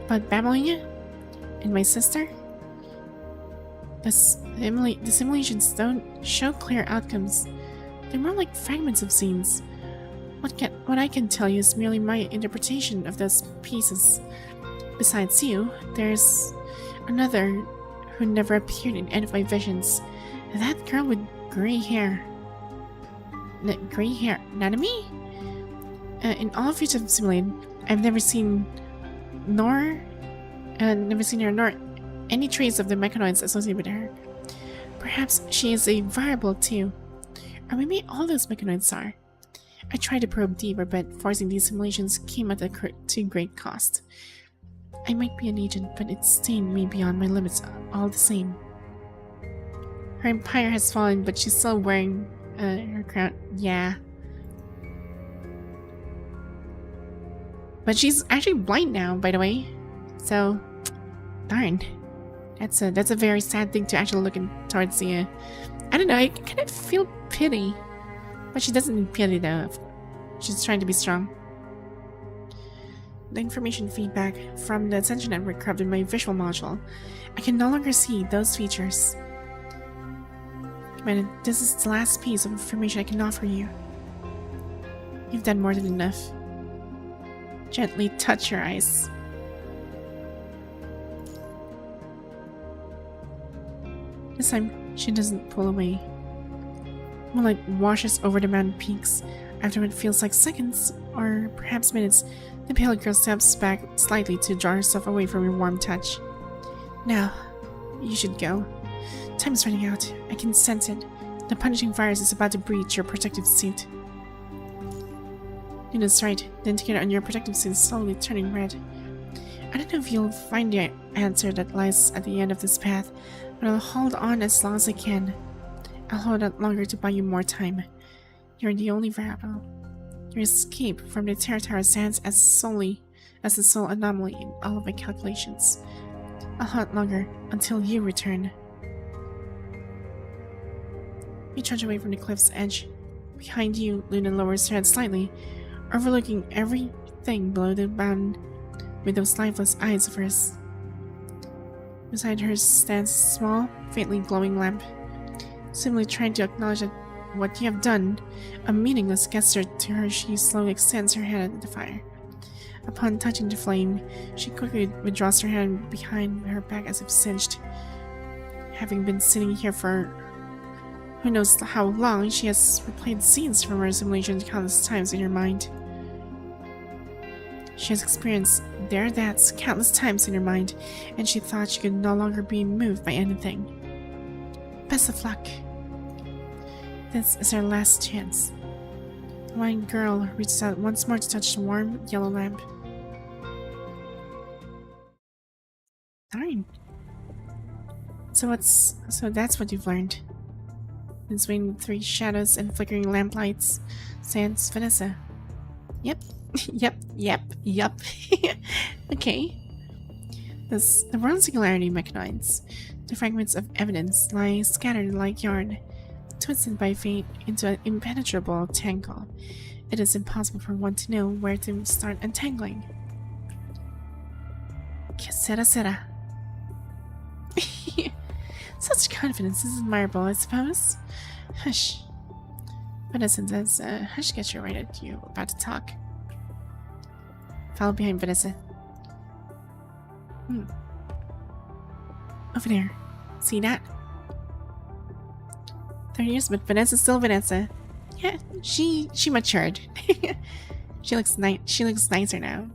Speaker 1: about Babylonia and my sister. The simulations don't show clear outcomes. They're more like fragments of scenes. What I can tell you is merely my interpretation of those pieces. Besides you, there's another who never appeared in any of my visions. That girl with gray hair. Gray hair? Nanami? In all future simulated, I've never seen her nor any trace of the mechanoids associated with her. Perhaps she is a variable too. Or maybe all those mechanoids are. I tried to probe deeper, but forcing these simulations came at to great cost. I might be an agent, but it stained me beyond my limits all the same. Her empire has fallen, but she's still wearing her crown. Yeah. But she's actually blind now, by the way. So, darn. That's a very sad thing to actually look towards the... I don't know, I kind of feel pity. But she doesn't need pity though. She's trying to be strong. The information feedback from the attention network corrupted my visual module. I can no longer see those features. Commander, this is the last piece of information I can offer you. You've done more than enough. Gently touch your eyes. This time, she doesn't pull away. Moonlight washes over the mountain peaks. After what feels like seconds, or perhaps minutes, the pale girl steps back slightly to draw herself away from your warm touch. Now, you should go. Time's running out. I can sense it. The punishing virus is about to breach your protective suit. Nina's right. The indicator on your protective suit is slowly turning red. I don't know if you'll find the answer that lies at the end of this path, but I'll hold on as long as I can. I'll hold out longer to buy you more time. You're the only variable. Your escape from the Terra Tower stands as the sole anomaly in all of my calculations. I'll hold longer until you return. You trudge away from the cliff's edge. Behind you, Luna lowers her head slightly, overlooking everything below the mountain with those lifeless eyes of hers. Beside her stands a small, faintly glowing lamp. Simply trying to acknowledge that what you have done, a meaningless gesture to her, she slowly extends her hand at the fire. Upon touching the flame, she quickly withdraws her hand behind her back as if singed. Having been sitting here for who knows how long, she has replayed scenes from her simulation countless times in her mind. She has experienced their deaths countless times in her mind, and she thought she could no longer be moved by anything. Best of luck. This is our last chance. The blind girl reaches out once more to touch the warm yellow lamp. Darn. So that's what you've learned. Between three shadows and flickering lamplights stands Vanessa. Yep. Yep. Okay. The world singularity mechanoids. The fragments of evidence lie scattered like yarn, twisted by fate into an impenetrable tangle. It is impossible for one to know where to start untangling. Que sera. Such confidence is admirable, I suppose. Hush. Vanessa says, hush, get you right at you about to talk. Follow behind Vanessa. Over there. See that? 30 years, but Vanessa's still Vanessa. Yeah, she matured. She looks nicer now.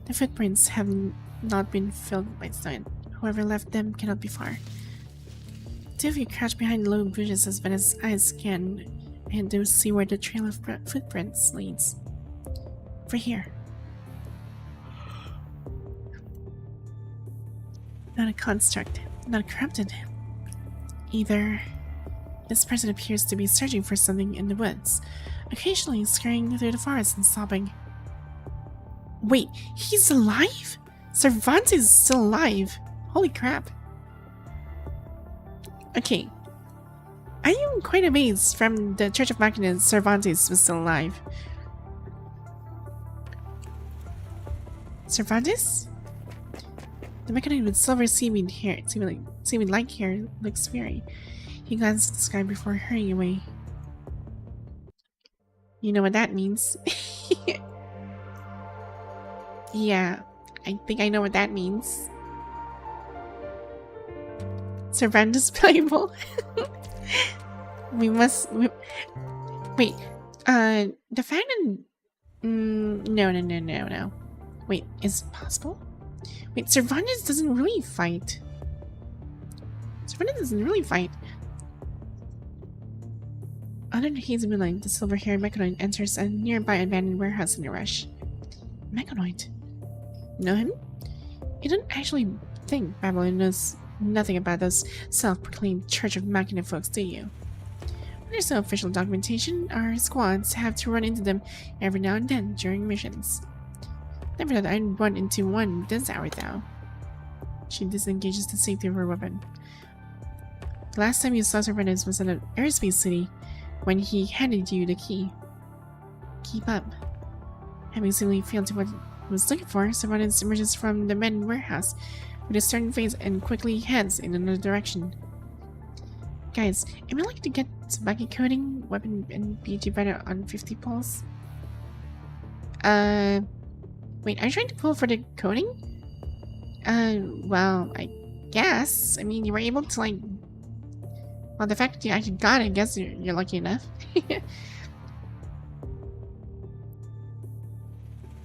Speaker 1: The footprints have not been filled by stone. Whoever left them cannot be far. Two of you crouch behind the low bushes as Vanessa's eyes scan and do see where the trail of footprints leads. Over here. Not a construct, not corrupted. Either this person appears to be searching for something in the woods, occasionally scurrying through the forest and sobbing. Wait, he's alive? Cervantes is still alive. Holy crap. Okay. I am quite amazed from the Church of Machina Cervantes was still alive. Cervantes? The mechanic with silver seaweed like hair looks weary. He glances at the sky before hurrying away. You know what that means. Yeah, I think I know what that means. Cervantes playable. Wait, the fact that... No. Wait, is it possible? Wait, Cervantes doesn't really fight. Under the hazy moonlight, the silver-haired mechanoid enters a nearby abandoned warehouse in a rush. Mechanoid? Know him? You don't actually think Babylon knows nothing about those self-proclaimed Church of Machina folks, do you? When there's no official documentation, our squads have to run into them every now and then during missions. Never thought I'd run into one this hour, though. She disengages the safety of her weapon. The last time you saw Cervantes was at an airspace city when he handed you the key. Keep up. Having seemingly failed to what he was looking for, Cervantes emerges from the main warehouse with a stern face and quickly heads in another direction. Guys, am I likely to get tobacco coating, weapon, and PG better on 50 pulls? Wait, are you trying to pull for the coating? Well, I guess. I mean, you were able to, like... Well, the fact that you actually got it, I guess you're lucky enough.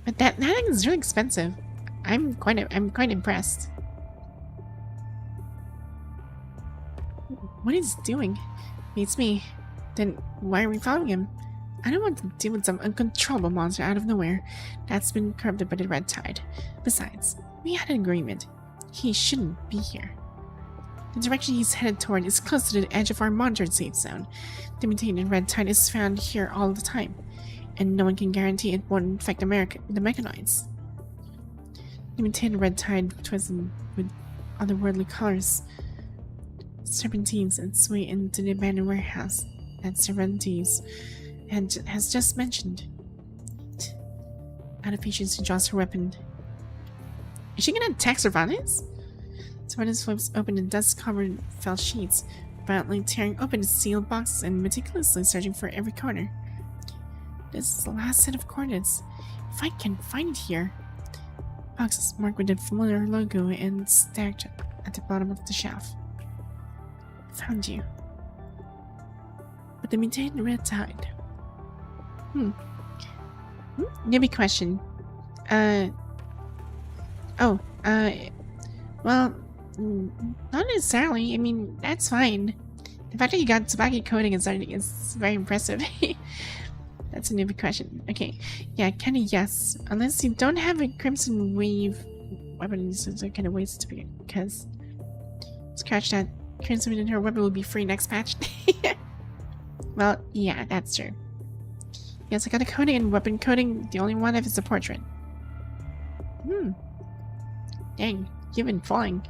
Speaker 1: But that thing is really expensive. I'm quite impressed. What is he doing? It's me. Then why are we following him? I don't want to deal with some uncontrollable monster out of nowhere that's been corrupted by the red tide. Besides, we had an agreement. He shouldn't be here. The direction he's headed toward is close to the edge of our monitored safe zone. The mutated red tide is found here all the time, and no one can guarantee it won't infect the mechanoids. The mutated red tide twisted with otherworldly colors, serpentines, and sway into the abandoned warehouse that Cervantes has just mentioned. Out of patience, she draws her weapon. Is she gonna attack Cervantes? Cervantes flips open the dust-covered felt sheets, violently tearing open the sealed boxes and meticulously searching for every corner. This is the last set of coordinates. If I can find it here. Boxes marked with the familiar logo and stacked at the bottom of the shelf. Found you. But the mutated red tide. Newbie question. Well, not necessarily. I mean, that's fine. The fact that you got tobacco coating is very impressive. That's a newbie question. Okay. Yeah, kinda yes. Unless you don't have a Crimson Wave weapon, it's kind of waste to be, because scratch that. Crimson Wave in her weapon will be free next patch. Well, yeah, that's true. Yes, I got a coating and weapon coating. The only one I have is a portrait. Dang, you've been falling.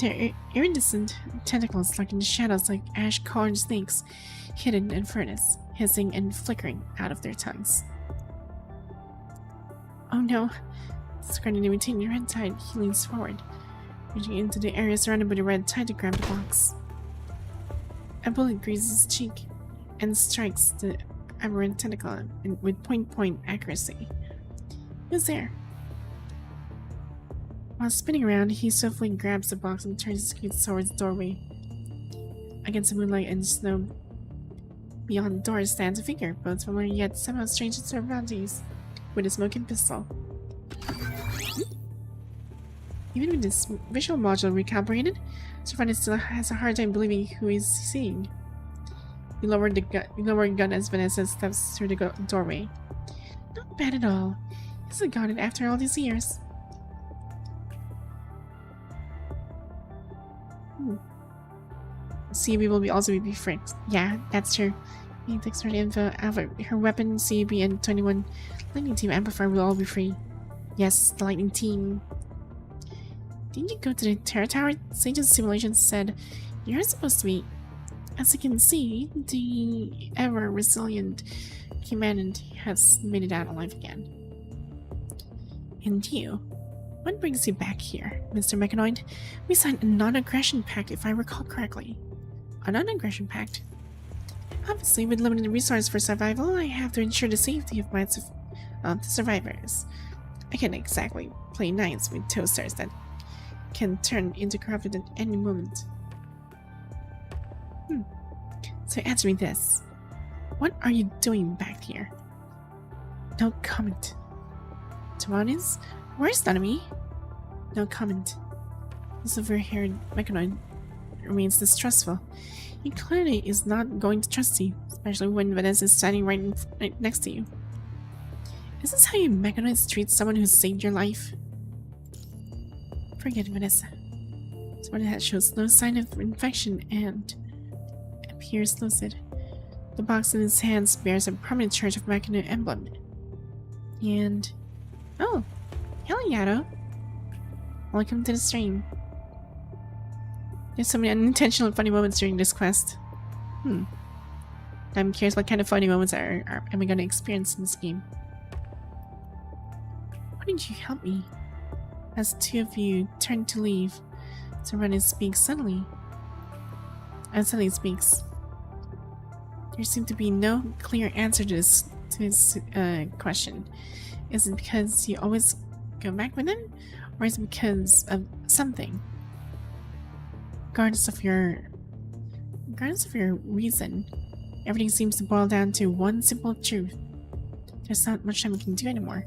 Speaker 1: Their iridescent tentacles lurk in the shadows like ash-colored snakes, hidden in furnace, hissing and flickering out of their tongues. Oh no! Scratching the mutated red tide, he leans forward, reaching into the area surrounded by the red tide to grab the box. A bullet grazes his cheek and strikes the aberrant tentacle with point-point accuracy. Who's there? While spinning around, he swiftly grabs the box and turns his gaze towards the doorway. Against the moonlight and snow beyond the door stands a figure, both familiar yet somehow strange to Cervantes, with a smoking pistol. Even with this visual module recalibrated, Cervantes still has a hard time believing who he's seeing. You lower gun as Vanessa steps through the doorway. Not bad at all. He's got it after all these years. CB will also be friends. Yeah, that's true. He takes her info, her weapon, CB, and 21 Lightning Team Amplifier will all be free. Yes, the Lightning Team. Didn't you go to the Terra Tower? Sage's simulation said you're supposed to be. As you can see, the ever-resilient humanity has made it out alive again. And you? What brings you back here, Mr. Mechanoid? We signed a non-aggression pact, if I recall correctly. A non-aggression pact? Obviously, with limited resources for survival, I have to ensure the safety of my the survivors. I can't exactly play nice with toasters that can turn into corrupted at any moment. So answer me this. What are you doing back here? No comment. Tyrannus? Where's Nanami? No comment. The silver-haired mechanoid remains distrustful. He clearly is not going to trust you, especially when Vanessa is standing right next to you. Is this how you mechanoids treat someone who saved your life? Forget Vanessa. Someone that shows no sign of infection and appears lucid. The box in his hands bears a prominent Church of Machina emblem. And... oh! Hello, Yato! Welcome to the stream. There's so many unintentional funny moments during this quest. I'm curious what kind of funny moments am I going to experience in this game. Why didn't you help me? As two of you turned to leave, Servani speaks suddenly. And suddenly speaks. There seemed to be no clear answer to his question. Is it because you always go back with him? Or is it because of something? Regardless of your reason, everything seems to boil down to one simple truth. There's not much time we can do anymore.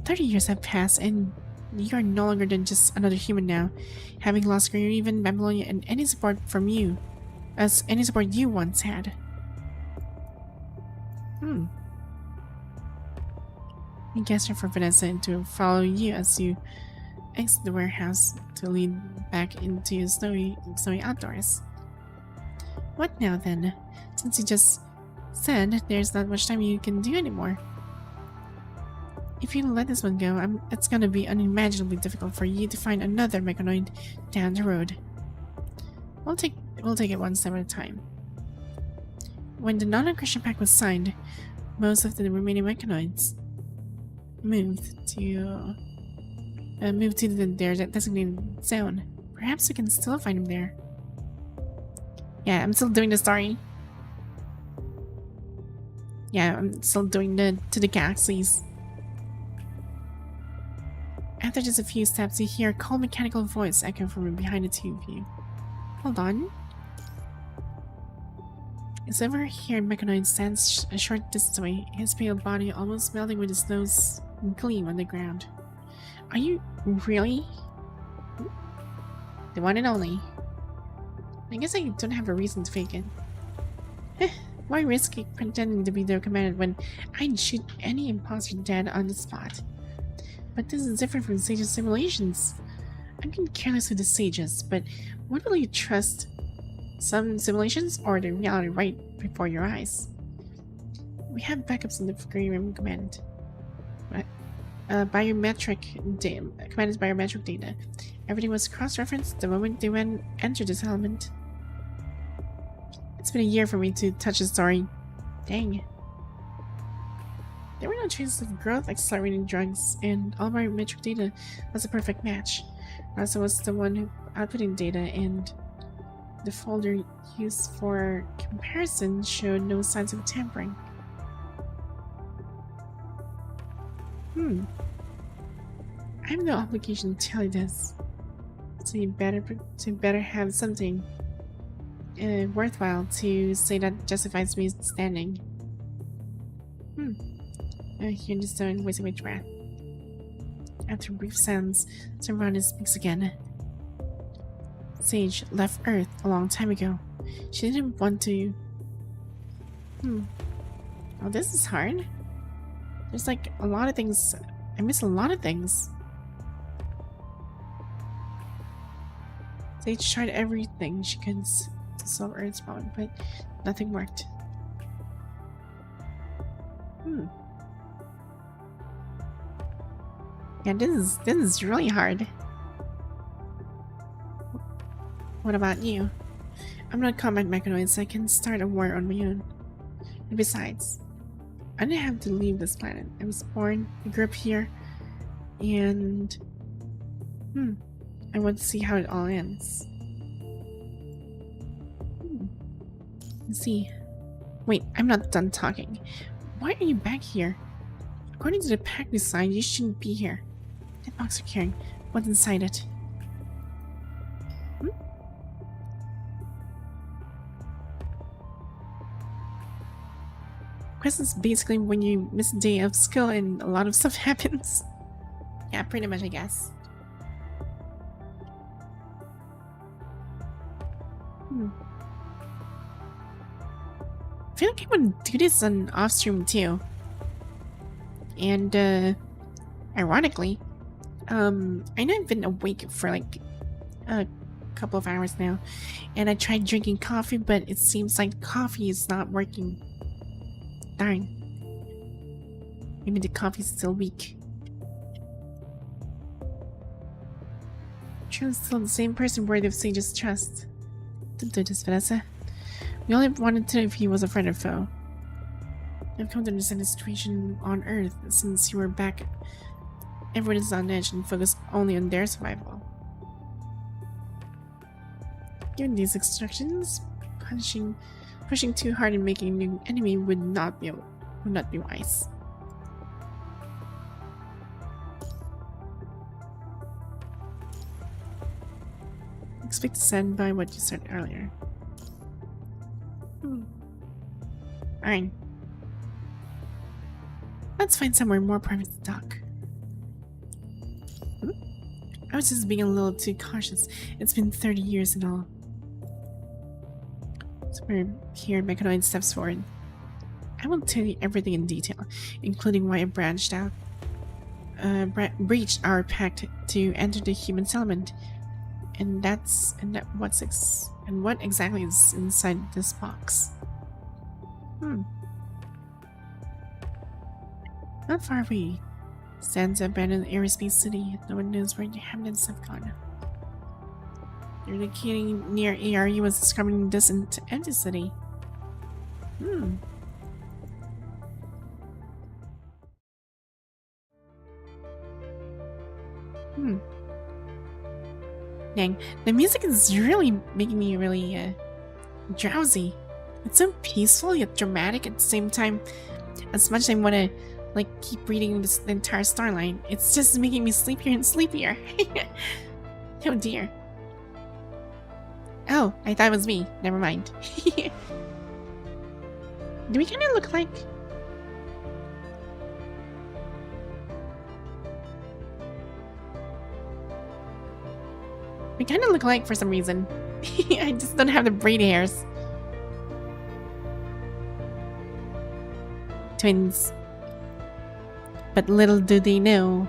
Speaker 1: 30 years have passed and you are no longer than just another human now, having lost even Babylonia and any support from you, as any support you once had. I gesture for Vanessa to follow you as you exit the warehouse to lead back into snowy outdoors. What now then? Since you just said there's not much time you can do anymore. If you let this one go, it's gonna be unimaginably difficult for you to find another mechanoid down the road. We'll take it one step at a time. When the non-aggression pact was signed, most of the remaining mechanoids moved to their designated zone. Perhaps we can still find them there. Yeah, I'm still doing the story. Yeah, I'm still doing to the galaxies. After just a few steps, you hear a cold mechanical voice echo from behind the two of you. Hold on. A silver-haired mechanoid stands a short distance away, his pale body almost melting with his nose gleam on the ground. Are you really? The one and only. I guess I don't have a reason to fake it. Why risk pretending to be their commander when I'd shoot any imposter dead on the spot? But this is different from Sage's simulations. I'm getting careless with the Sages, but what will you trust? Some simulations or the reality right before your eyes? We have backups in the Green Room Command. Biometric data. Command's biometric data. Everything was cross-referenced the moment they entered this element. It's been a year for me to touch the story. Dang. There were no traces of growth accelerating drugs, and all biometric data was a perfect match. Rasa was the one who outputting data, and the folder used for comparison showed no signs of tampering. I have no obligation to tell you this, so you better have something worthwhile to say that justifies me standing. I hear the stone voice of each breath. After a brief silence, Servani speaks again. Sage left Earth a long time ago. She didn't want to... Oh, this is hard. There's like a lot of things. I miss a lot of things. Sage tried everything she could to solve Earth's problem, but nothing worked. Yeah, this is really hard. What about you? I'm not a combat mechanoid, so I can start a war on my own. And besides, I didn't have to leave this planet. I was born, I grew up here, and I want to see how it all ends. Let's see. Wait, I'm not done talking. Why are you back here? According to the pack design, you shouldn't be here. That box you're carrying, what's inside it? Quest is basically when you miss a day of skill and a lot of stuff happens. Yeah, pretty much, I guess. I feel like I would do this on off stream too. And ironically, I know I've been awake for like couple of hours now, and I tried drinking coffee, but it seems like coffee is not working. Darn. Maybe the coffee's still weak. True, still the same person worthy of Sage's trust. Don't do this, Vanessa. We only wanted to know if he was a friend or foe. I've come to understand the situation on Earth. Since you were back, everyone is on edge and focused only on their survival. Given these instructions, pushing too hard and making a new enemy would not be wise. Expect to stand by what you said earlier. Alright. Let's find somewhere more private to talk. I was just being a little too cautious. It's been 30 years and all. So we're here, Mechanoid steps forward. I will tell you everything in detail, including why I branched out, breached our pact to enter the human settlement, and what exactly is inside this box. Not far away stands an abandoned aerospace city. No one knows where the inhabitants have gone. You're locating near ARU was discovering this empty city. Dang, the music is really making me really drowsy. It's so peaceful yet dramatic at the same time. As much as I want to like keep reading this the entire storyline, it's just making me sleepier and sleepier. Oh dear. Oh, I thought it was me. Never mind. Do we kind of look like? We kind of look alike for some reason. I just don't have the braid hairs. Twins. But little do they know,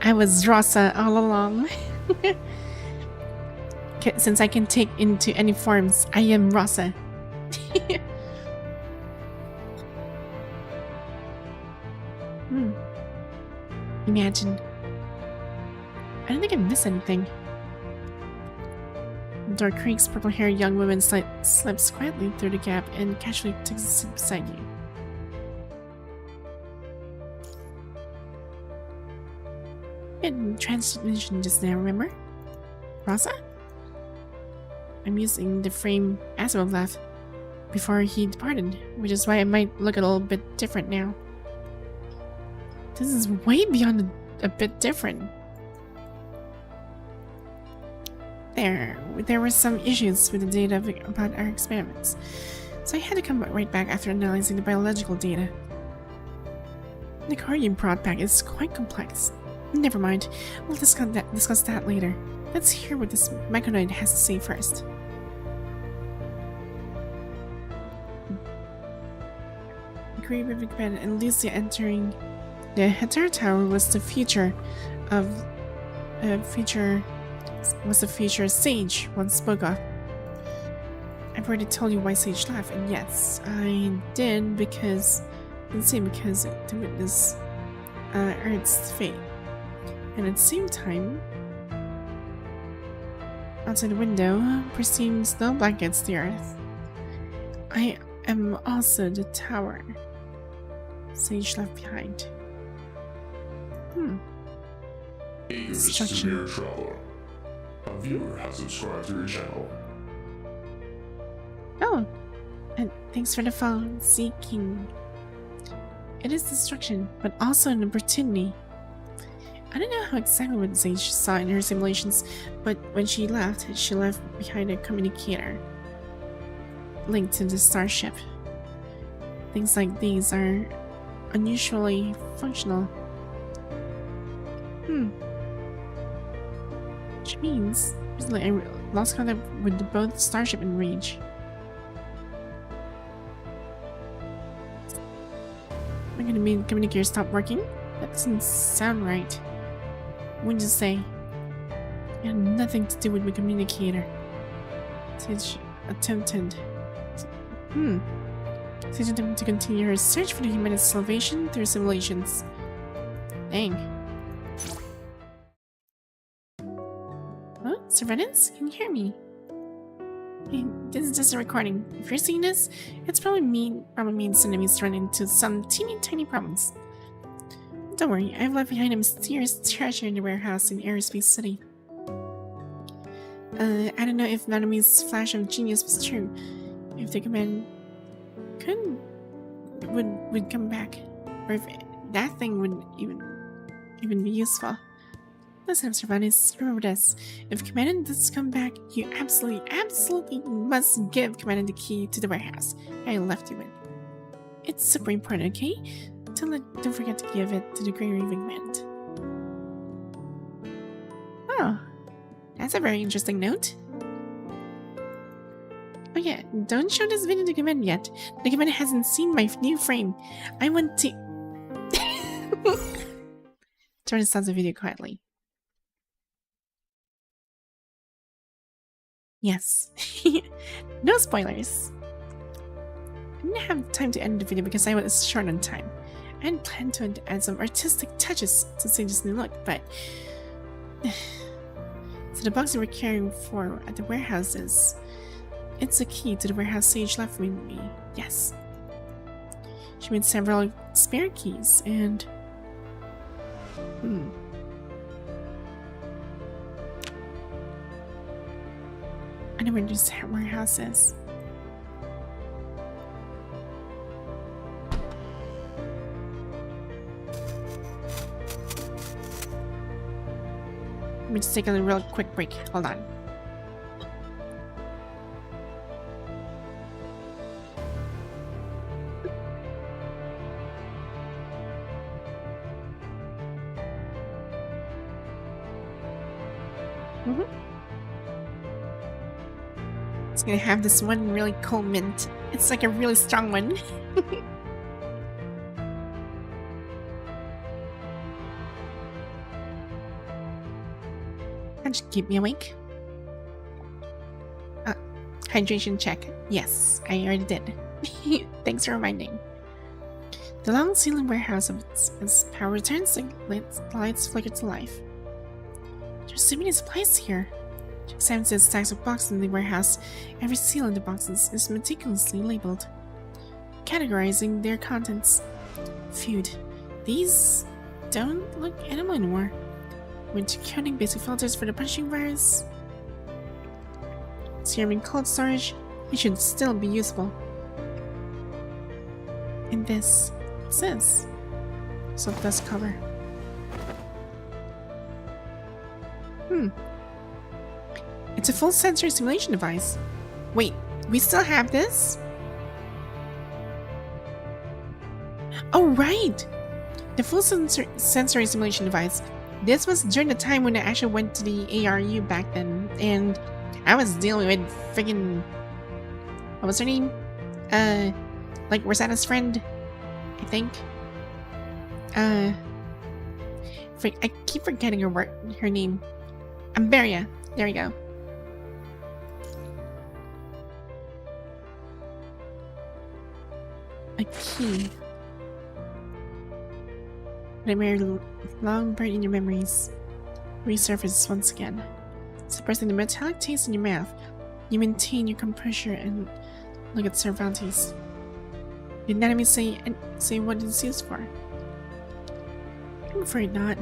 Speaker 1: I was Rosa all along. Since I can take into any forms, I am Rosa. Imagine. I don't think I missed anything. The door creaks, purple-haired young woman slips quietly through the gap and casually takes a seat beside you. In transmission just now, remember? Rosa? I'm using the frame Asimov left before he departed, which is why I might look a little bit different now. This is way beyond a bit different. There were some issues with the data about our experiments, so I had to come right back after analyzing the biological data. The card you brought back is quite complex. Never mind, we'll discuss that later. Let's hear what this mechanoid has to say first. The Great Big Ben and Lucia entering the Heter Tower was the future Sage once spoke of. I've already told you why Sage left, and yes, I did because to witness Earth's fate. And at the same time, outside the window, perceiving snow blankets the earth. I am also the tower Sage left behind.
Speaker 2: Eager severe traveler. A viewer has subscribed to your channel.
Speaker 1: Oh, and thanks for the follow, Seeking. It is destruction, but also an opportunity. I don't know how exactly what Sage saw in her simulations, but when she left behind a communicator linked to the starship. Things like these are unusually functional. Which means recently I lost contact with both starship and Rage. Am I gonna mean communicator stop working? That doesn't sound right. Wouldn't you say? It had nothing to do with my communicator. Sage attempted. Sage attempted to continue her search for the humanist salvation through simulations. Dang. Huh? Surveillance? Can you hear me? Hey, this is just a recording. If you're seeing this, it's probably means Nanami's run into some teeny tiny problems. Don't worry, I've left behind a mysterious treasure in the warehouse in Aerospace City. I don't know if Nanami's flash of genius was true. If the command would come back, or if that thing would even be useful. Listen, Cervantes, remember this. If Commandant does come back, you absolutely must give Commandant the key to the warehouse I left you with. It's super important, okay? Don't forget to give it to the Grey Raven Command. Oh, that's a very interesting note. Oh yeah, don't show this video to Command yet. The Command hasn't seen my new frame. I want to... Turn to stop the video quietly. Yes. No spoilers. I didn't have time to end the video because I was short on time. I had planned to add some artistic touches to Sage's new look, but... So the box you were carrying for at the warehouse is... It's the key to the warehouse Sage left with me. Yes. She made several spare keys and... I know where this warehouse is. Let me just take a real quick break. Hold on. It's gonna have this one really cool mint. It's like a really strong one. That should keep me awake. Hydration check. Yes, I already did. Thanks for reminding. The long ceiling warehouse of its power returns, the lights flicker to life. There's so many supplies here. She examines the stacks of boxes in the warehouse. Every seal in the boxes is meticulously labeled, categorizing their contents. Food. These don't look edible anymore. With counting basic filters for the punching virus. Serum in cold storage. It should still be useful. And this. What's this? Soap dust cover. It's a full sensory simulation device. Wait, we still have this? Oh, right! The full sensory simulation device. This was during the time when I actually went to the ARU back then, and I was dealing with freaking... What was her name? Like Rosanna's friend, I think. I keep forgetting her name. Amberia. There we go. A key. Nightmare long buried in your memories. Resurfaces once again. Suppressing the metallic taste in your mouth. You maintain your composure and look at Cervantes. Did Nanami say what it's used for? I'm afraid not.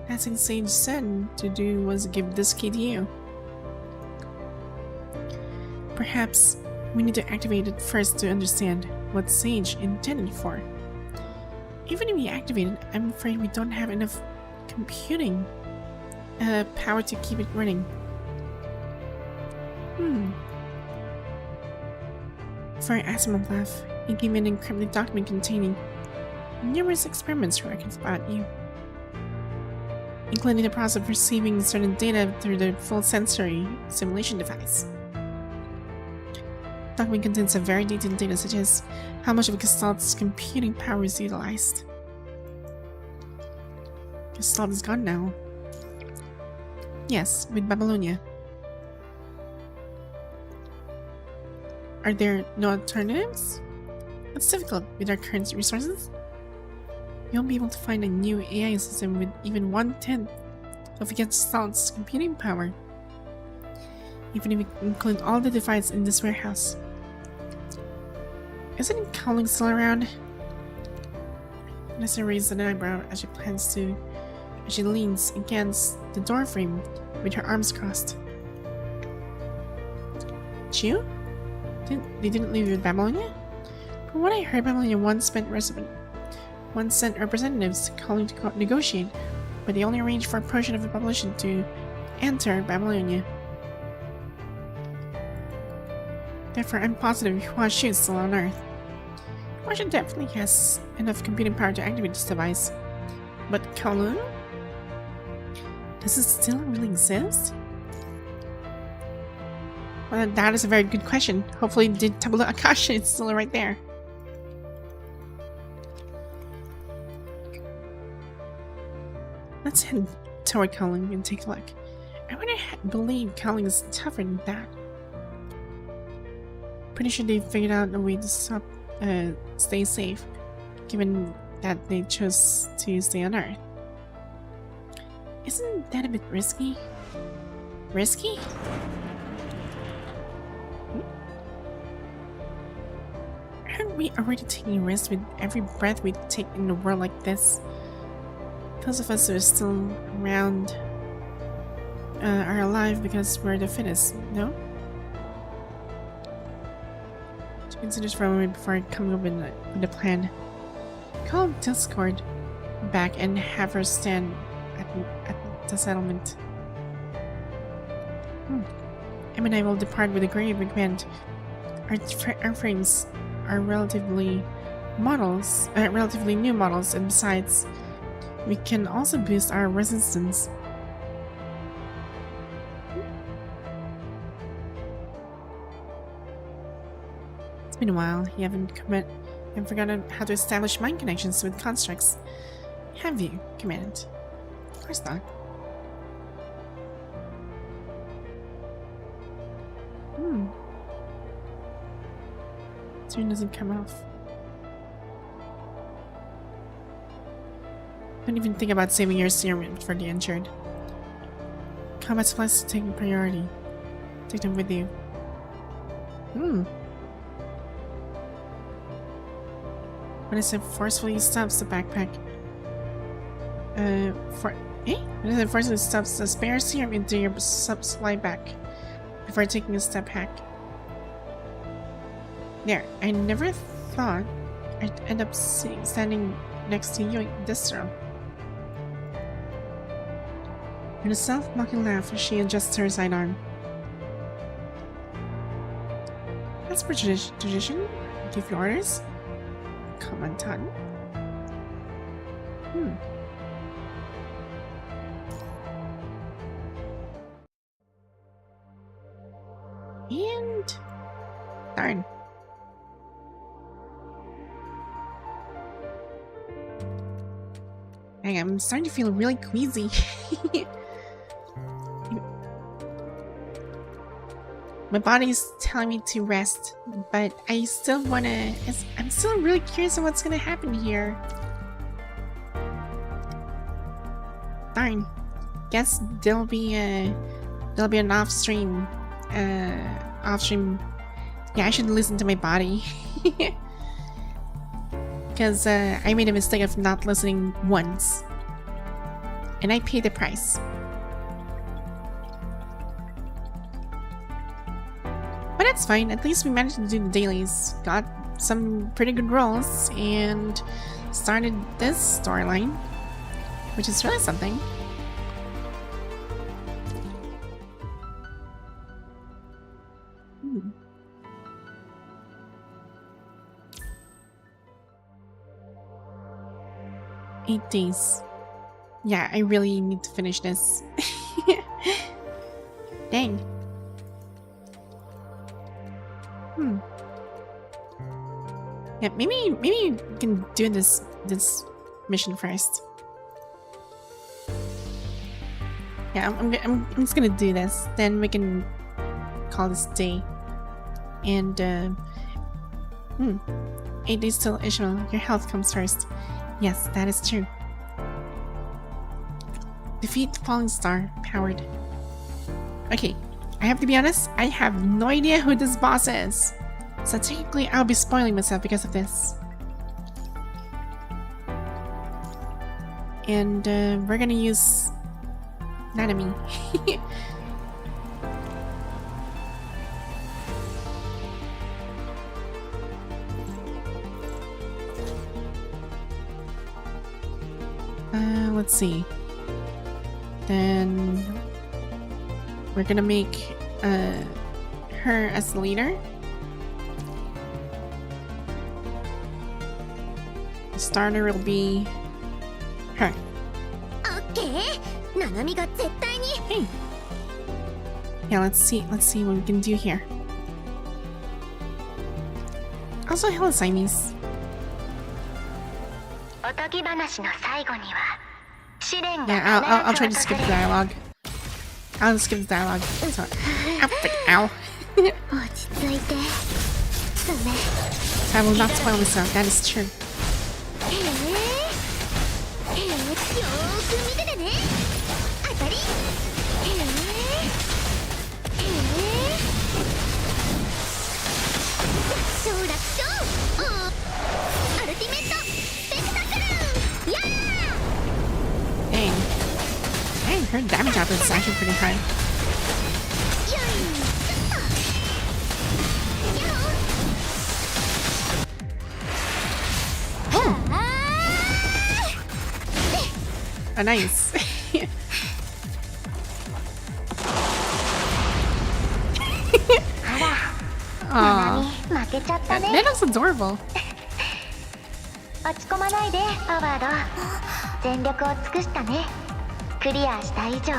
Speaker 1: Last thing Sage said to do was give this key to you. Perhaps we need to activate it first to understand what Sage intended for. Even if we activate it, I'm afraid we don't have enough computing power to keep it running. For Asimov, it gave me an encrypted document containing numerous experiments records about you, including the process of receiving certain data through the full sensory simulation device. The document contains a very detailed data such as how much of Gestalt's computing power is utilized. Gestalt is gone now. Yes, with Babylonia. Are there no alternatives? It's difficult with our current resources. We won't be able to find a new AI system with even 1/10 of Excelynne's computing power. Even if we include all the devices in this warehouse. Isn't Cowling still around? Vanessa raised an eyebrow as she leans against the doorframe with her arms crossed. Chew? They didn't leave with Babylonia? From what I heard, Babylonia once sent representatives calling to negotiate, but they only arranged for a portion of the population to enter Babylonia. Therefore, I'm positive Hua Shu is still on Earth. Hua Shu definitely has enough computing power to activate this device. But Kowloon? Does it still really exist? Well, that is a very good question. Hopefully the Tabula Akasha is still right there. Let's head toward Kowloon and take a look. I wouldn't believe Kowloon is tougher than that. Pretty sure they figured out a way to stay safe, given that they chose to stay on Earth. Isn't that a bit risky? Risky? Aren't we already taking risks with every breath we take in a world like this? Those of us who are still around are alive because we're the fittest, no? She considers for a moment before coming up with a plan. Call Discord back and have her stand at the settlement. Em and I will depart with a great regret. Our frames are relatively new models, and besides, we can also boost our resistance. It's been a while. You haven't forgotten how to establish mind connections with constructs, have you, Commandant? Of course not. Turn doesn't come off. Don't even think about saving your serum for the injured. Combat supplies taking priority. Take them with you. When I said forcefully stops the backpack. When I said forcefully stops the spare serum into your supply bag before taking a step back. There, I never thought I'd end up standing next to you in this room. With a self-mocking laugh, she adjusts her sidearm. That's per tradition. Give you orders. Commandant. And darn. Dang, I'm starting to feel really queasy. My body's telling me to rest, but I still wanna. I'm still really curious on what's gonna happen here. Darn. Guess there'll be an off-stream. Yeah, I should listen to my body. Because I made a mistake of not listening once. And I paid the price. But that's fine, at least we managed to do the dailies. Got some pretty good rolls and started this storyline. Which is really something. Hmm. 8 days. Yeah, I really need to finish this. Dang. Yeah, maybe we can do this mission first. Yeah, I'm just gonna do this. Then we can call this day. And 8 days till additional. Your health comes first. Yes, that is true. Defeat the falling star. Powered. Okay, I have to be honest, I have no idea who this boss is. So technically I'll be spoiling myself because of this. And we're gonna use Nanami. Let's see. Then we're gonna make her as the leader. The starter will be her.
Speaker 3: オッケー。ナナミが絶対に。
Speaker 1: Hey. Yeah, let's see what we can do here. Also, hello, Siamese.
Speaker 3: おとぎ話の最後には試練が
Speaker 1: Yeah, I'll
Speaker 3: 必
Speaker 1: try
Speaker 3: ず
Speaker 1: to skip
Speaker 3: 訪
Speaker 1: the
Speaker 3: れる。
Speaker 1: dialogue. I'll skip the dialogue. So, ow.
Speaker 3: 落ち着いて。そうね。
Speaker 1: I will not spoil myself. That is true.
Speaker 3: よーく見ててね。当たり。楽勝楽勝。アルティメットスペクタクル。やー。
Speaker 1: Dang. Dang, her damage output is actually pretty high.
Speaker 3: よいしょっと。
Speaker 1: Oh,
Speaker 3: あ
Speaker 1: oh nice. Aww.
Speaker 3: 負けちゃった
Speaker 1: That
Speaker 3: ね。
Speaker 1: looks adorable.
Speaker 3: 落ち込まないでパワード。全力を尽くしたね。クリアした以上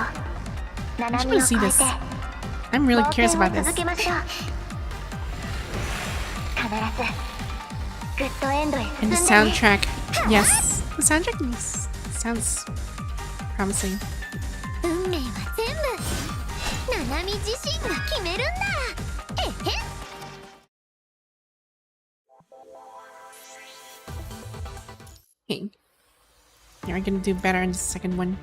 Speaker 3: ナナミを超えて
Speaker 1: I'm really
Speaker 3: 冒
Speaker 1: curious
Speaker 3: 険を
Speaker 1: about this.
Speaker 3: 続けましょう。必ずグッドエンドへ
Speaker 1: And
Speaker 3: 進ん
Speaker 1: the
Speaker 3: でね。
Speaker 1: soundtrack. Yes, the soundtrack sounds promising.
Speaker 3: 運命は全部ナナミ自身が決めるんだ。えへん。
Speaker 1: Okay. You're gonna do better in the second one.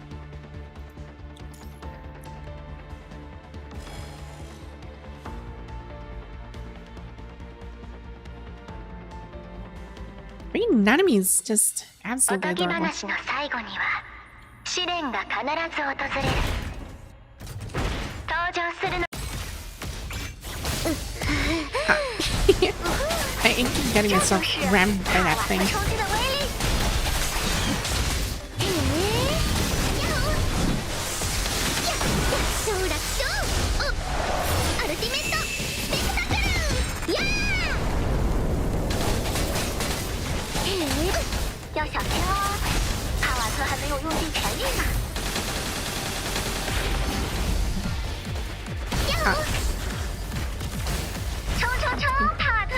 Speaker 1: Freaking Nanami is just
Speaker 3: お
Speaker 1: absolutely
Speaker 3: とぎ
Speaker 1: adorable.
Speaker 3: 話の最後には試練が必ず訪れる。登場するの。
Speaker 1: I keep getting myself rammed by that thing.
Speaker 3: 要小心哦，帕瓦特还没有用尽全力呢。 冲冲冲，帕瓦特！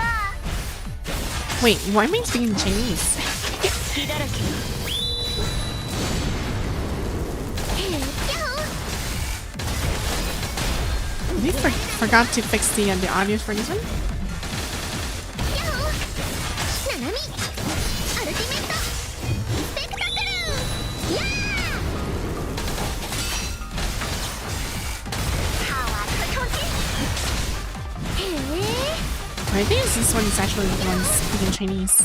Speaker 1: Wait, why am I speaking Chinese?
Speaker 3: 隙だらけ。
Speaker 1: We forgot to fix the audio for this one.
Speaker 3: ナナミアルティメットスペクタクル。やー！帕瓦特冲击。
Speaker 1: I think this one is actually the one speaking Chinese.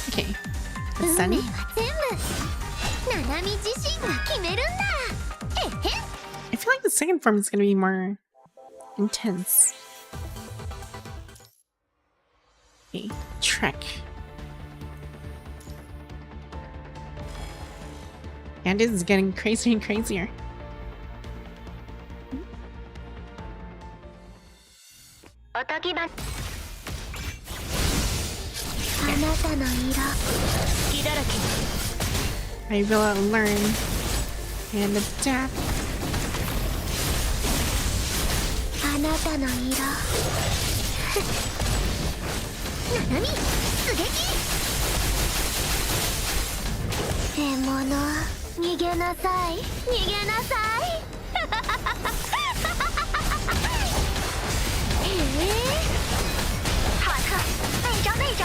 Speaker 1: Okay. It's Sunny.
Speaker 3: ナナミ自身が決めるんだ。えへん。
Speaker 1: I feel like the second form is gonna be more intense. Okay, Trek. And this is getting crazier and crazier.
Speaker 3: おとぎば。あなたの色。隙だらけ。
Speaker 1: I will learn and adapt.
Speaker 3: あなたの色。ナナミ出撃。獲物見逃げなさい逃げなさい好特那一招那一招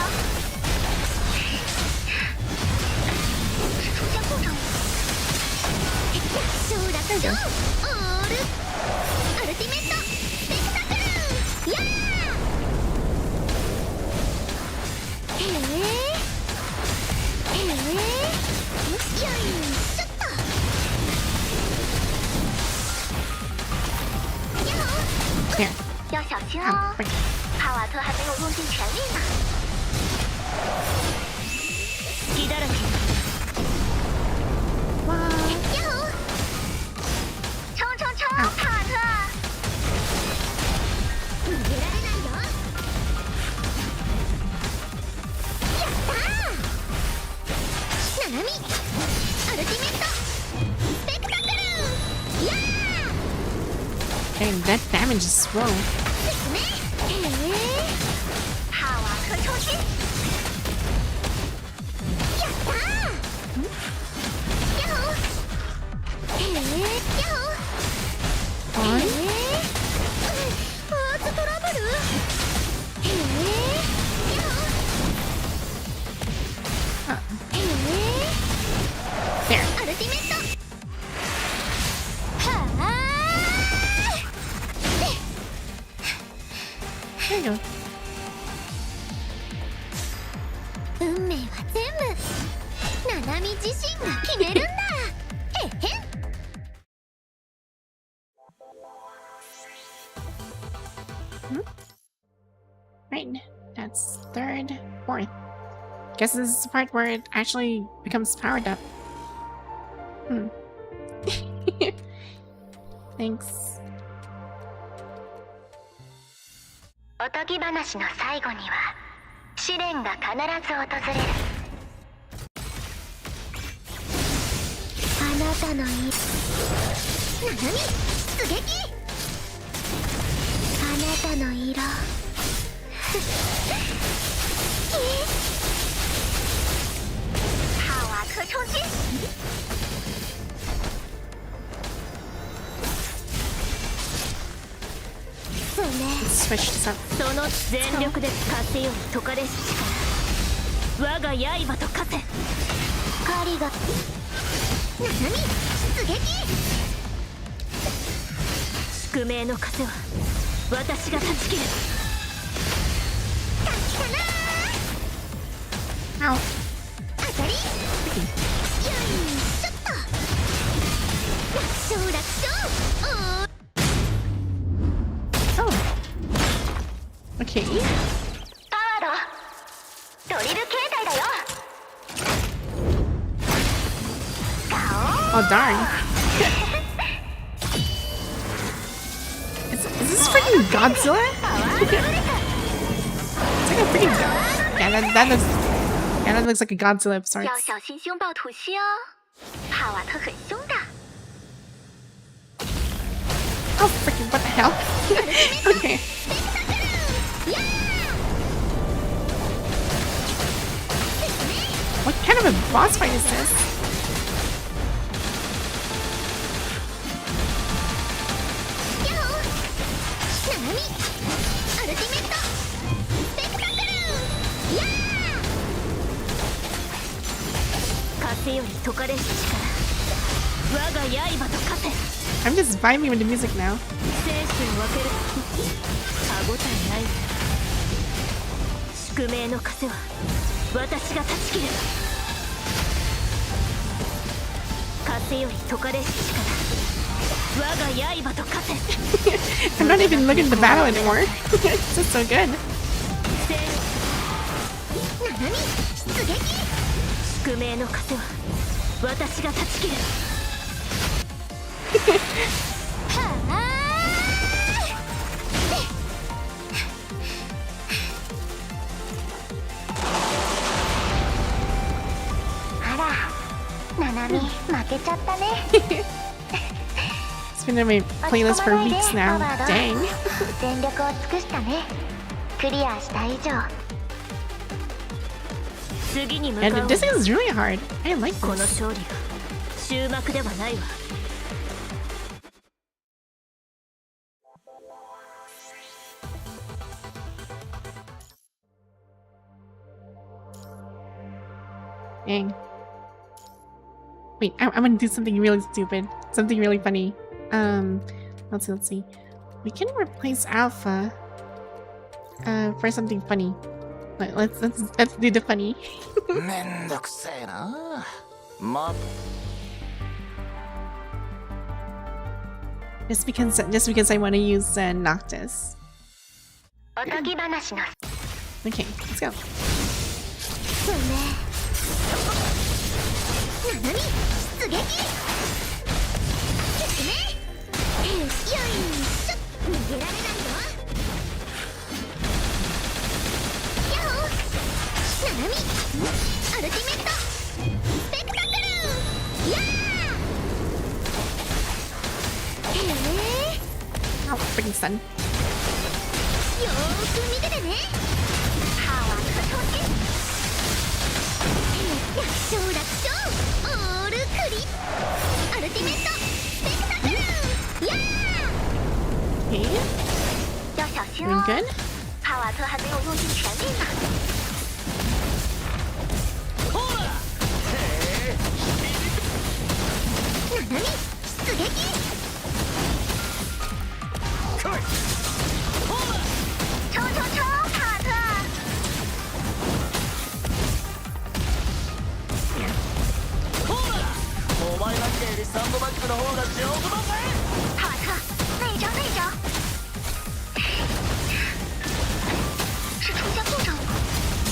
Speaker 3: 是出现故障了修楽勝アルティメットスペクタクルやーよいしょっと呀吼
Speaker 1: There.
Speaker 3: 要小心哦，帕瓦特还没有用尽全力呢。隙だらけ。
Speaker 1: 哇！
Speaker 3: 呀吼！冲冲冲，帕瓦特！逃げられないよ。やったー！ナナミ、アルティメット、スペクタクル！やー！
Speaker 1: Dang, that damage is slow.
Speaker 3: ですね。帕瓦特抽筋。やったー！やっほー！やっほー！
Speaker 1: On?
Speaker 3: パーツトラブル？やっほー！
Speaker 1: There.
Speaker 3: アルティメット。はあ。
Speaker 1: There you go.
Speaker 3: 運命は全部ナナミ自身が決めるんだへへん
Speaker 1: Right. That's third, fourth. Guess this is the part where it actually becomes powered up. Thanks.
Speaker 3: おとぎ話の最後には試練が必ず訪れるあなたのナナミ出撃あなたの色帕瓦特抽筋そうね
Speaker 1: Let's switch this up.
Speaker 3: その全力で風より解かれし力我が刃と化せ狩りがナナミ出撃宿命の風は私が断ち切る断ちたな
Speaker 1: Ow.
Speaker 3: 当たりよいしょっと楽勝楽勝
Speaker 1: Oh. Okay.
Speaker 3: パワードドリル形態だよガオ
Speaker 1: Oh darn. Is this freaking Godzilla? It's like a freaking yeah, that looks like a Godzilla of sorts.
Speaker 3: 要小心凶暴吐息哦帕瓦特很凶的
Speaker 1: Oh freaking what the hell? Okay. What kind of a boss fight is this?
Speaker 3: ナナミアルティメットスペクタクルやー風より解かれし力我が刃と化せ
Speaker 1: I'm just vibing with the music now.
Speaker 3: 生死を分ける歯応えない宿命の風は私が断ち切る風より解かれし力我が刃と化せ
Speaker 1: I'm not even looking at the battle anymore. It's just so good.
Speaker 3: ナナミ出撃宿命の風は私が断ち切るはああらナナミ負けちゃったね
Speaker 1: It's been on my playlist for weeks now. Dang.
Speaker 3: 全力を尽くしたねクリアした以上次に向か
Speaker 1: And
Speaker 3: う
Speaker 1: this is really hard. I like
Speaker 3: この
Speaker 1: this.
Speaker 3: 勝利が終幕ではないわ。
Speaker 1: Dang. Wait, I'm gonna do something really stupid. Something really funny. Let's see. We can replace Alpha for something funny. Let's do the funny. Just because I want to use Noctis. Okay, let's go. Oh, freaking sun. Okay. Doing good.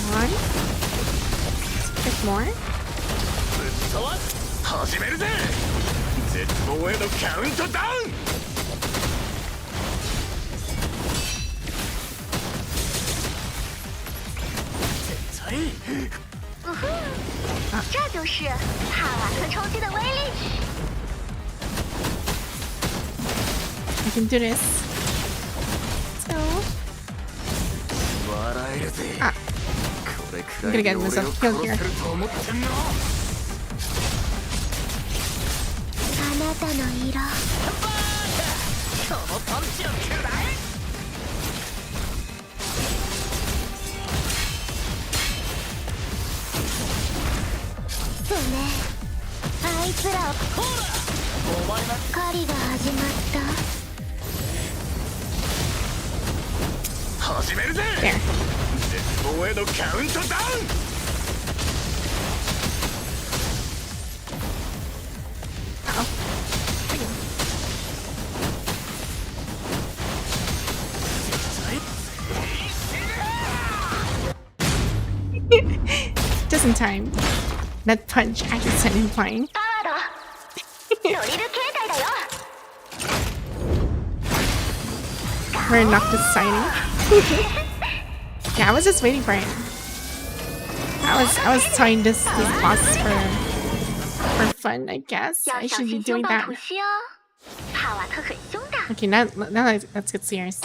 Speaker 1: One. There's more.
Speaker 4: 始めるぜ。絶望へのカウントダウン。絶対。
Speaker 3: 这就是帕瓦特冲击的威力。
Speaker 1: I can do this. So. Ah. I'm gonna get myself killed here.
Speaker 3: あなたの色。
Speaker 4: このパンチを食らえ。
Speaker 3: そうね。あいつらを。狩りが始まった。
Speaker 4: 始めるぜ。絶望へのカウントダウン。
Speaker 1: Just in time. That punch actually sent him flying. We're Noctis signing. Yeah, I was just waiting for him. I was trying this boss for fun, I guess. I should be doing that. Okay, now let's get serious.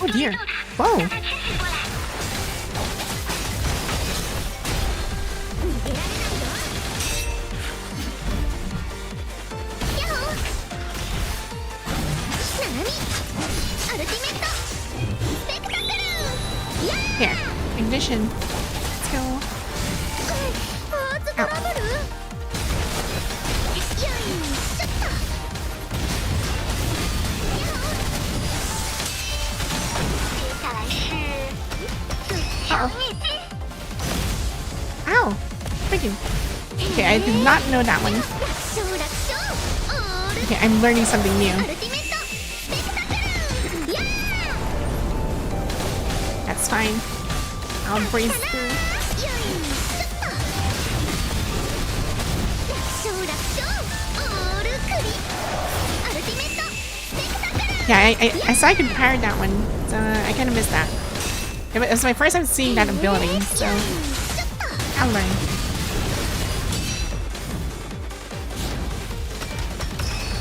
Speaker 1: Oh dear. Whoa. Here, ignition. Let's go. Ow. Ow! Freaking. Okay, I did not know that one. Okay, I'm learning something new. That's fine. I'll breeze through. Yeah, I saw I could parry that one. So I kind of missed that. It was my first time seeing that ability, so I'll learn.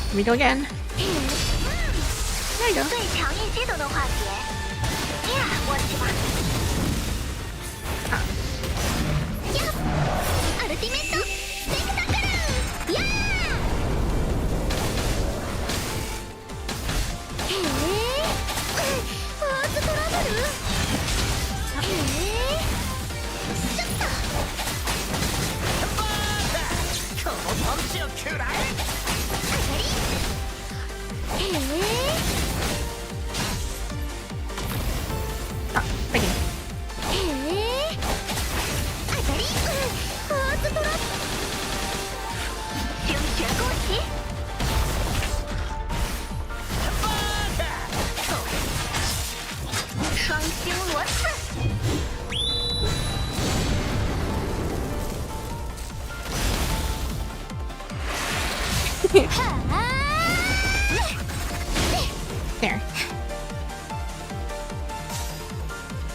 Speaker 1: Here we go again. There you go.
Speaker 3: 最强一激动的化解。呀，我去吧。呀，アルティメットスペクタクル。やー。ファーストトラブル。ちょっと。
Speaker 4: このパンチを食らえ。
Speaker 1: Ah, right here.
Speaker 3: 当たりファーストトラップ瞬間行使双星螺刺
Speaker 1: There.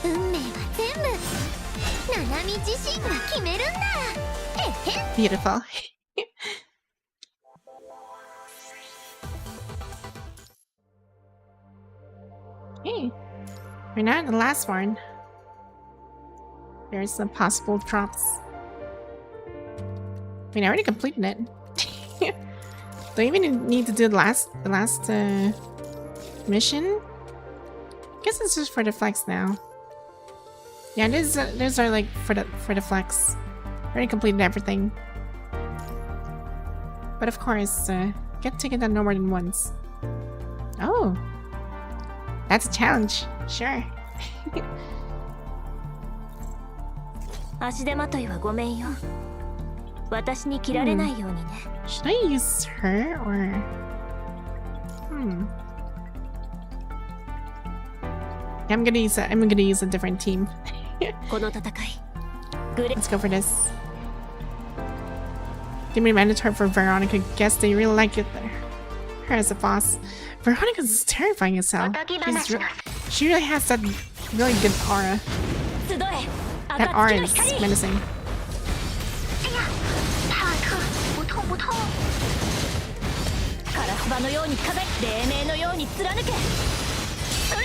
Speaker 3: 運命は全部ナナミ自身が決めるんだへへ
Speaker 1: Beautiful. Okay. We're not at the last one. There's some possible drops. I mean, I already completed it. Do I even need to do the last mission? Guess it's just for the flex now. Yeah, those are like for the flex. Already completed everything. But of course, get taken down no more than once. Oh, that's a challenge. Sure.
Speaker 3: 足手まといはごめんよ私に切られないようにね
Speaker 1: Should I use her or? Yeah, I'm gonna use a different team.
Speaker 3: この戦いグレ
Speaker 1: Let's go for this. They made mandatory for Veronica. Guess they really like it there. Her as a boss. Veronica's terrifying as hell. She really has that really good aura.
Speaker 3: 集え
Speaker 1: That aura is menacing.
Speaker 3: いやハート不痛不痛カラスバのように輝き黎明のように貫けそれ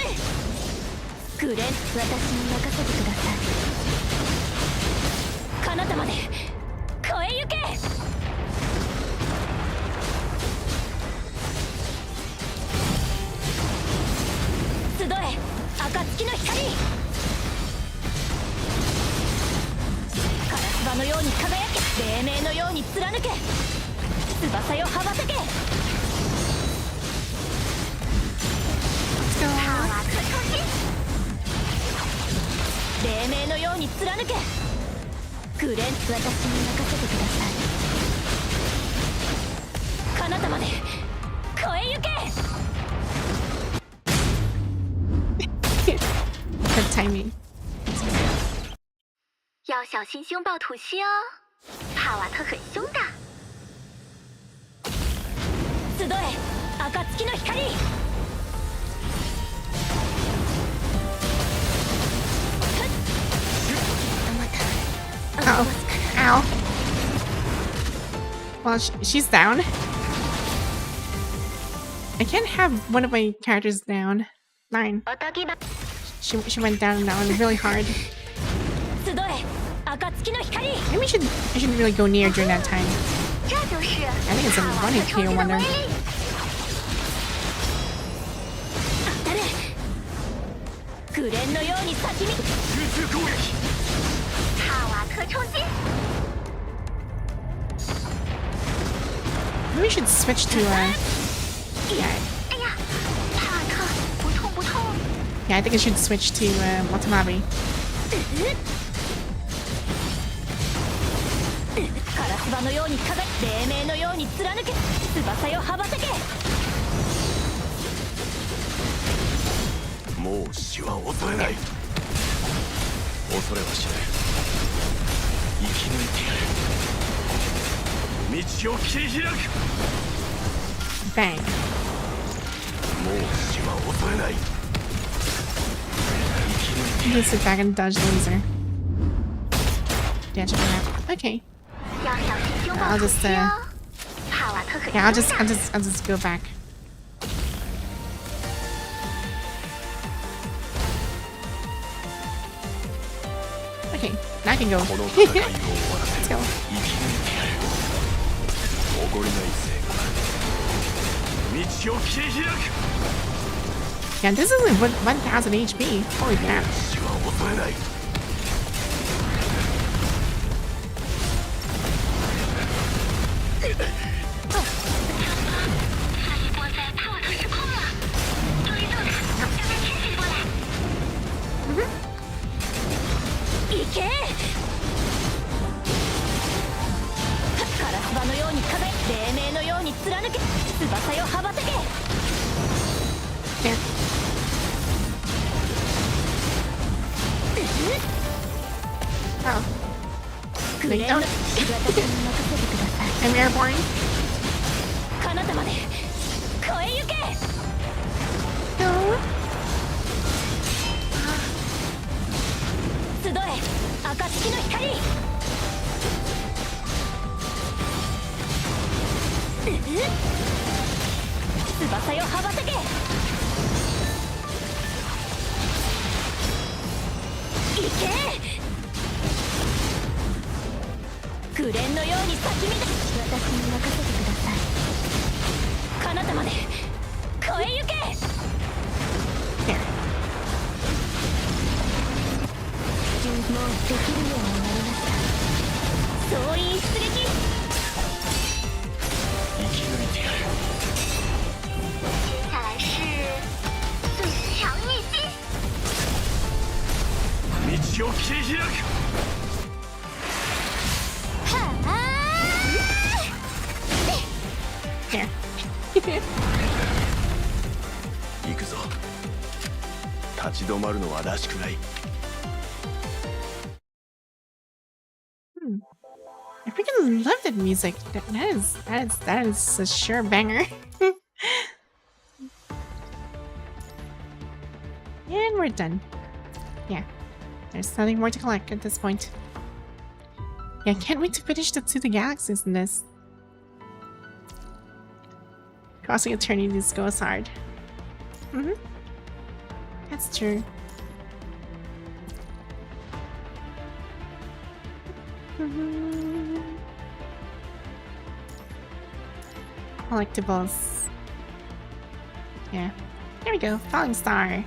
Speaker 3: グレン私に任せてください彼方まで超えゆけ集え暁の光カラスバのように輝け黎明のように貫け翼よ羽ばたけ黎明のように貫けグレン私に任せてください彼方まで超えゆけ
Speaker 1: Good timing.
Speaker 3: 要小心凶暴吐息哦帕瓦特很凶的集え暁の光
Speaker 1: Uh oh. Ow. Well, she's down. I can't have one of my characters down. 9. She went down really hard.
Speaker 3: 集え暁の光
Speaker 1: Maybe I shouldn't really go near during that time.
Speaker 3: 这就是
Speaker 1: I think it's a running clear wonder.
Speaker 3: 当たれグレンのように先に
Speaker 4: 集中攻撃
Speaker 3: 帕瓦特冲击
Speaker 1: Maybe we should switch to yeah.
Speaker 3: 哎呀帕瓦特不痛不痛
Speaker 1: Yeah, I think I should switch to Watanabe.
Speaker 3: カラスバのように輝き黎明のように貫け翼よ羽ばたけ
Speaker 4: もう死は恐れない恐れはしない生き抜いてやる道を切り開く
Speaker 1: Bang.
Speaker 4: もう死は恐れない生き抜いて
Speaker 1: Just sit back and dodge the laser. Dodge it around. Okay.
Speaker 3: 要小心胸
Speaker 1: I'll
Speaker 3: 爆吐
Speaker 1: just
Speaker 3: 息哦。帕瓦特很
Speaker 1: yeah, I'll
Speaker 3: 勇敢
Speaker 1: just go back. Okay, now I can go.
Speaker 4: この戦いを終わらせ
Speaker 1: Let's go.
Speaker 4: 生き抜いてやるおごりない成果だ道を切り開く
Speaker 1: Yeah, this is like 1000 HP. Holy crap.
Speaker 4: 死は恐れない
Speaker 3: 我在帕瓦特失控了，注意热量，让它清醒过来。行け！カラスバのように輝き、黎明のように貫け、翼よ羽ばたけ。
Speaker 1: There. Oh.
Speaker 3: グレーの私に任せてください。
Speaker 1: I'm airborne.
Speaker 3: 彼方まで超えゆけ。
Speaker 1: No.
Speaker 3: 集え、暁の光。翼よ羽ばたけ。行け。グレンのように咲き乱れ。私に任せてください。彼方まで超えゆけ。
Speaker 1: There.
Speaker 3: もうできるようになりました。総員出撃。
Speaker 4: 生き抜いてやる
Speaker 3: 接下来是最强逆袭。
Speaker 4: 道を切り開く
Speaker 3: はあ。
Speaker 1: There.
Speaker 4: 行くぞ立ち止まるのはらしくない
Speaker 1: I freaking love that music. That is a sure banger. And we're done. Yeah. There's nothing more to collect at this point. Yeah, I can't wait to finish the To the Galaxies in this. Crossing eternities goes hard. That's true. Collectibles. Yeah. There we go. Falling Star.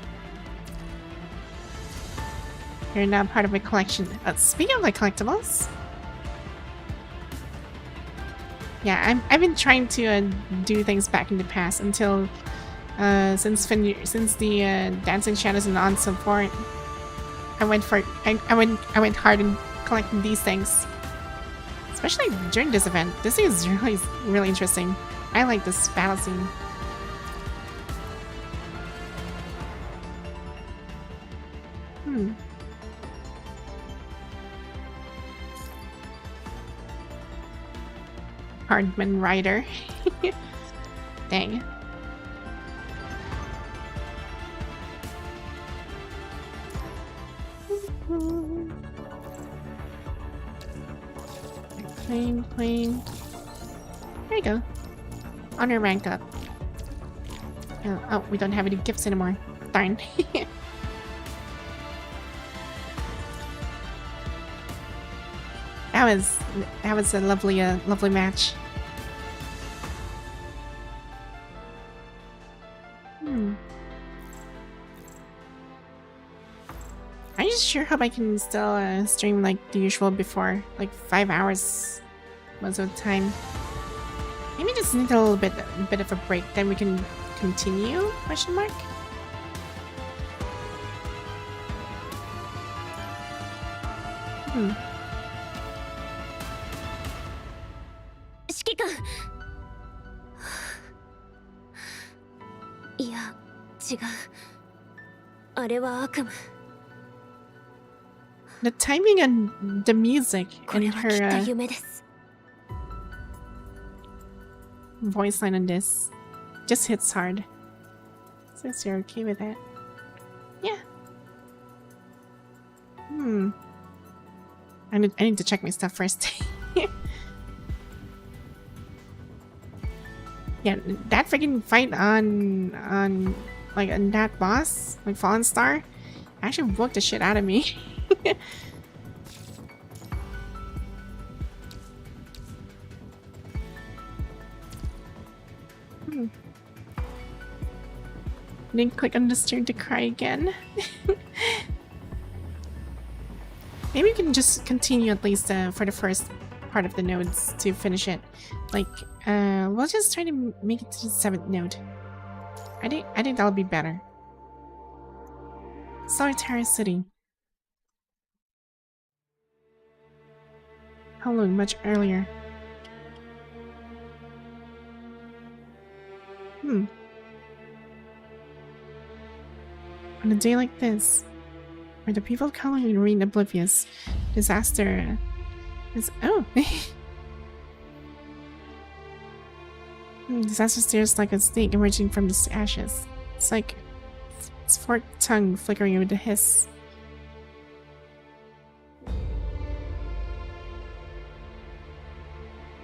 Speaker 1: You're now part of my collection. Speaking of my collectibles. Yeah, I've been trying to do things back in the past until since the Dancing Shadows and On support. I went hard in collecting these things. Especially during this event. This thing is really interesting. I like this battle scene. Hardman Rider. Dang. Plane. There you go. Honor rank up. Oh, we don't have any gifts anymore. Darn. That was a lovely match. I just sure hope I can still stream like the usual before, like 5 hours most of the time. Maybe just need a little bit of a break, then we can continue? Question mark.
Speaker 3: 指揮官。いや、違う。あれは悪夢。
Speaker 1: The timing and the music
Speaker 3: こ
Speaker 1: and
Speaker 3: れはきっと
Speaker 1: her
Speaker 3: 夢です。
Speaker 1: voice line on this just hits hard. Says you're okay with that. Yeah. I need to check my stuff first. Yeah, that freaking fight on that boss, like Fallen Star, actually woke the shit out of me. Didn't click on the string to cry again. Maybe we can just continue at least for the first part of the nodes to finish it. Like, we'll just try to make it to the 7th node. I think that'll be better. Solitary City. Hello, much earlier. On a day like this, where the people of Kowloon remain oblivious, disaster is— oh! Disaster stares like a snake emerging from the ashes. It's like its forked tongue flickering with a hiss.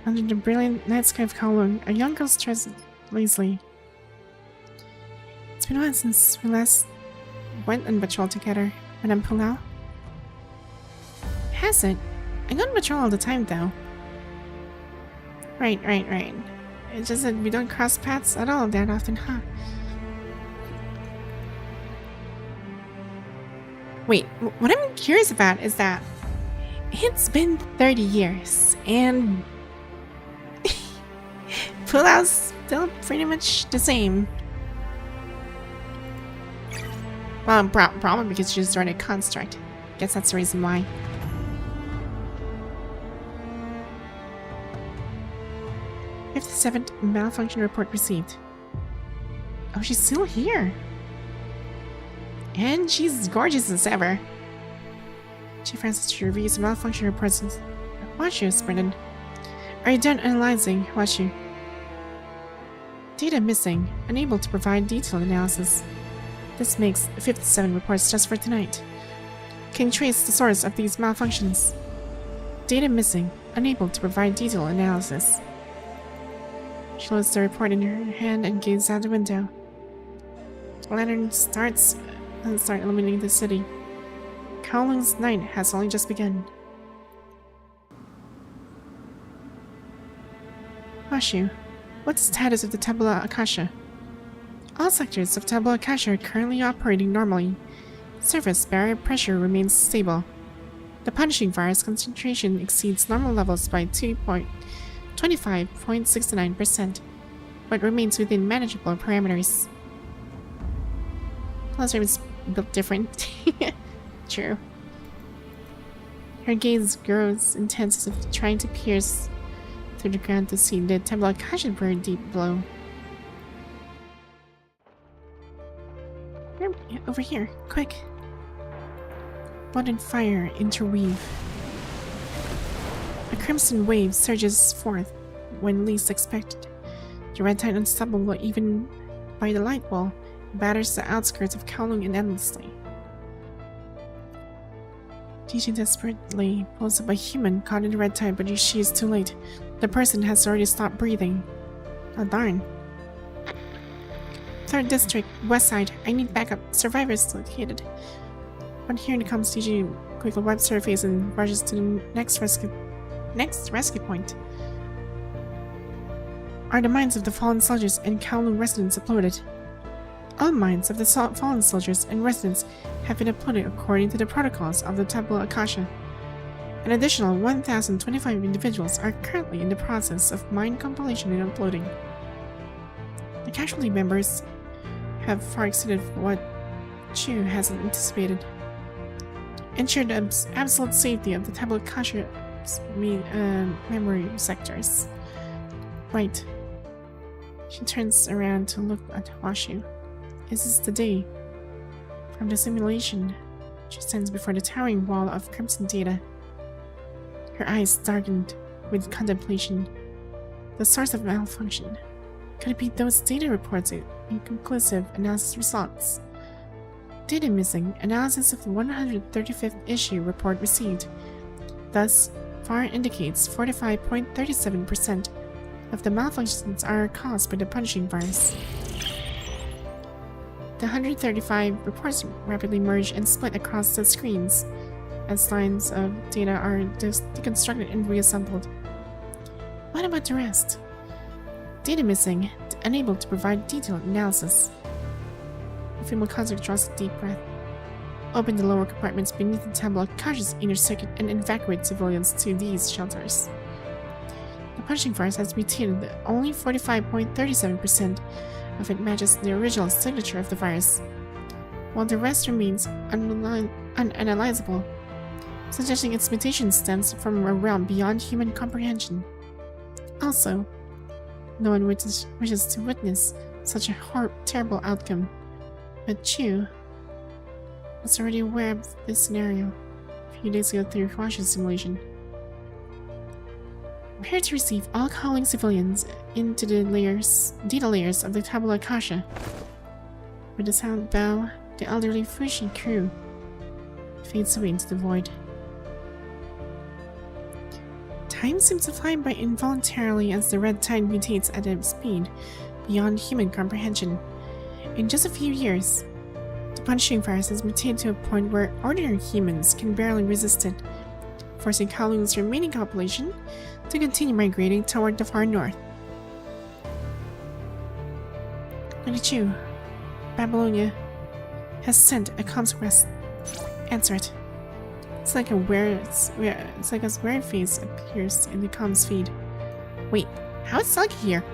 Speaker 1: Under the brilliant night sky of Kowloon, a young girl stressed lazily. It's been a while since we last went on patrol together, Madame Pulau. Has it? I go on patrol all the time, though. Right. It's just that we don't cross paths at all that often, huh? Wait, what I'm curious about is that it's been 30 years, and Pulau's still pretty much the same. Well, probably because she just joined a construct. Guess that's the reason why. Fifth 7th malfunction report received. Oh, she's still here. And she's gorgeous as ever. Chief Francis reviews malfunction reports. Watch you, Brendan. Are you done analyzing? Watch you. Data missing. Unable to provide detailed analysis. This makes 57 reports just for tonight. Can you trace the source of these malfunctions? Data missing. Unable to provide detailed analysis. She holds the report in her hand and gazes out the window. The lantern start illuminating the city. Kowloon's night has only just begun. Washu, what's the status of the Tabula Akasha? All sectors of Tabula Akasha are currently operating normally. Surface barrier pressure remains stable. The punishing virus concentration exceeds normal levels by 25.69%, but remains within manageable parameters. Classroom is built different. True. Her gaze grows intense as if trying to pierce through the ground to see the Tabula Akasha burn deep below. Over here, quick. Blood and fire interweave. A crimson wave surges forth when least expected. The red tide unstoppable even by the light wall batters the outskirts of Kowloon endlessly. Gigi desperately pulls up a human caught in the red tide, but she is too late. The person has already stopped breathing. Oh darn. 3rd District, West Side. I need backup. Survivors located. But here comes Gigi quickly wipes her face and rushes to the next rescue point. Are the minds of the fallen soldiers and Kowloon residents uploaded? All minds of the fallen soldiers and residents have been uploaded according to the protocols of the Tabula Akasha. An additional 1,025 individuals are currently in the process of mind compilation and uploading. The casualty members have far exceeded what Chu has anticipated. Ensure the absolute safety of the Tabula Akasha memory sectors. Right. She turns around to look at Washu. Is this the day? From the simulation, she stands before the towering wall of crimson data. Her eyes darkened with contemplation. The source of malfunction. Could it be those data reports inconclusive analysis results? Data missing. Analysis of the 135th issue report received. Thus far indicates 45.37% of the malfunctions are caused by the punishing virus. The 135 reports rapidly merge and split across the screens as lines of data are deconstructed and reassembled. What about the rest? Data missing, unable to provide detailed analysis. The female contact draws a deep breath. Open the lower compartments beneath the tableau, cautious inner circuit, and evacuate civilians to these shelters. The punishing virus has mutated that only 45.37% of it matches the original signature of the virus, while the rest remains unanalyzable, suggesting its mutation stems from a realm beyond human comprehension. Also, no one wishes to witness such a terrible outcome, but Chu was already aware of this scenario a few days ago through Huasha's simulation. Prepare to receive all calling civilians into the data layers of the Tabula Akasha. With a silent bow, the elderly Fushi crew fades away into the void. Time seems to fly by involuntarily as the red tide mutates at a speed beyond human comprehension. In just a few years, the punishing virus has mutated to a point where ordinary humans can barely resist it, forcing Kowloon's remaining population to continue migrating toward the far north. Look at you. Babylonia has sent a comms request. Answer it. It's like a weird face appears in the comms feed. Wait, how is Selkie here?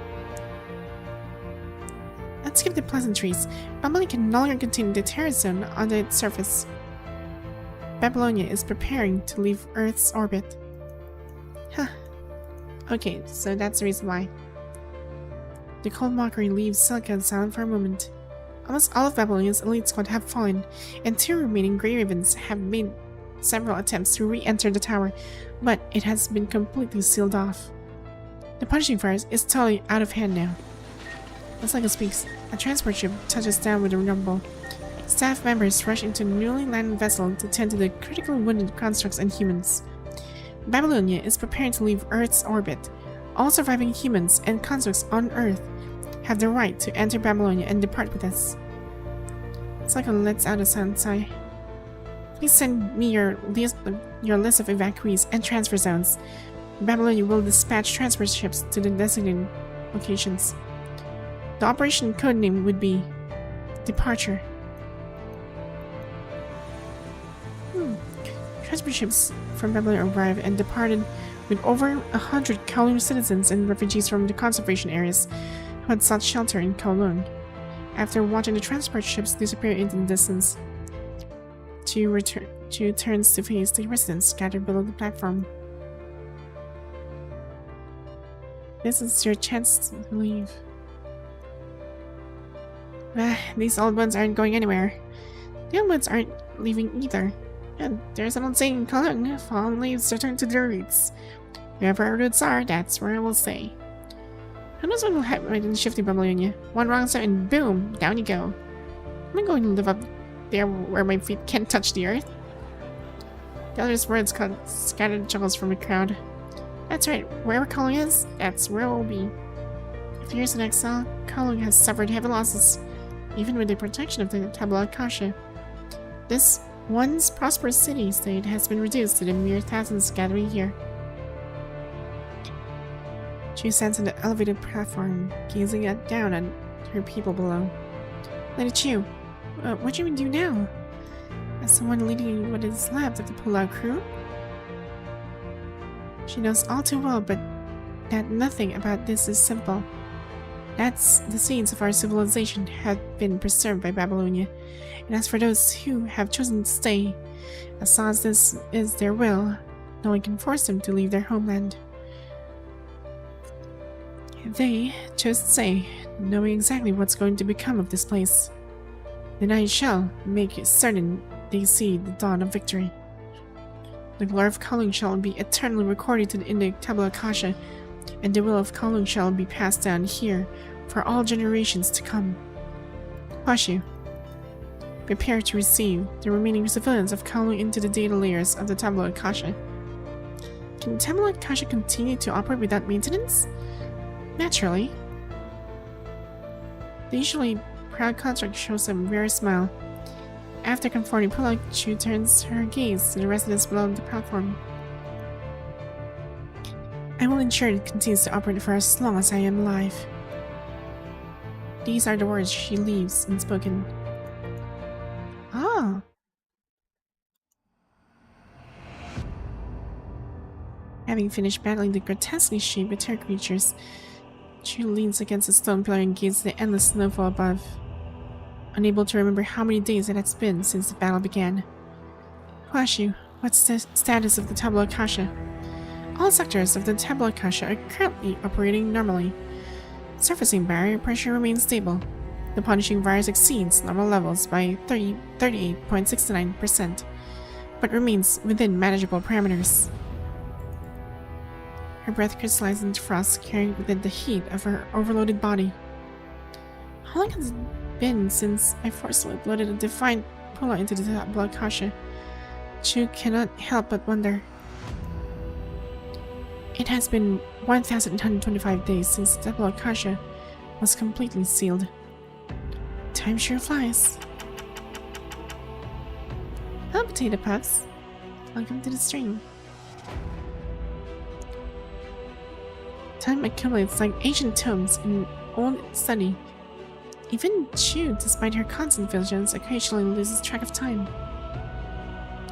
Speaker 1: Let's skip the pleasantries. Babylonia can no longer contain the terror zone on its surface. Babylonia is preparing to leave Earth's orbit. Huh. Okay, so that's the reason why. The cold mockery leaves Selkie silent for a moment. Almost all of Babylonia's elite squad have fallen, and 2 remaining Grey Ravens have made several attempts to re-enter the tower, but it has been completely sealed off. The punishing virus is totally out of hand now. As Selkie speaks, a transport ship touches down with a rumble. Staff members rush into a newly landed vessel to tend to the critically wounded constructs and humans. Babylonia is preparing to leave Earth's orbit. All surviving humans and constructs on Earth have the right to enter Babylonia and depart with us. Selkie lets out a silent sigh. Please send me your list of evacuees and transfer zones. Babylonia will dispatch transport ships to the designated locations. The operation codename would be Departure. Transport ships from Babylonia arrived and departed with over 100 Kowloon citizens and refugees from the conservation areas who had sought shelter in Kowloon. After watching the transport ships disappear into the distance, Chu turns to face the residents scattered below the platform. This is your chance to leave. These old ones aren't going anywhere. The young ones aren't leaving either. And there's someone saying, Kowloon, fallen leaves return to their roots. Wherever our roots are, that's where I will stay. Who knows what will happen in shifty Babylonia? One wrong step and boom, down you go. Am I going to live up there where my feet can't touch the earth? The other's words caught scattered chuckles from the crowd. That's right, wherever Kowloon is, that's where we'll be. For years in exile, Kowloon has suffered heavy losses, even with the protection of the Tabula Akasha. This once prosperous city-state has been reduced to the mere thousands gathering here. She stands on the elevated platform, gazing down at her people below. Lady Chu, what do you do now? As someone leading what is left of the pull-out crew? She knows all too well, but that nothing about this is simple. That's the seeds of our civilization have been preserved by Babylonia, and as for those who have chosen to stay, as long as this is their will, no one can force them to leave their homeland. They chose to stay, knowing exactly what's going to become of this place. Then I shall make certain they see the dawn of victory. The glory of Kowloon shall be eternally recorded in the Tabula Akasha, and the will of Kowloon shall be passed down here for all generations to come. Huashu, prepare to receive the remaining civilians of Kowloon into the data layers of the Tabula Akasha. Can Tabula Kasha continue to operate without maintenance? Naturally. The usually proud construct shows a rare smile. After confronting Pula, she turns her gaze to the residents below the platform. I will ensure it continues to operate for as long as I am alive. These are the words she leaves unspoken. Ah. Having finished battling the grotesquely shaped ethereal creatures, she leans against a stone pillar and gazes at the endless snowfall above, unable to remember how many days it has been since the battle began. Who asked you? What's the status of the Tabula Kasha? All sectors of the Tabula Kasha are currently operating normally. Surfacing barrier pressure remains stable. The punishing virus exceeds normal levels by 38.69%, but remains within manageable parameters. Her breath crystallizes into frost, carried within the heat of her overloaded body. How long has it been since I forcibly loaded a defiant Pula into the Tabula Kasha? Chu cannot help but wonder. It has been 1,825 days since the Tabula Kasha was completely sealed. Time sure flies. Hello, Potato Puffs. Welcome to the stream. Time accumulates like ancient tomes in an old study. Even Chu, despite her constant vigilance, occasionally loses track of time.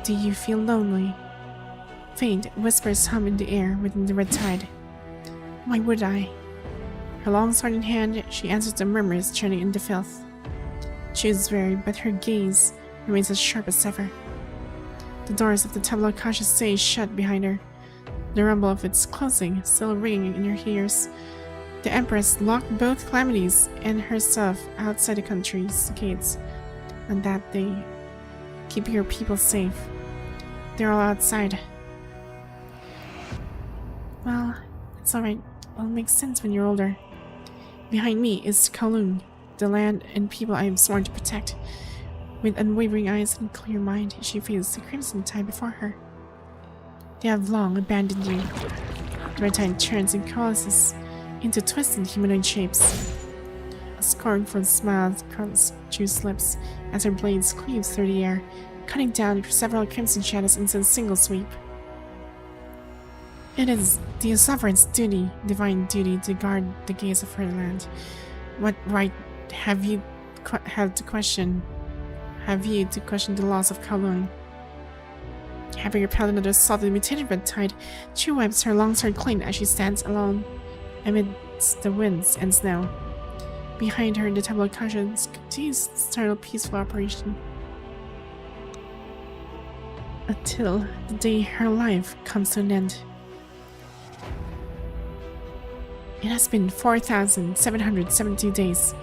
Speaker 1: Do you feel lonely? Faint whispers hum in the air within the red tide. Why would I? Her long sword in hand, she answers the murmurs churning in the filth. She is weary, but her gaze remains as sharp as ever. The doors of the Tabula Kasha stay shut behind her, the rumble of its closing still ringing in her ears. The Empress locked both Calamities and herself outside the country's gates on that day, keeping her people safe. They're all outside. Well, it's alright. It'll make sense when you're older. Behind me is Kowloon, the land and people I am sworn to protect. With unwavering eyes and clear mind, she feels the crimson tide before her. They have long abandoned you. The red tide turns and coalesces into twisted humanoid shapes. A scornful smile curls Chu's lips as her blades cleave through the air, cutting down several crimson shadows into a single sweep. It is the sovereign's duty, divine duty, to guard the gates of her land. What right have you to question the laws of Kowloon? Having repelled another softly mutated red tide, Chu wipes her long-sword clean as she stands alone amidst the winds and snow. Behind her, the Tabula Kasha continues its eternal peaceful operation. Until the day her life comes to an end. It has been 4,772 days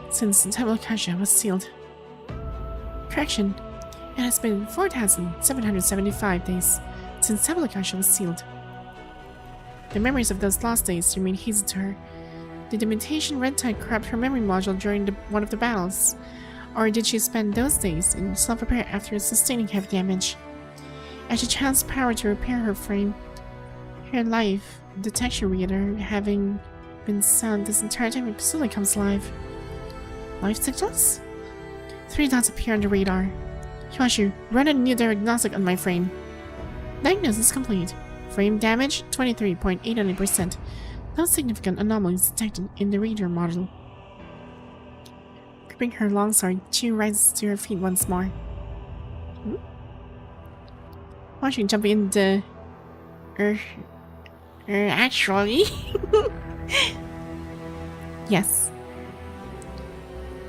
Speaker 1: since the Tabula Kasha was sealed. Correction, it has been 4,775 days since Tabula Kasha was sealed. The memories of those lost days remain hazy to her. Did the mutation red tide corrupt her memory module during one of the battles? Or did she spend those days in self-repair after sustaining heavy damage? As she channels power to repair her frame, her life detection reader, having been sound this entire time, it slowly comes alive. Life signals? 3 dots appear on the radar. Hyoshu, run a new diagnostic on my frame. Diagnosis complete. Frame damage 23.89%. No significant anomalies detected in the reader module. Gripping her longsword, Chu rises to her feet once more. Hyoshu jumping in the... actually... Yes.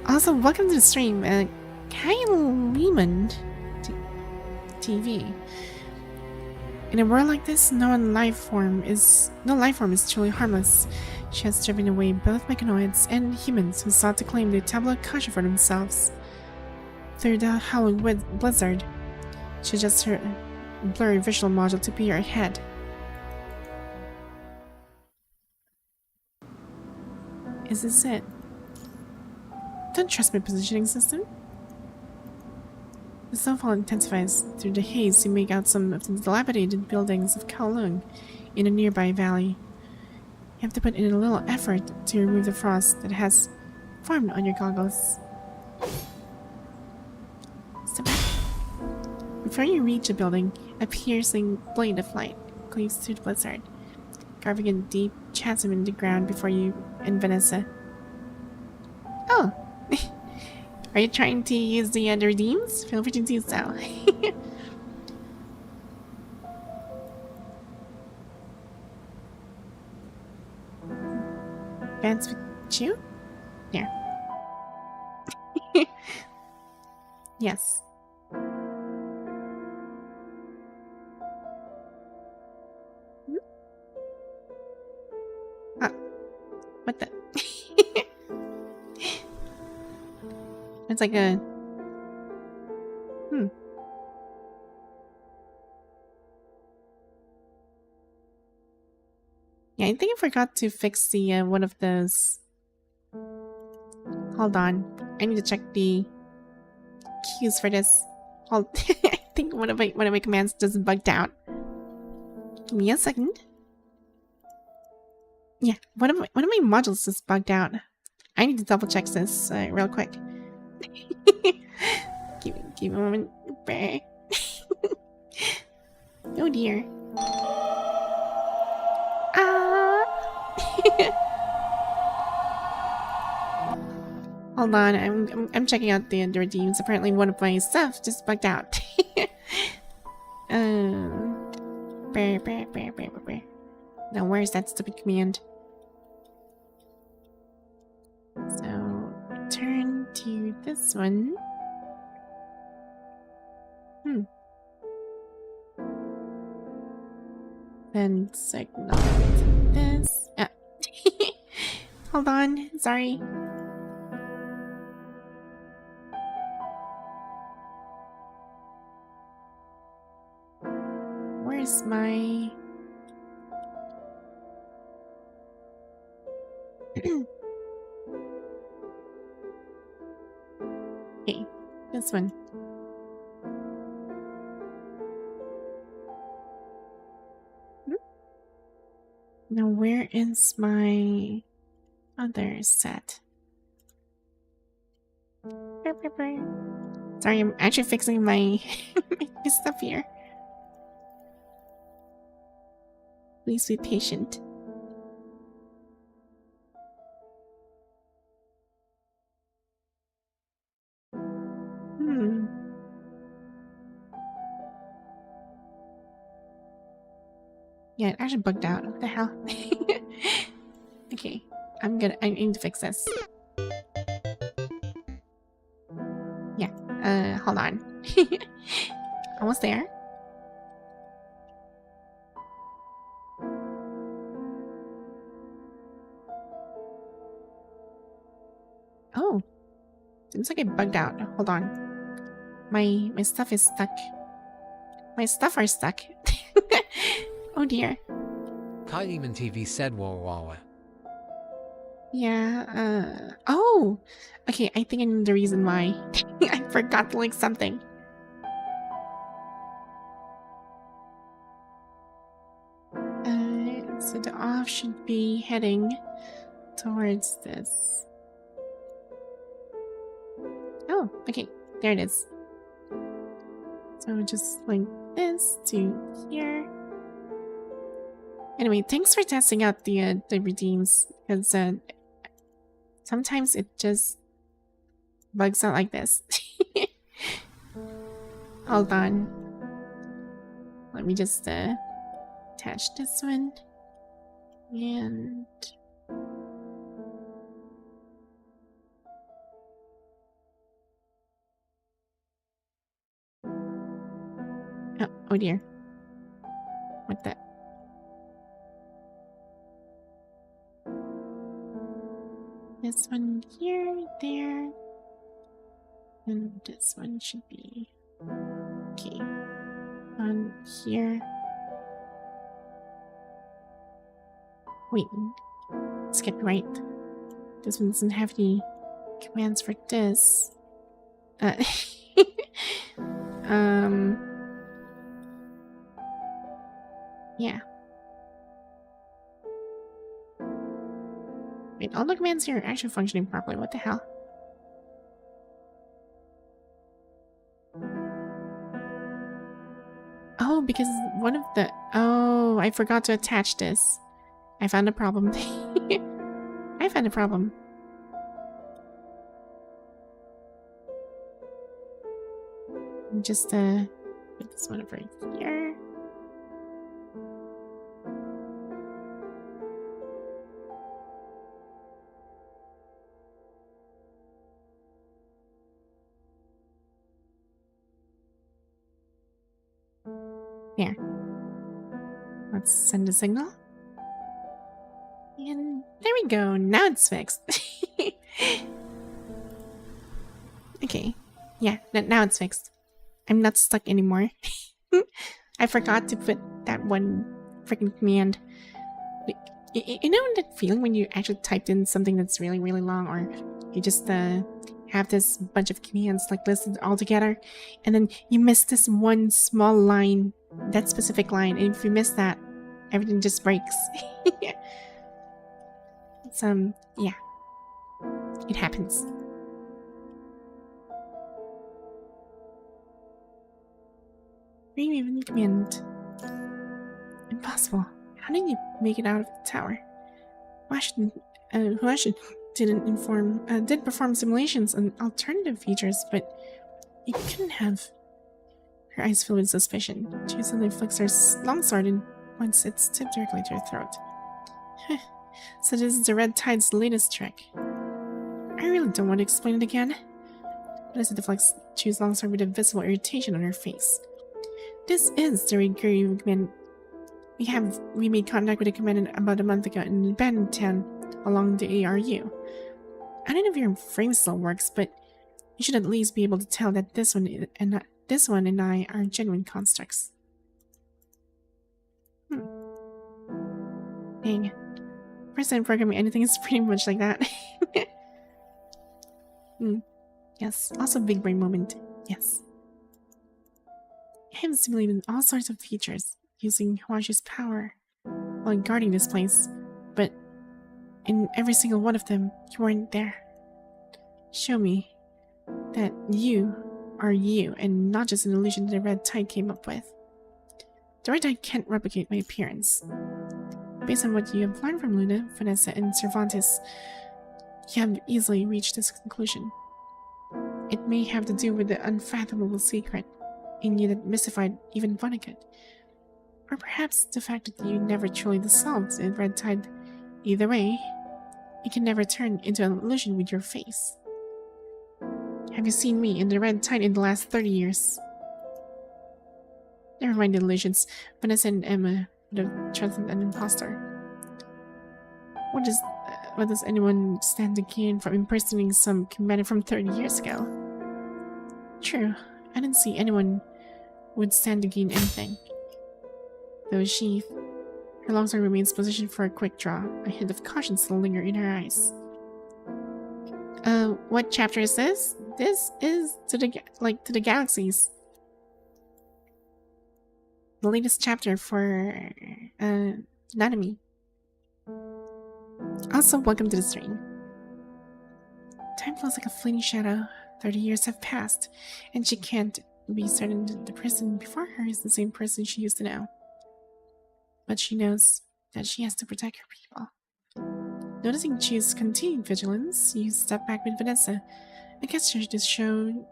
Speaker 1: Also, welcome to the stream, Kyle Lehman TV. In a world like this, no life form is truly harmless. She has driven away both mechanoids and humans who sought to claim the Tabula Kasha for themselves. Through the howling blizzard, she adjusts her blurry visual module to peer ahead. Is this it? Don't trust my positioning system. The snowfall intensifies. Through the haze, you make out some of the dilapidated buildings of Kowloon in a nearby valley. You have to put in a little effort to remove the frost that has formed on your goggles. Step back. Before you reach a building, a piercing blade of light cleaves through the blizzard, carving a deep chasm in the ground before you and Vanessa. Oh! Are you trying to use the redeems? Feel free to do so. Dance with you? Yeah. Yes. Ah, what the? It's like a... Yeah, I think I forgot to fix the one of those. Hold on. I need to check the cues for this. Hold I think one of my commands just bugged out. Give me a second. Yeah, one of my modules just bugged out. I need to double check this real quick. give me a moment. Oh dear. Hold on, I'm checking out the redeems. Apparently one of my stuff just bugged out. Now where's that stupid command? So turn to this one. Then signal to this. Hold on, sorry. Where's my... Okay, this one. Now where is my other set? Sorry, I'm actually fixing my, my stuff here. Please be patient. Yeah, it actually bugged out. What the hell? Okay, I need to fix this. Yeah, hold on. Almost there. Oh, seems like it bugged out. Hold on. My stuff is stuck. My stuff are stuck. Oh dear.
Speaker 5: Kaiman TV said Wawawa.
Speaker 1: Yeah, oh! Okay, I think I know the reason why. I forgot to link something. So the off should be heading towards this. Oh, okay, there it is. So just link this to here. Anyway, thanks for testing out the redeems, because sometimes it just bugs out like this. Hold on. Let me just attach this one. And oh dear. What the? This one here, there, and this one should be okay. On here. Wait, let's get right. This one doesn't have any commands for this. Yeah. Wait, all the commands here are actually functioning properly. What the hell? Oh, because one of the... Oh, I forgot to attach this. I found a problem. I found a problem. Just, put this one over here. There. Let's send a signal. And there we go. Now it's fixed. Okay. Yeah, now it's fixed. I'm not stuck anymore. I forgot to put that one freaking command. You know that feeling when you actually typed in something that's really, really long, or you just have this bunch of commands like listed all together, and then you miss this one small line, that specific line, and if you miss that, everything just breaks. It's yeah, it happens. Even command. Impossible. How did you make it out of the tower? Huashi did perform simulations on alternative features, but you couldn't have. Her eyes filled with suspicion. She suddenly flicks her longsword and points its tip directly to her throat. So this is the Red Tide's latest trick. I really don't want to explain it again. Vanessa deflects Chu's longsword with a visible irritation on her face. This is the Riguru command. We made contact with the commandant about a month ago in an abandoned town along the ARU. I don't know if your frame still works, but you should at least be able to tell that this one and I are genuine constructs. Dang. First time programming anything is pretty much like that. Yes, also big brain moment. Yes. I have simulated all sorts of features using Huashi's power while guarding this place, but in every single one of them, you weren't there. Show me that you are you and not just an illusion the Red Tide came up with. The Red Tide can't replicate my appearance. Based on what you have learned from Luna, Vanessa, and Cervantes, you have easily reached this conclusion. It may have to do with the unfathomable secret in you that mystified even Vonnegut. Or perhaps the fact that you never truly dissolved the Red Tide. Either way, it can never turn into an illusion with your face. Have you seen me in the Red Tide in the last 30 years? Never mind the illusions. Vanessa and Emma would have trusted an imposter. What does anyone stand to gain from impersonating some commander from 30 years ago? True, I didn't see anyone would stand to gain anything. Though her longsword remains positioned for a quick draw, a hint of caution still lingers in her eyes. What chapter is this? This is to the galaxies. The latest chapter for Nanami. Also, welcome to the stream. Time flows like a fleeting shadow. 30 years have passed, and she can't be certain that the person before her is the same person she used to know. But she knows that she has to protect her people. Noticing Chu's continued vigilance, you step back with Vanessa, a gesture to show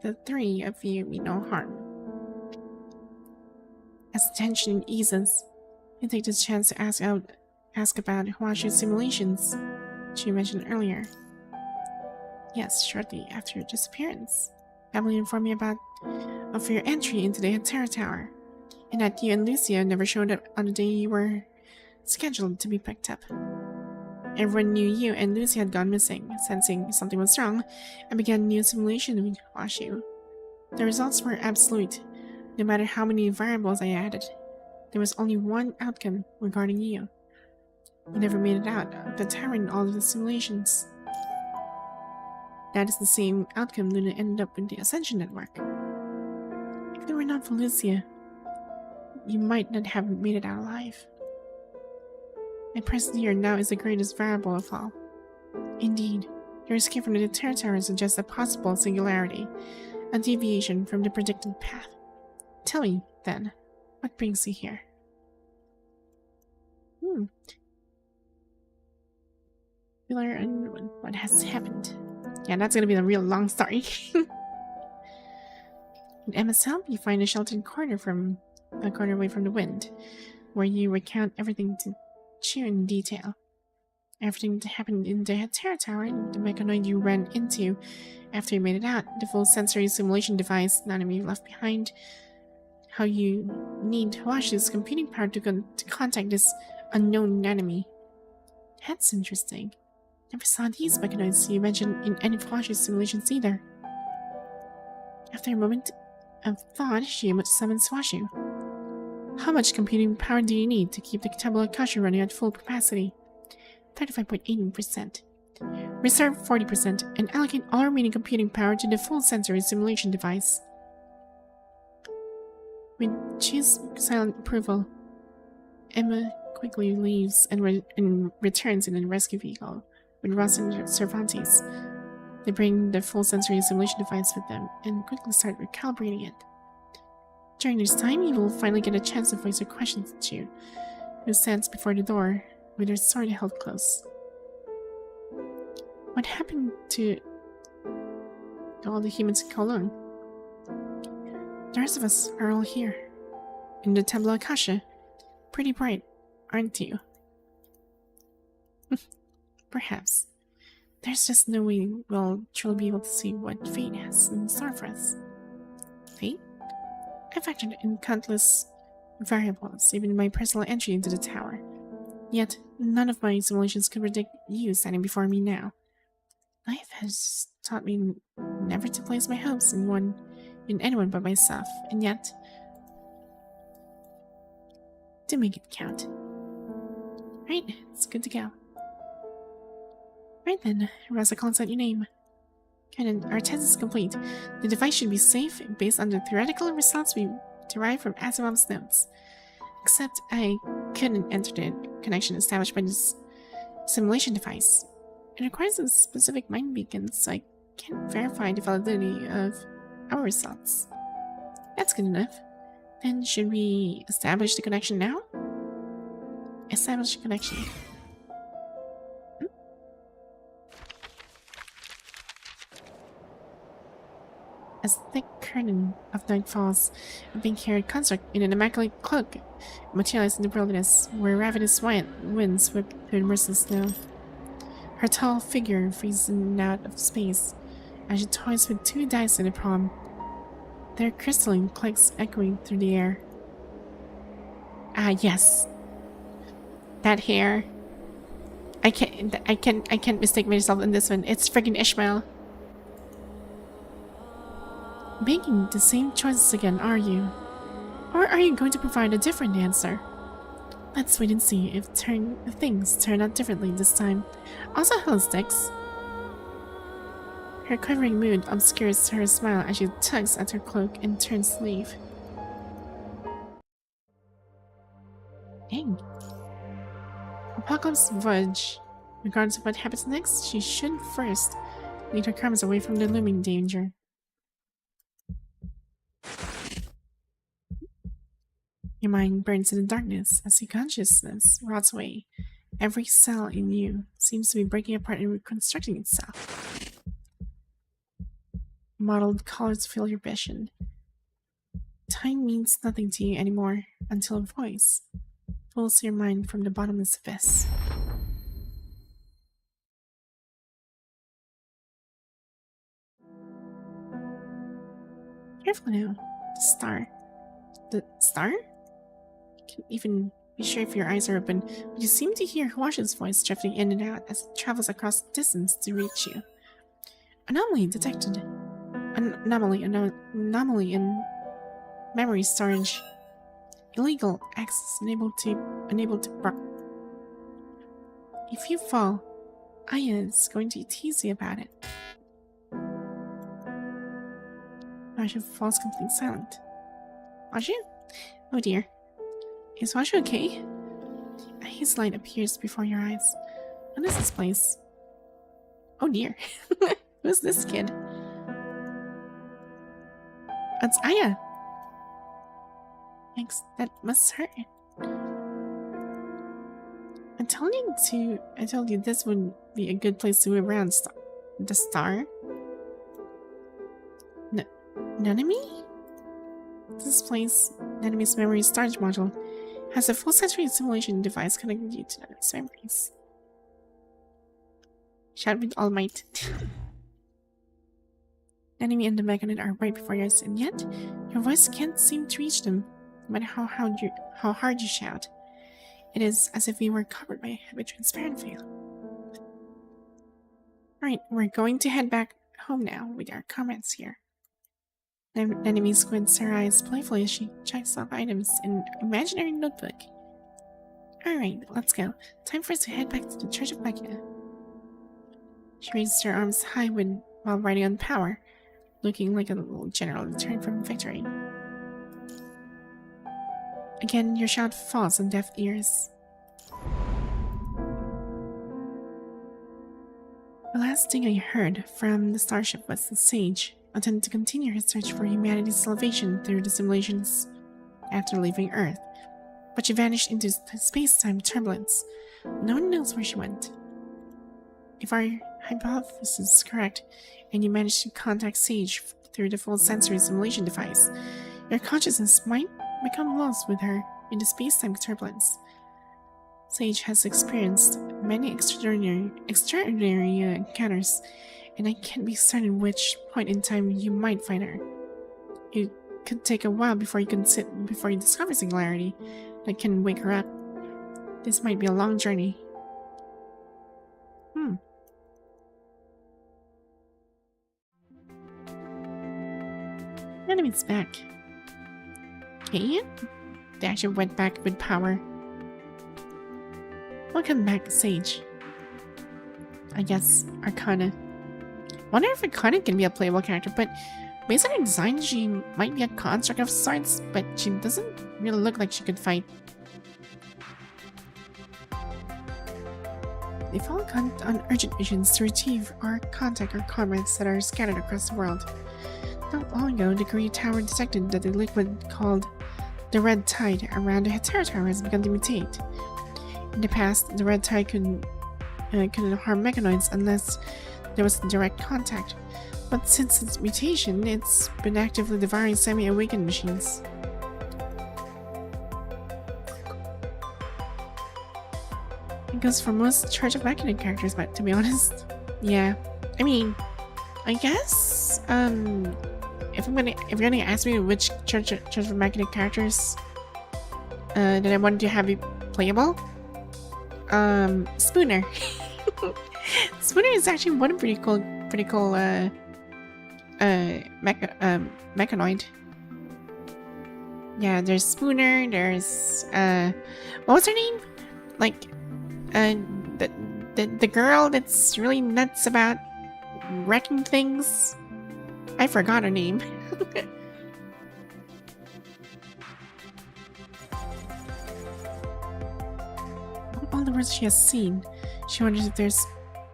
Speaker 1: the three of you mean no harm. As tension eases, you take this chance to ask about Huashi's simulations Chu mentioned earlier. Yes, shortly after your disappearance, family informed me of your entry into the Terra Tower, and that you and Lucia never showed up on the day you were scheduled to be picked up. Everyone knew you and Lucia had gone missing. Sensing something was wrong, I began a new simulation with Huashi. The results were absolute. No matter how many variables I added, there was only one outcome regarding you. You never made it out of the tower in all of the simulations. That is the same outcome Luna ended up with the Ascension Network. If it were not for Lucia, you might not have made it out alive. My presence here now is the greatest variable of all. Indeed, your escape from the territory suggests a possible singularity, a deviation from the predicted path. Tell me, then, what brings you here? We learn what has happened. Yeah, that's gonna be a real long story. In Emma's help, you find a sheltered corner away from the wind, where you recount everything to Chu in detail. Everything that happened in the terror tower, the mechanoid you ran into after you made it out, the full sensory simulation device Nanami left behind, how you need Hawashi's computing power to contact this unknown Nanami. That's interesting. Never saw these mechanoids you mentioned in any of Hawashi's simulations either. After a moment of thought, she summons Hawashu. How much computing power do you need to keep the tabula kasha running at full capacity? 35.8%. Reserve 40% and allocate all remaining computing power to the full sensory simulation device. With Chu's silent approval, Emma quickly leaves and returns in a rescue vehicle with Ross and Cervantes. They bring the full sensory simulation device with them and quickly start recalibrating it. During this time, you will finally get a chance to voice your questions to Chu, who stands before the door with her sword held close. What happened to all the humans in Kowloon? The rest of us are all here. In the Tabula Akasha. Pretty bright, aren't you? Perhaps. There's just no way we'll truly be able to see what fate has in store for us. Fate? I factored in countless variables, even in my personal entry into the tower. Yet, none of my simulations could predict you standing before me now. Life has taught me never to place my hopes in anyone but myself, and yet, to make it count. Right, it's good to go. Right then, Raza calls out your name. Canon, our test is complete. The device should be safe based on the theoretical results we derived from Asimov's notes. Except I couldn't enter the connection established by this simulation device. It requires a specific mind beacon, so I can't verify the validity of our results. That's good enough. Then should we establish the connection now? Establish the connection. As thick curtain of night falls, a pink-haired construct in an immaculate cloak materialized in the wilderness, where ravenous winds whip through the merciless snow. Her tall figure freezes in and out of space as she toys with two dice in a palm, their crystalline clicks echoing through the air. Ah, yes. That hair. I can't mistake myself in this one. It's friggin' Ishmael. Making the same choices again, are you? Or are you going to provide a different answer? Let's wait and see if things turn out differently this time. Also, hello, Styx. Her quivering mood obscures her smile as she tugs at her cloak and turns to leave. Dang. Apocalypse Voyage. Regardless of what happens next, she should first lead her karmas away from the looming danger. Your mind burns in the darkness as your consciousness rots away. Every cell in you seems to be breaking apart and reconstructing itself. Mottled colors fill your vision. Time means nothing to you anymore until a voice pulls your mind from the bottomless abyss. Careful now. The star. The star? Can't even be sure if your eyes are open, but you seem to hear Hawashi's voice drifting in and out as it travels across the distance to reach you. Anomaly detected. Anomaly in memory storage. Illegal access unable to If you fall, Aya is going to tease you about it. Hawasha falls completely silent. Washu? Oh dear. Is Washu okay? A haze light appears before your eyes. What is this place? Oh dear. Who's this kid? It's Aya. Thanks. That must hurt. I told you this would be a good place to move around. The star? Nanami? This place, Nanami's memory storage module, has a full sensory simulation device connected you to Nanami's memories. Shout with all might. Nanami and the Mechanoid are right before us, and yet your voice can't seem to reach them, no matter how hard you shout. It is as if we were covered by a heavy transparent veil. Alright, we're going to head back home now with our comrades here. Nanami squints her eyes playfully as she checks off items in an imaginary notebook. Alright, let's go. Time for us to head back to the Church of Mechana. She raises her arms high while riding on power, looking like a little general returned from victory. Again, your shout falls on deaf ears. The last thing I heard from the starship was the sage attempted to continue her search for humanity's salvation through the simulations after leaving Earth, but she vanished into space-time turbulence. No one knows where she went. If our hypothesis is correct, and you managed to contact Sage through the full sensory simulation device, your consciousness might become lost with her in the space-time turbulence. Sage has experienced many extraordinary encounters, and I can't be certain which point in time you might find her. It could take a while before you discover singularity that can wake her up. This might be a long journey. Nanami's back. Hey? They actually went back with power. Welcome back, Sage. I guess Arcana. Wonder if Arcana can be a playable character, but based on her design, she might be a construct of sorts, but she doesn't really look like she could fight. They fall on urgent missions to retrieve or contact our comrades that are scattered across the world. Not long ago, the Korea Tower detected that the liquid called the Red Tide around the territory has begun to mutate. In the past, the Red Tide couldn't harm mechanoids unless there was direct contact, but since its mutation, it's been actively devouring semi-awakened machines. It goes for most Church of Mechana characters, but to be honest, yeah. I mean, I guess, if you're gonna ask me which Church of Mechana characters that I wanted to have be playable, Spooner. Spooner is actually one pretty cool mechanoid. Yeah, there's Spooner, there's what was her name? Like the girl that's really nuts about wrecking things. I forgot her name. All the words she has seen, she wonders if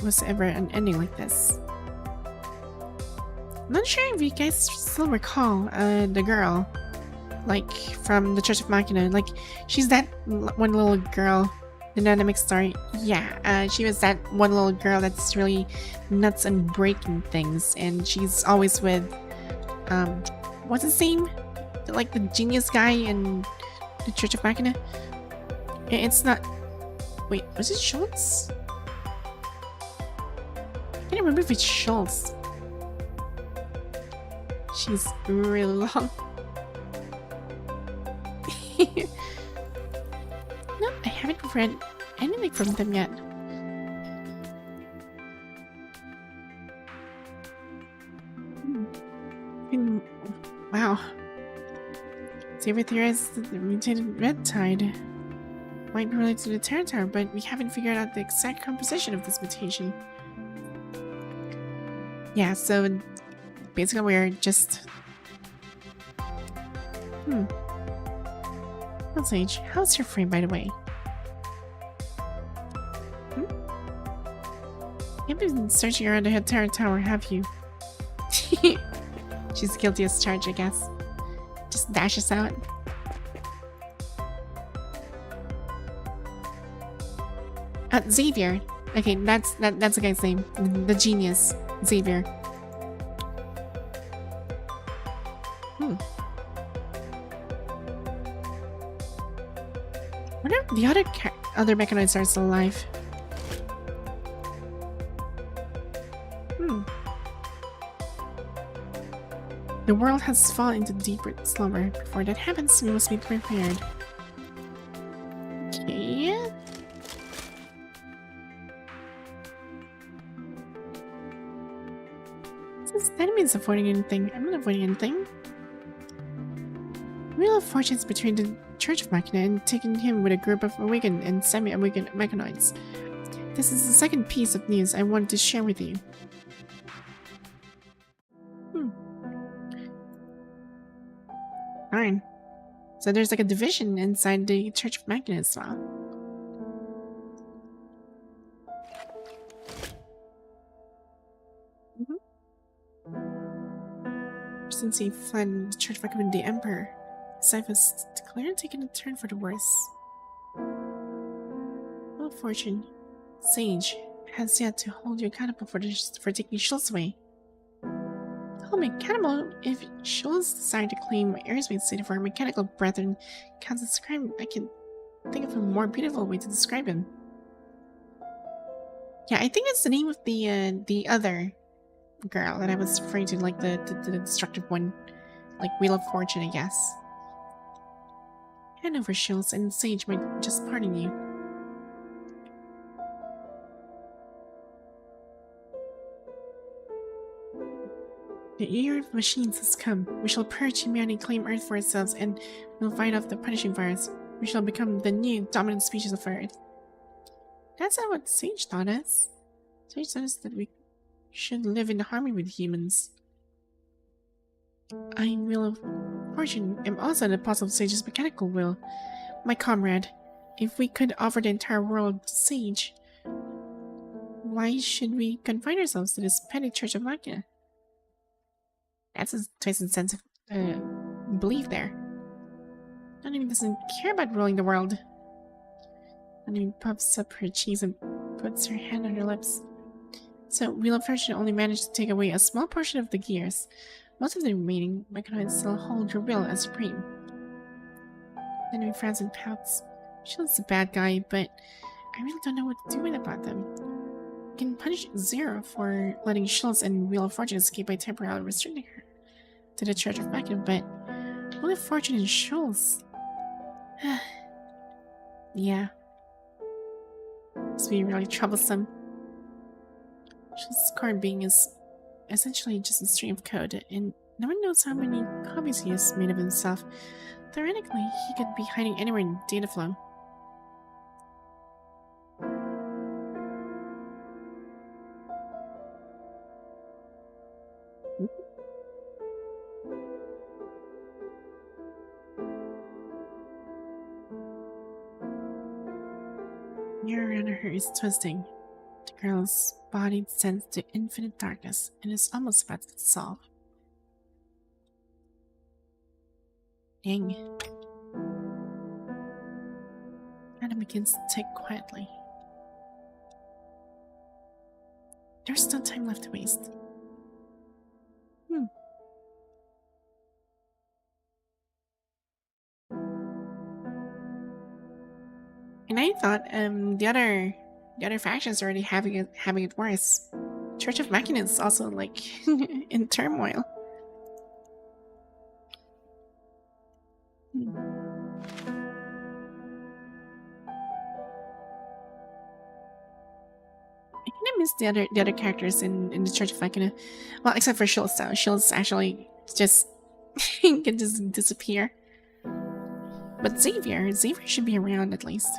Speaker 1: was ever an ending like this. I'm not sure if you guys still recall the girl, like from the Church of Mechana. Like, she's that one little girl, the dynamic story. Yeah, she was that one little girl that's really nuts and breaking things, and she's always with what's his name? Like the genius guy in the Church of Mechana. It's not. Wait, was it Schultz? I can't remember if it's Schultz. She's really long. No, I haven't read anything from them yet. Wow. Xavier theorized that the mutated Red Tide might be related to the Terra Tower, but we haven't figured out the exact composition of this mutation. Yeah, so basically we're just... Well, Sage, how's your frame, by the way? You've been searching around the entire tower, have you? She's guilty as charged, I guess. Just dashes out. Xavier. Okay, that's the guy's name. The genius, Xavier. Wonder if the other mechanoids are still alive. The world has fallen into deeper slumber. Before that happens, we must be prepared. Okay. That means avoiding anything. I'm not avoiding anything. Wheel of Fortune's between the Church of Machina and taking him with a group of awakened and semi-awakened mechanoids. This is the second piece of news I wanted to share with you. Fine. So there's like a division inside the Church of Machina as well. Since he fled the Church of Machina with the Emperor, his life was declared taking a turn for the worse. Well, Fortune, Sage has yet to hold you accountable for taking Schultz away. Hold me accountable if Schultz decided to claim airspace data for our mechanical brethren counts as a crime. I can think of a more beautiful way to describe him. Yeah, I think that's the name of the other girl that I was referring to, like the destructive one, like Wheel of Fortune, I guess. Hand over, Schultz, and Sage might just pardon you. The era of machines has come. We shall purge humanity, claim Earth for ourselves, and we'll fight off the punishing virus. We shall become the new dominant species of Earth. That's not what Sage taught us. Sage taught us that we should live in harmony with humans. I, Wheel of Fortune, am also an apostle of Sage's mechanical will. My comrade, if we could offer the entire world to Sage, why should we confine ourselves to this petty Church of Machina? That's a twisted sense of belief there. Nanami doesn't care about ruling the world. Nanami puffs up her cheeks and puts her hand on her lips. So, Wheel of Fortune only managed to take away a small portion of the gears. Most of the remaining mechanoids still hold your will as supreme. Nanami frowns and pouts. Shield's a bad guy, but I really don't know what to do about them. I can punish Zero for letting Schultz and Wheel of Fortune escape by temporarily restricting her to the Church of Machina, but Wheel of Fortune and Schultz... yeah. Must be really troublesome. Schultz's core being is essentially just a stream of code, and no one knows how many copies he has made of himself. Theoretically, he could be hiding anywhere in data flow. The air around her is twisting. The girl's body descends to infinite darkness and is almost about to dissolve. Dang. Anna begins to tick quietly. There's still time left to waste. And I thought the other factions are already having it worse. Church of Machina is also like in turmoil. I kind of miss the other characters in the Church of Machina. Well, except for Schultz though. Schultz actually just can just disappear. But Xavier should be around at least.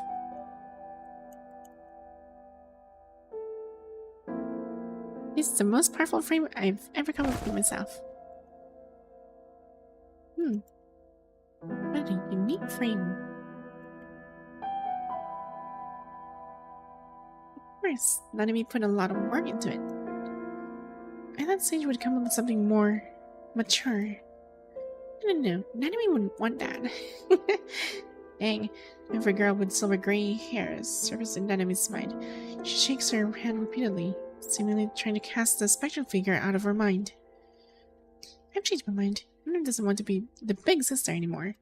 Speaker 1: This is the most powerful frame I've ever come up with myself. What a unique frame. course, Nanami put a lot of work into it. I thought Sage would come up with something more mature. No, Nanami wouldn't want that. Dang, every girl with silver gray hair surfaces in Nanami's mind. She shakes her hand repeatedly, seemingly trying to cast the spectral figure out of her mind. I've changed my mind. Nana doesn't want to be the big sister anymore.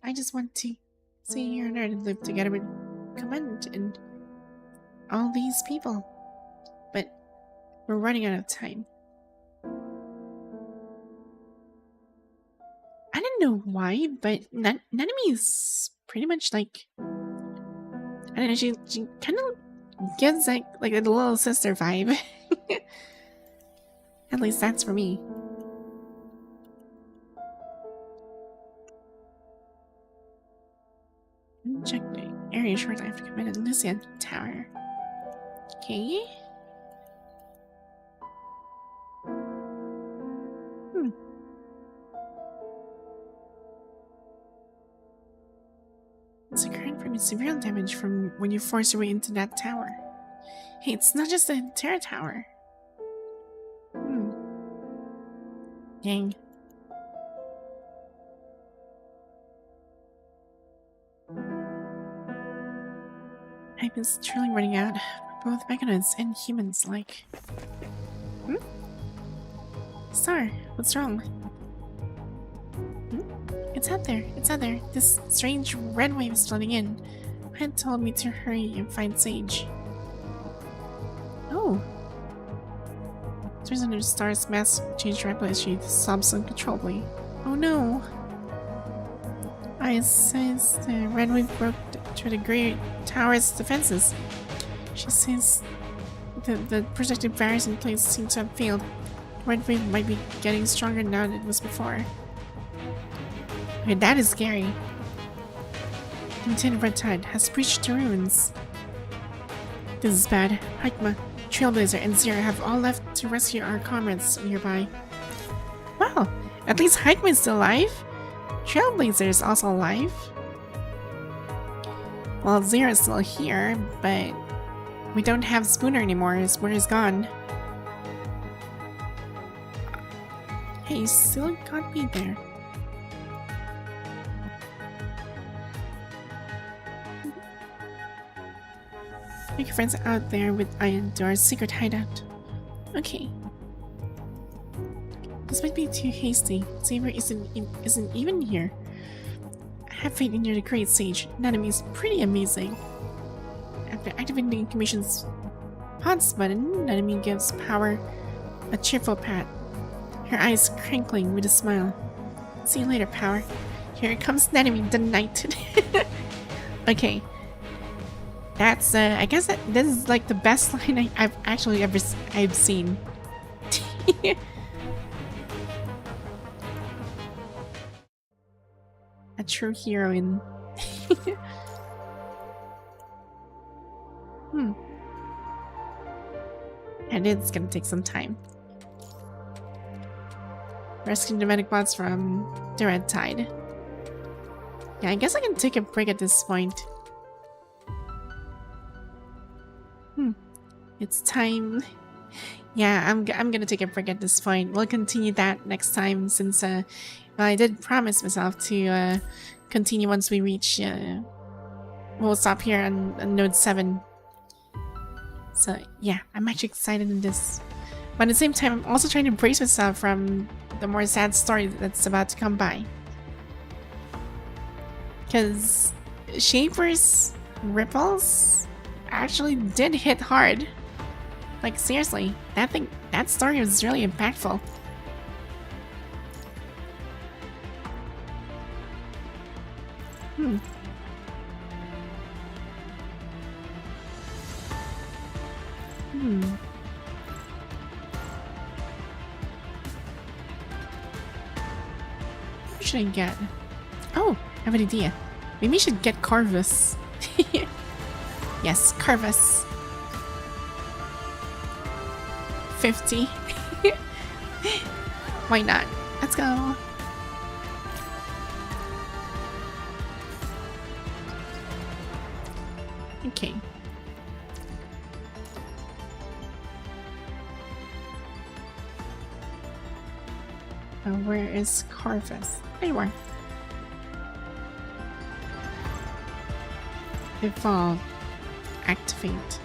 Speaker 1: I just want to stay here on Earth and live together with Command and all these people. But we're running out of time. I don't know why, but Nanami is pretty much like, I don't know, she kind of gives like a little sister vibe. At least that's for me. Check the area short after committed Lucian Tower. Okay. It's occurring from severe damage from when you force your way into that tower. Hey, it's not just the entire tower. Dang. Hype is truly running out for both mechanoids and humans alike. Star, what's wrong? It's out there. It's out there. This strange red wave is flooding in. Red told me to hurry and find Sage. Oh. Turns into Star's mask changed rapidly as she sobs uncontrollably. Oh no. I says the red wave broke through the Great Tower's defenses. She says the protective barriers in place seem to have failed. Red wave might be getting stronger now than it was before. Okay, that is scary. Lieutenant Red Tide has breached the ruins. This is bad. Haikma, Trailblazer, and Zira have all left to rescue our comrades nearby. Well, at least Haikma is still alive. Trailblazer is also alive. Well, Zira is still here, but we don't have Spooner anymore. Spooner's gone. Hey, you still can't be there. Make your friends out there with Ian to our secret hideout. Okay. This might be too hasty. Xavier isn't even here. I have faith in your great sage. Nanami is pretty amazing. After activating the incubation's pods button, Nanami gives Power a cheerful pat. Her eyes crinkling with a smile. See you later, Power. Here comes Nanami the Knight. Okay. That's I guess this is like the best line I've actually I've seen. A true heroine. And it's gonna take some time. Rescuing the medic bots from the Red Tide. Yeah, I guess I can take a break at this point. It's time. Yeah, I'm gonna take a break at this point. We'll continue that next time since well, I did promise myself to continue once we reach we'll stop here on node 7. So yeah, I'm actually excited in this. But at the same time, I'm also trying to brace myself from the more sad story that's about to come by. Because Shaper's ripples actually did hit hard. Like seriously, that story was really impactful. What should I get? Oh, I have an idea. Maybe I should get Carvus. Yes, Carvus. 50. Why not? Let's go. Okay. Where is Corvus? There you are. Evolve. Activate.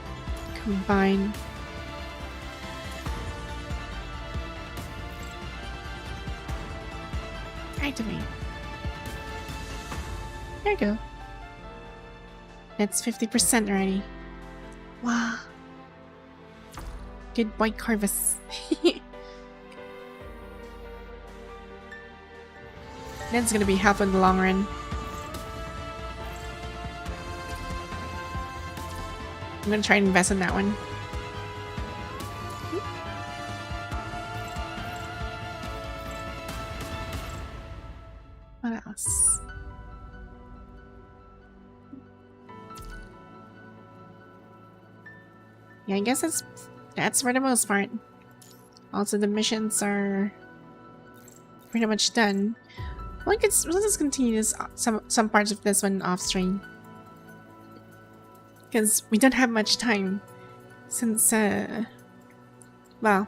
Speaker 1: Combine. Activate. There you go. That's 50% already. Wow. Good boy, Corvus. That's gonna be helpful in the long run. I'm gonna try and invest in that one. What else? Yeah, I guess that's for the most part. Also, the missions are pretty much done. Well, let's just continue this some parts of this one off stream, because we don't have much time since well,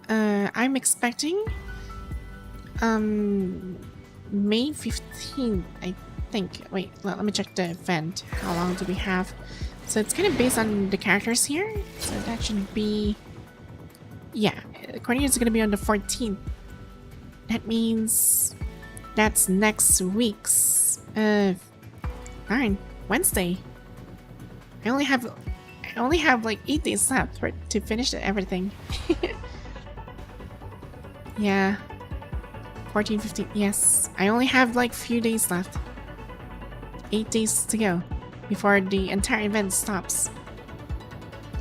Speaker 1: I'm expecting May 15th, I think. Wait, let me check the event. How long do we have? So it's kind of based on the characters here, so that should be, yeah, according to it's gonna be on the 14th. That means that's next week's fine, Wednesday. I only have like 8 days left to finish everything. Yeah, 14, 15. Yes, I only have like few days left. 8 days to go before the entire event stops,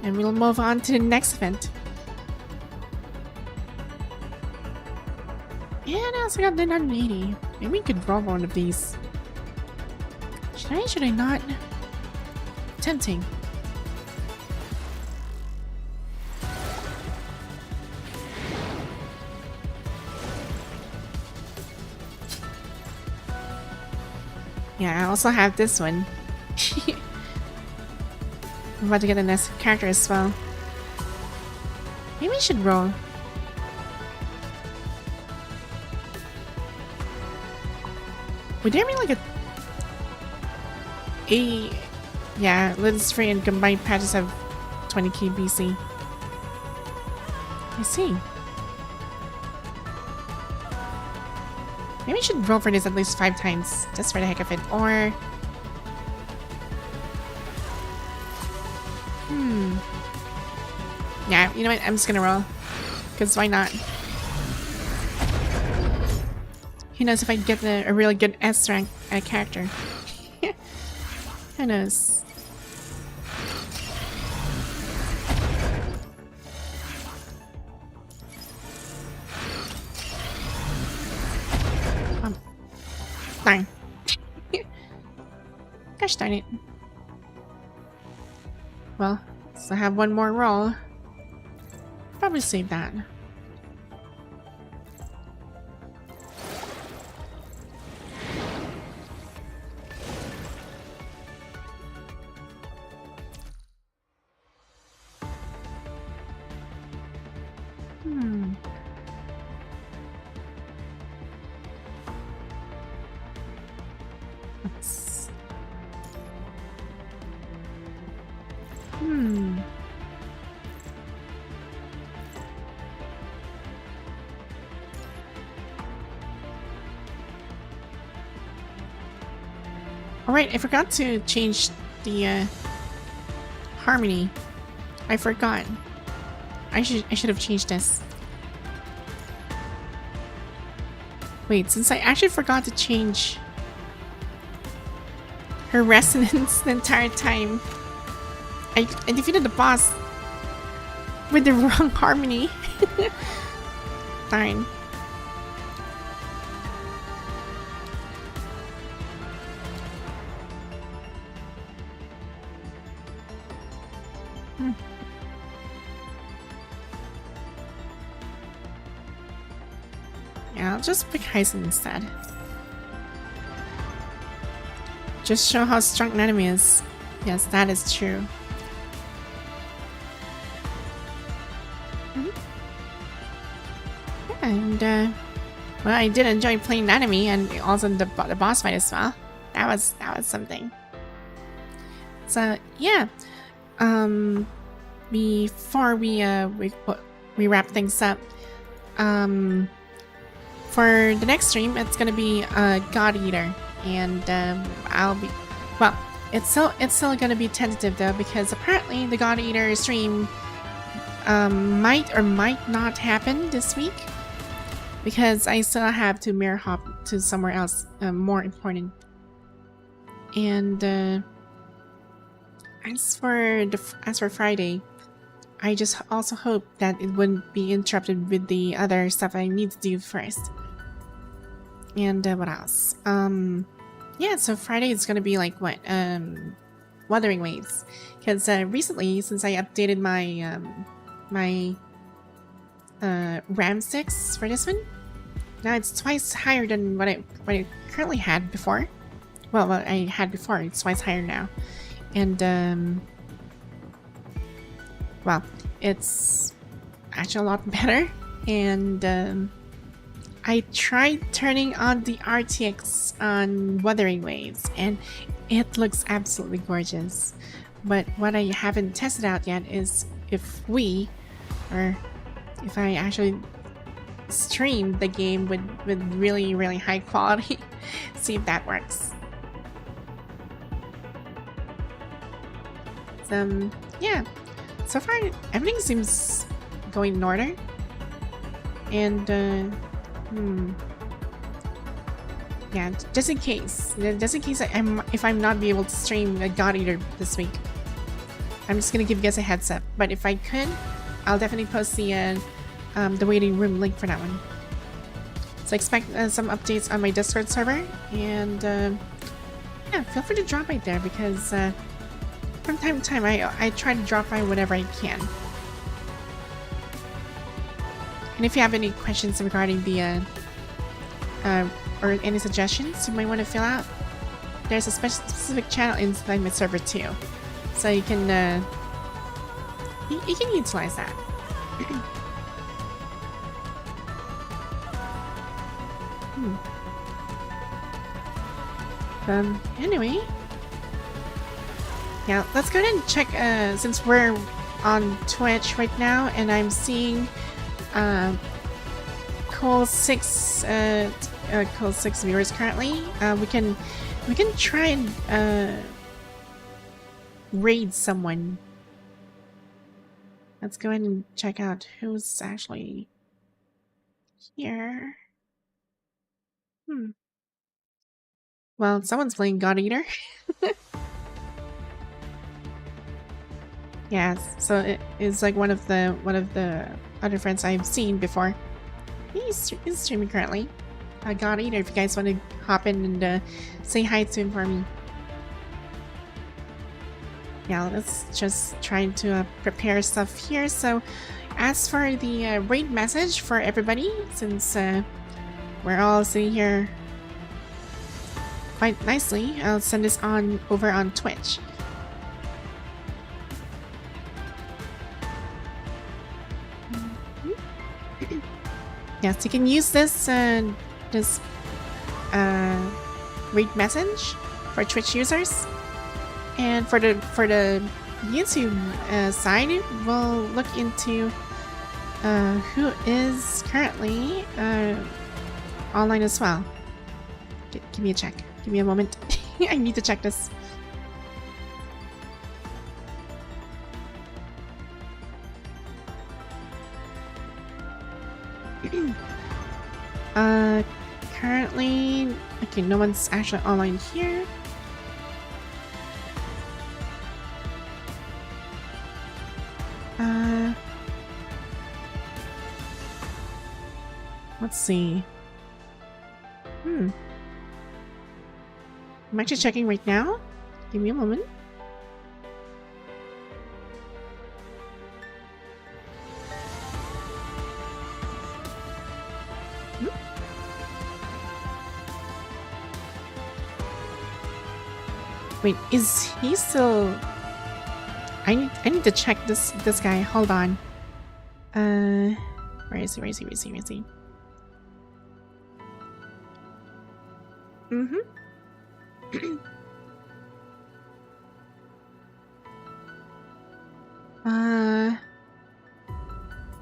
Speaker 1: and we'll move on to the next event. Yeah, and I also got the 980. Maybe we could roll one of these. Should I not? Tempting. Yeah, I also have this one. I'm about to get the next character as well. Maybe we should roll. Would there be like yeah, Lynne's free and combined patches have 20k BC. I see. Maybe we should roll for this at least 5 times, just for the heck of it. Or yeah, you know what? I'm just gonna roll, because why not? Who knows if I get a really good S rank character? Who knows? Darn. Gosh darn it. Well, so I have one more roll. Probably save that. Alright, I forgot to change the harmony. I forgot. I should have changed this. Wait, since I actually forgot to change her resonance the entire time, I defeated the boss with the wrong harmony. Darn. Yeah, I'll just pick Heisen instead. Just show how strong Nanami is. Yes, that is true. Yeah, and well, I did enjoy playing Nanami and also the boss fight as well. That was something. So yeah, before we wrap things up, for the next stream, it's gonna be God Eater, and I'll be, well, it's still gonna be tentative though, because apparently the God Eater stream might or might not happen this week, because I still have to mirror hop to somewhere else more important. And as for Friday, I just also hope that it wouldn't be interrupted with the other stuff I need to do first. And what else? Yeah, so Friday is gonna be like what? Wuthering Waves, because recently, since I updated my my RAM sticks for this one, now it's twice higher than what I currently had before. Well, what I had before, it's twice higher now, and well, it's actually a lot better. And I tried turning on the RTX on Wuthering Waves, and it looks absolutely gorgeous. But what I haven't tested out yet is if I actually stream the game with really, really high quality. See if that works. So, yeah. So far, everything seems going in order. And, yeah, just in case if I'm not be able to stream a God Eater this week, I'm just gonna give you guys a heads up. But if I could, I'll definitely post the waiting room link for that one. So expect some updates on my Discord server, and yeah, feel free to drop by there, because from time to time I try to drop by whenever I can. And if you have any questions regarding the or any suggestions you might want to fill out, there's a specific channel inside my server too, so you can you can utilize that. Anyway, yeah, let's go ahead and check, since we're on Twitch right now and I'm seeing Cool 6 viewers currently. We can try and raid someone. Let's go ahead and check out who's actually here. Well, someone's playing God Eater. Yes, so it is like one of the other friends I've seen before. He's streaming currently. God Eater, if you guys want to hop in and say hi to him for me. Yeah, let's just try to prepare stuff here. So, as for the raid message for everybody, since we're all sitting here quite nicely, I'll send this over on Twitch. Yes, you can use this read message for Twitch users, and for the YouTube side, we'll look into who is currently online as well. Give me a check. Give me a moment. I need to check this. Currently, okay, no one's actually online here. Let's see. I'm actually checking right now. Give me a moment. Wait, is he still... I need to check this guy. Hold on. Where is he? Mm-hmm.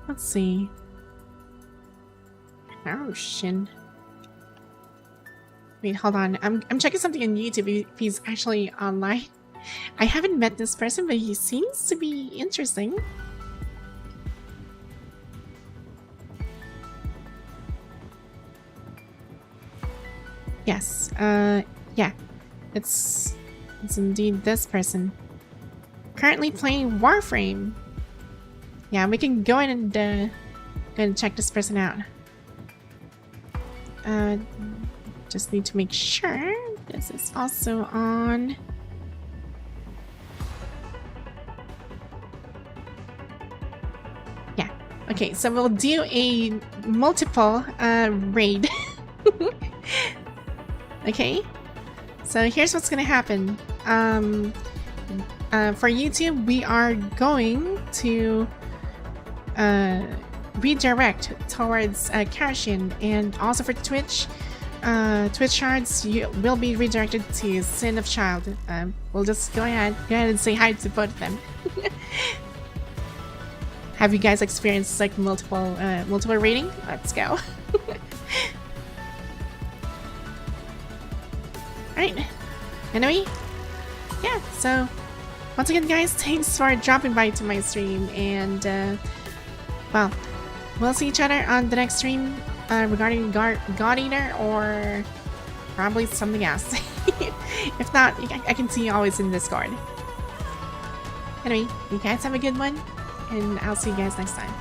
Speaker 1: Let's see. Ocean. Wait, hold on. I'm checking something on YouTube if he's actually online. I haven't met this person, but he seems to be interesting. Yes, yeah. It's indeed this person. Currently playing Warframe. Yeah, we can go in and go and check this person out. Just need to make sure this is also on. Yeah. Okay, so we'll do a multiple raid. Okay. So here's what's gonna happen. For YouTube, we are going to redirect towards Karashin, and also for Twitch, Twitch shards you will be redirected to Sin of Child. We'll just go ahead and say hi to both of them. Have you guys experienced like multiple rating? Let's go. Alright. Anyway, yeah, so once again guys, thanks for dropping by to my stream, and well, we'll see each other on the next stream regarding God Eater or probably something else. If not, I can see you always in Discord. Anyway, you guys have a good one, and I'll see you guys next time.